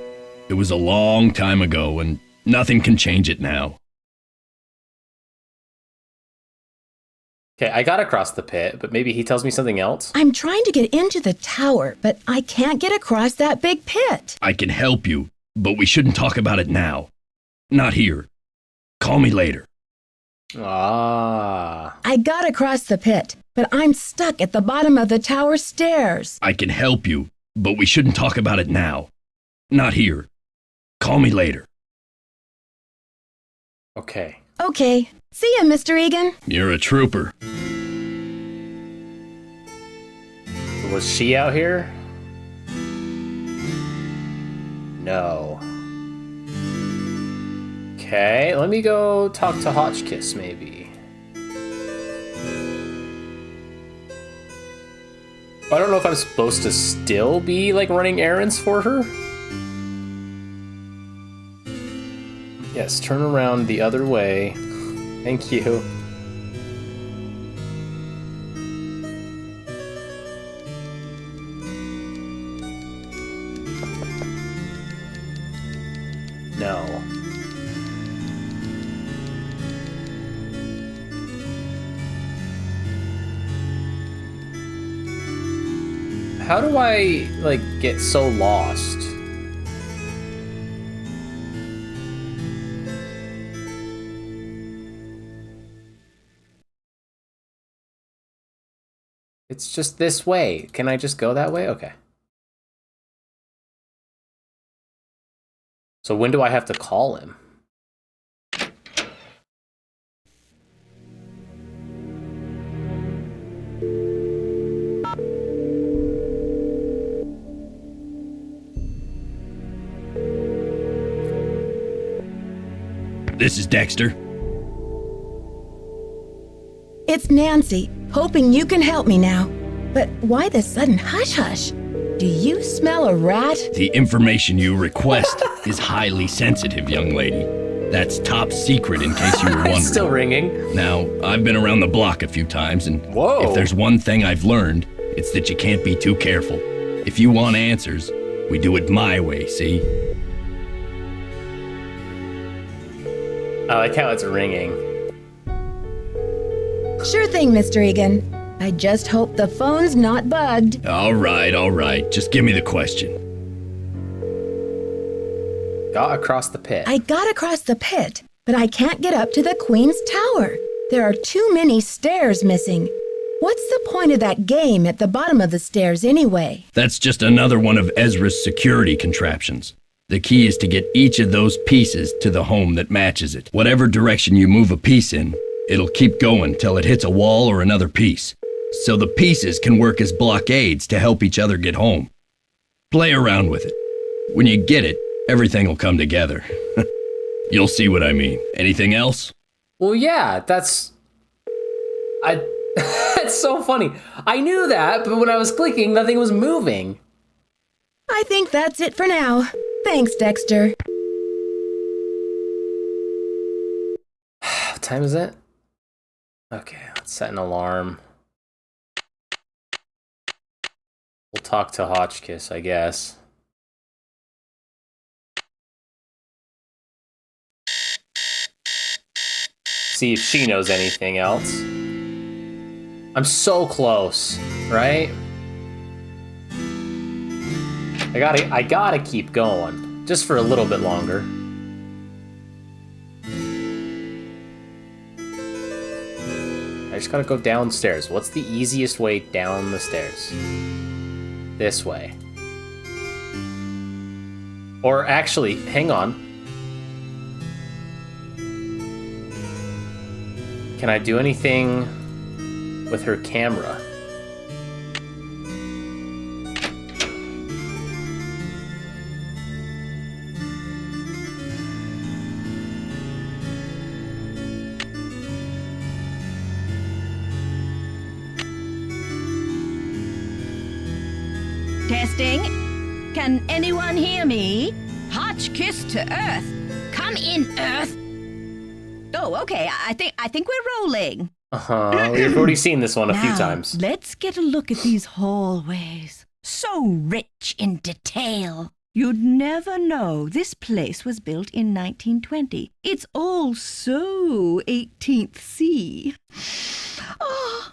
B: It was a long time ago, and nothing can change it now.
A: Okay, I got across the pit, but maybe he tells me something else?
C: I'm trying to get into the tower, but I can't get across that big pit.
B: I can help you, but we shouldn't talk about it now. Not here. Call me later.
A: Ah.
C: I got across the pit, but I'm stuck at the bottom of the tower stairs.
B: I can help you, but we shouldn't talk about it now. Not here. Call me later.
A: Okay.
C: Okay. See ya, Mr. Egan.
B: You're a trooper.
A: Was she out here? No. Okay, let me go talk to Hotchkiss, maybe. I don't know if I'm supposed to still be, like, running errands for her. Yes, turn around the other way. Thank you. No. How do I, like, get so lost? It's just this way. Can I just go that way? Okay. So when do I have to call him?
B: This is Dexter.
C: It's Nancy, hoping you can help me now. But why the sudden hush-hush? Do you smell a rat?
B: The information you request is highly sensitive, young lady. That's top secret in case you were wondering.
A: It's still ringing.
B: Now, I've been around the block a few times, and
A: Whoa.
B: if there's one thing I've learned, it's that you can't be too careful. If you want answers, we do it my way, see?
A: I like how it's ringing.
C: Sure thing, Mr. Egan. I just hope the phone's not bugged.
B: All right. Just give me the question.
A: Got across the pit.
C: I got across the pit, but I can't get up to the Queen's Tower. There are too many stairs missing. What's the point of that game at the bottom of the stairs anyway?
B: That's just another one of Ezra's security contraptions. The key is to get each of those pieces to the home that matches it. Whatever direction you move a piece in, it'll keep going till it hits a wall or another piece. so the pieces can work as blockades to help each other get home. Play around with it. When you get it, everything will come together. You'll see what I mean. Anything else?
A: Well, yeah, that's so funny. I knew that, but when I was clicking, nothing was moving.
C: I think that's it for now. Thanks, Dexter.
A: What time is it? Okay, let's set an alarm. We'll talk to Hotchkiss, I guess. See if she knows anything else. I'm so close, right? I gotta keep going, just for a little bit longer. I just gotta go downstairs. What's the easiest way down the stairs? This way. Or actually, hang on. Can I do anything with her camera?
H: Testing. Can anyone hear me? Hotchkiss to Earth.
G: Come in, Earth.
H: Oh, okay. I think we're rolling.
A: We've already seen this one a few
H: Now,
A: times.
H: Let's get a look at these hallways. So rich in detail. You'd never know this place was built in 1920. It's all so 18th C. Oh,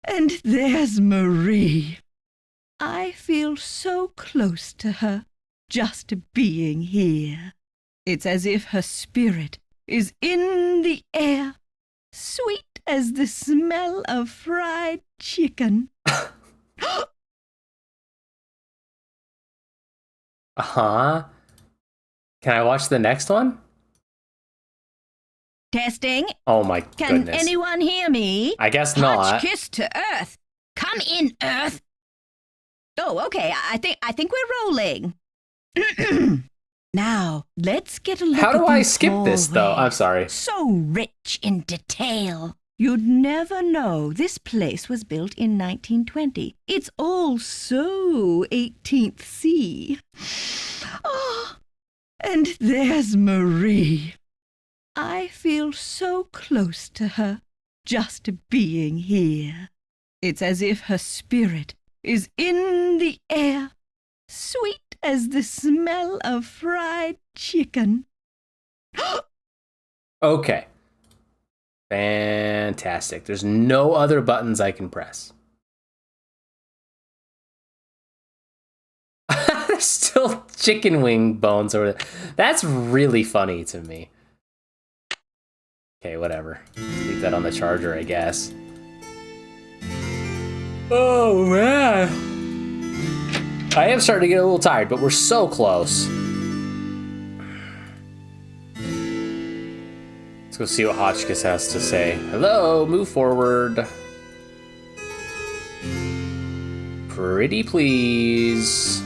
H: and there's Marie. I feel so close to her, just being here. It's as if her spirit is in the air, sweet as the smell of fried chicken.
A: Can I watch the next one?
H: Testing.
A: Oh my
H: Can
A: goodness.
H: anyone hear me?
A: I guess not.
H: Hotchkiss to Earth.
G: Come in, Earth.
H: Oh, okay. I think we're rolling. Now, let's get a look
A: How
H: at
A: do I
H: these
A: skip this, though? I'm
H: hallways.
A: sorry.
H: So rich in detail. You'd never know this place was built in 1920. It's all so 18th C. Oh, and there's Marie. I feel so close to her, just being here. It's as if her spirit is in the air, sweet as the smell of fried chicken.
A: Okay. Fantastic. There's no other buttons I can press. There's still chicken wing bones over there. That's really funny to me. Okay, whatever. Leave that on the charger, I guess. Oh, man. I am starting to get a little tired, but we're so close. Let's go see what Hotchkiss has to say. Hello, move forward. Pretty please.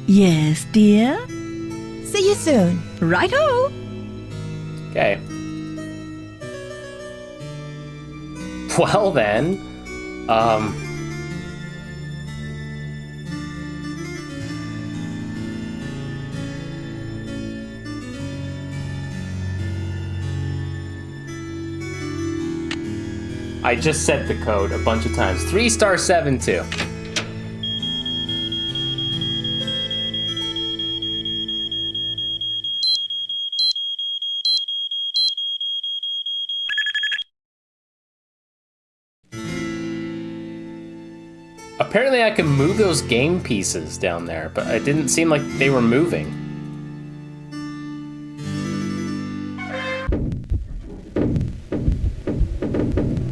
H: Yes, dear?
C: See you soon.
H: Righto!
A: Okay. Well then, I just said the code a bunch of times. 3*72. Apparently I can move those game pieces down there, but it didn't seem like they were moving.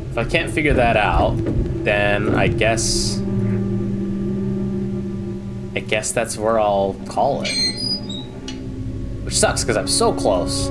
A: If I can't figure that out, then I guess that's where I'll call it. Which sucks, because I'm so close.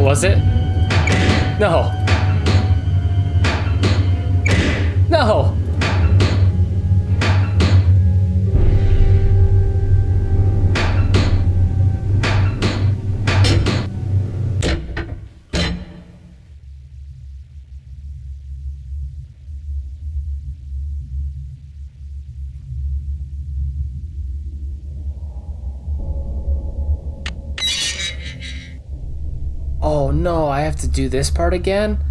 A: Was it? No. No. Oh no, I have to do this part again?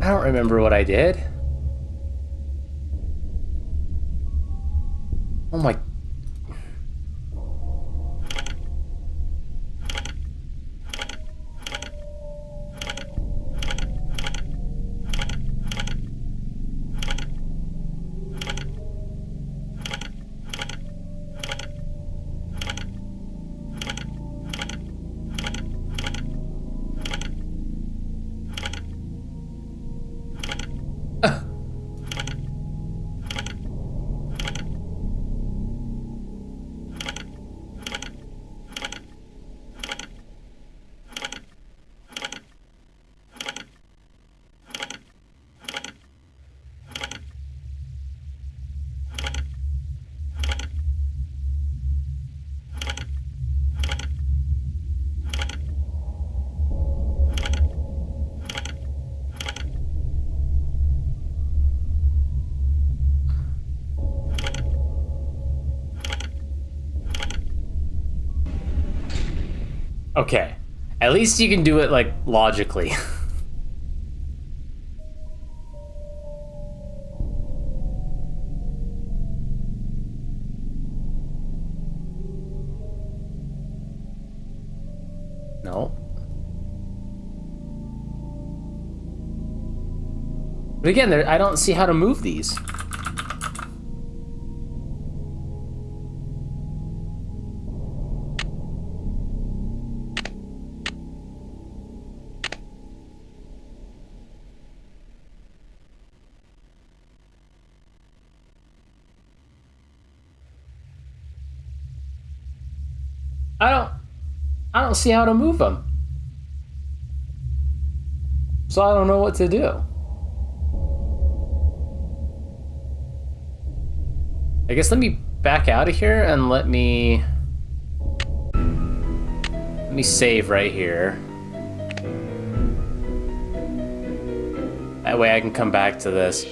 A: I don't remember what I did. Oh my... Okay. At least you can do it, like, logically. No. But again, I don't see how to move these. I don't see how to move them. So I don't know what to do. I guess let me back out of here and let me save right here. That way I can come back to this.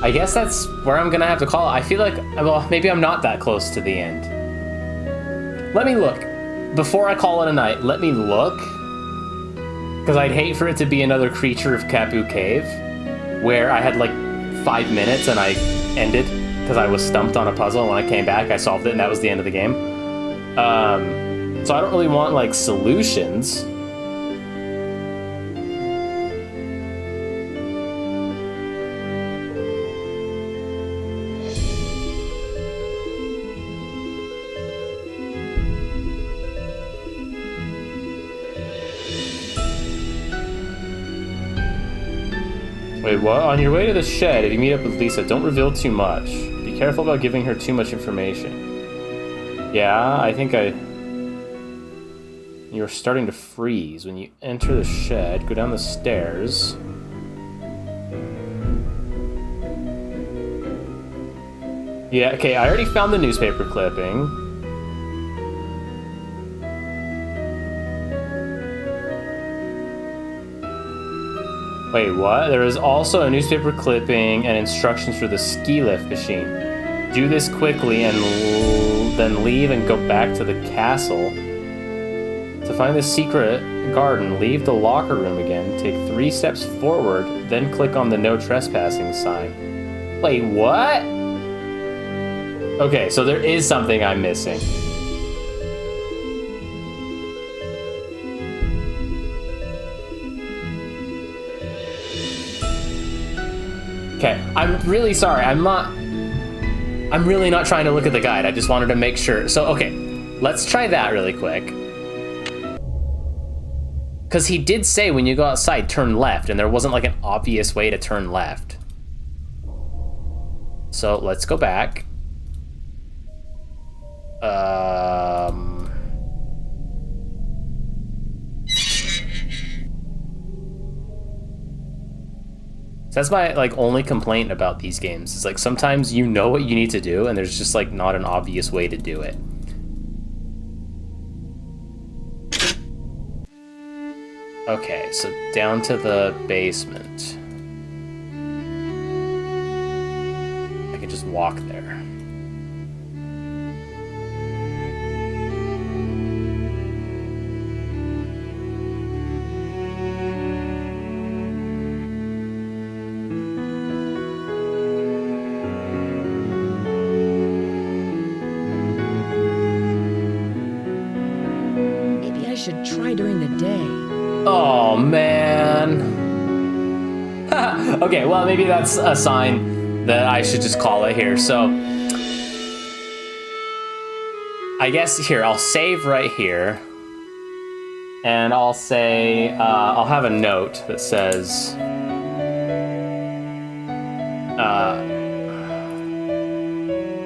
A: I guess that's where I'm gonna have to call it. I feel like, well, maybe I'm not that close to the end. Let me look. Before I call it a night, let me look. Because I'd hate for it to be another Creature of Kapu Cave, where I had like 5 minutes and I ended because I was stumped on a puzzle, and when I came back I solved it and that was the end of the game. So I don't really want like solutions. Wait, what? On your way to the shed, if you meet up with Lisa, don't reveal too much. Be careful about giving her too much information. Yeah, I think you're starting to freeze. When you enter the shed, go down the stairs. Yeah, okay, I already found the newspaper clipping. Wait, what? There is also a newspaper clipping and instructions for the ski lift machine. Do this quickly and then leave and go back to the castle. To find the secret garden, leave the locker room again, take 3 steps forward, then click on the no trespassing sign. Wait, what? Okay, so there is something I'm missing. Okay, I'm really sorry. I'm really not trying to look at the guide. I just wanted to make sure. So, okay, let's try that really quick. Because he did say when you go outside, turn left, and there wasn't like an obvious way to turn left. So let's go back. So that's my like only complaint about these games. It's like sometimes you know what you need to do and there's just like not an obvious way to do it. Okay, so down to the basement. I can just walk there.
C: Maybe I should try during the day.
A: Oh, man. Okay, well, maybe that's a sign that I should just call it here. So, I guess here, I'll save right here. And I'll say, I'll have a note that says,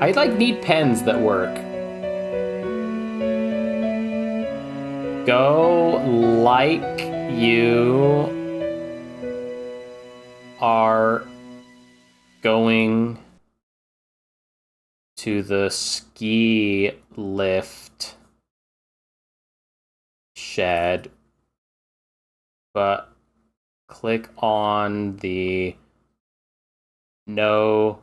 A: I like need pens that work. Go like you are going to the ski lift shed, but click on the no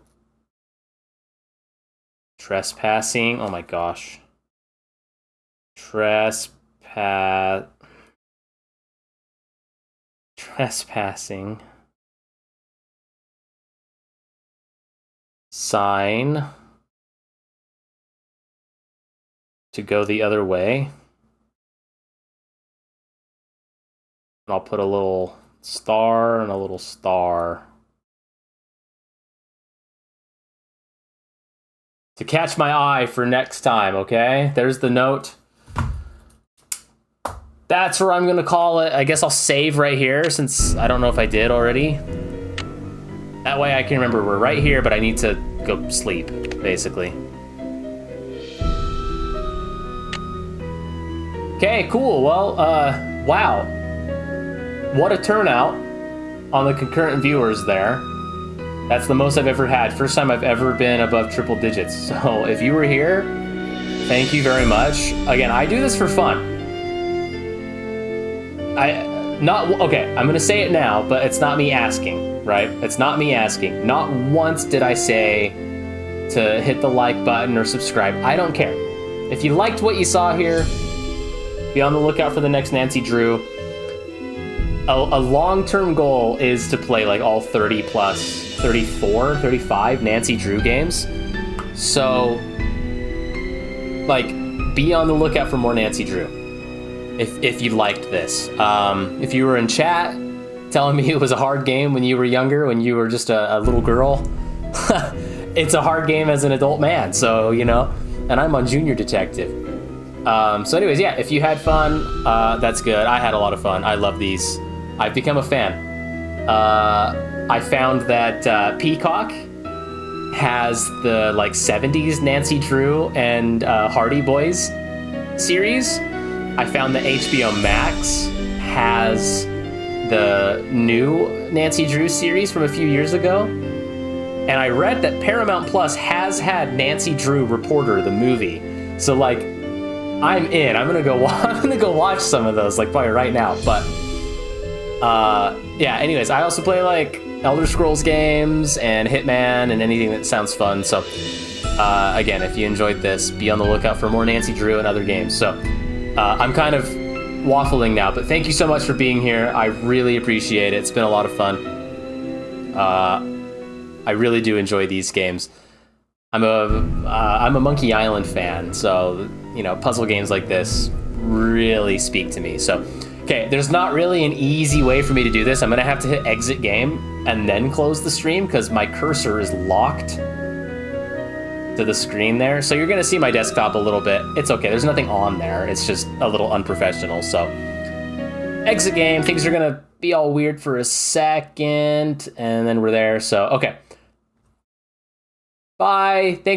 A: trespassing. Oh my gosh. Trespassing sign to go the other way. And I'll put a little star and a little star to catch my eye for next time, okay? There's the note. That's where I'm gonna call it. I guess I'll save right here since I don't know if I did already. That way I can remember we're right here, but I need to go sleep, basically. Okay, cool. Well, wow. What a turnout on the concurrent viewers there. That's the most I've ever had. First time I've ever been above triple digits. So if you were here, thank you very much. Again, I do this for fun. I'm gonna say it now, but it's not me asking, right? It's not me asking. Not once did I say to hit the like button or subscribe. I don't care. If you liked what you saw here, be on the lookout for the next Nancy Drew. A long-term goal is to play like all 30 plus, 34, 35 Nancy Drew games. So, like, be on the lookout for more Nancy Drew. If you liked this. If you were in chat telling me it was a hard game when you were younger, when you were just a little girl, it's a hard game as an adult man, so, you know, and I'm on Junior Detective. So anyways, yeah, if you had fun, that's good. I had a lot of fun. I love these. I've become a fan. I found that Peacock has the like 70s Nancy Drew and Hardy Boys series. I found that HBO Max has the new Nancy Drew series from a few years ago. And I read that Paramount Plus has had Nancy Drew Reporter, the movie. So like, I'm in. I'm gonna go watch some of those, like probably right now. But yeah, anyways, I also play like Elder Scrolls games and Hitman and anything that sounds fun. So again, if you enjoyed this, be on the lookout for more Nancy Drew and other games. So I'm kind of waffling now, but thank you so much for being here. I really appreciate it. It's been a lot of fun. I really do enjoy these games. I'm a Monkey Island fan, so you know, puzzle games like this really speak to me. So, okay, there's not really an easy way for me to do this. I'm gonna have to hit exit game and then close the stream because my cursor is locked to the screen there. So you're gonna see my desktop a little bit. It's okay, there's nothing on there. It's just a little unprofessional. So exit game, things are gonna be all weird for a second and then we're there. So, okay. Bye, thanks.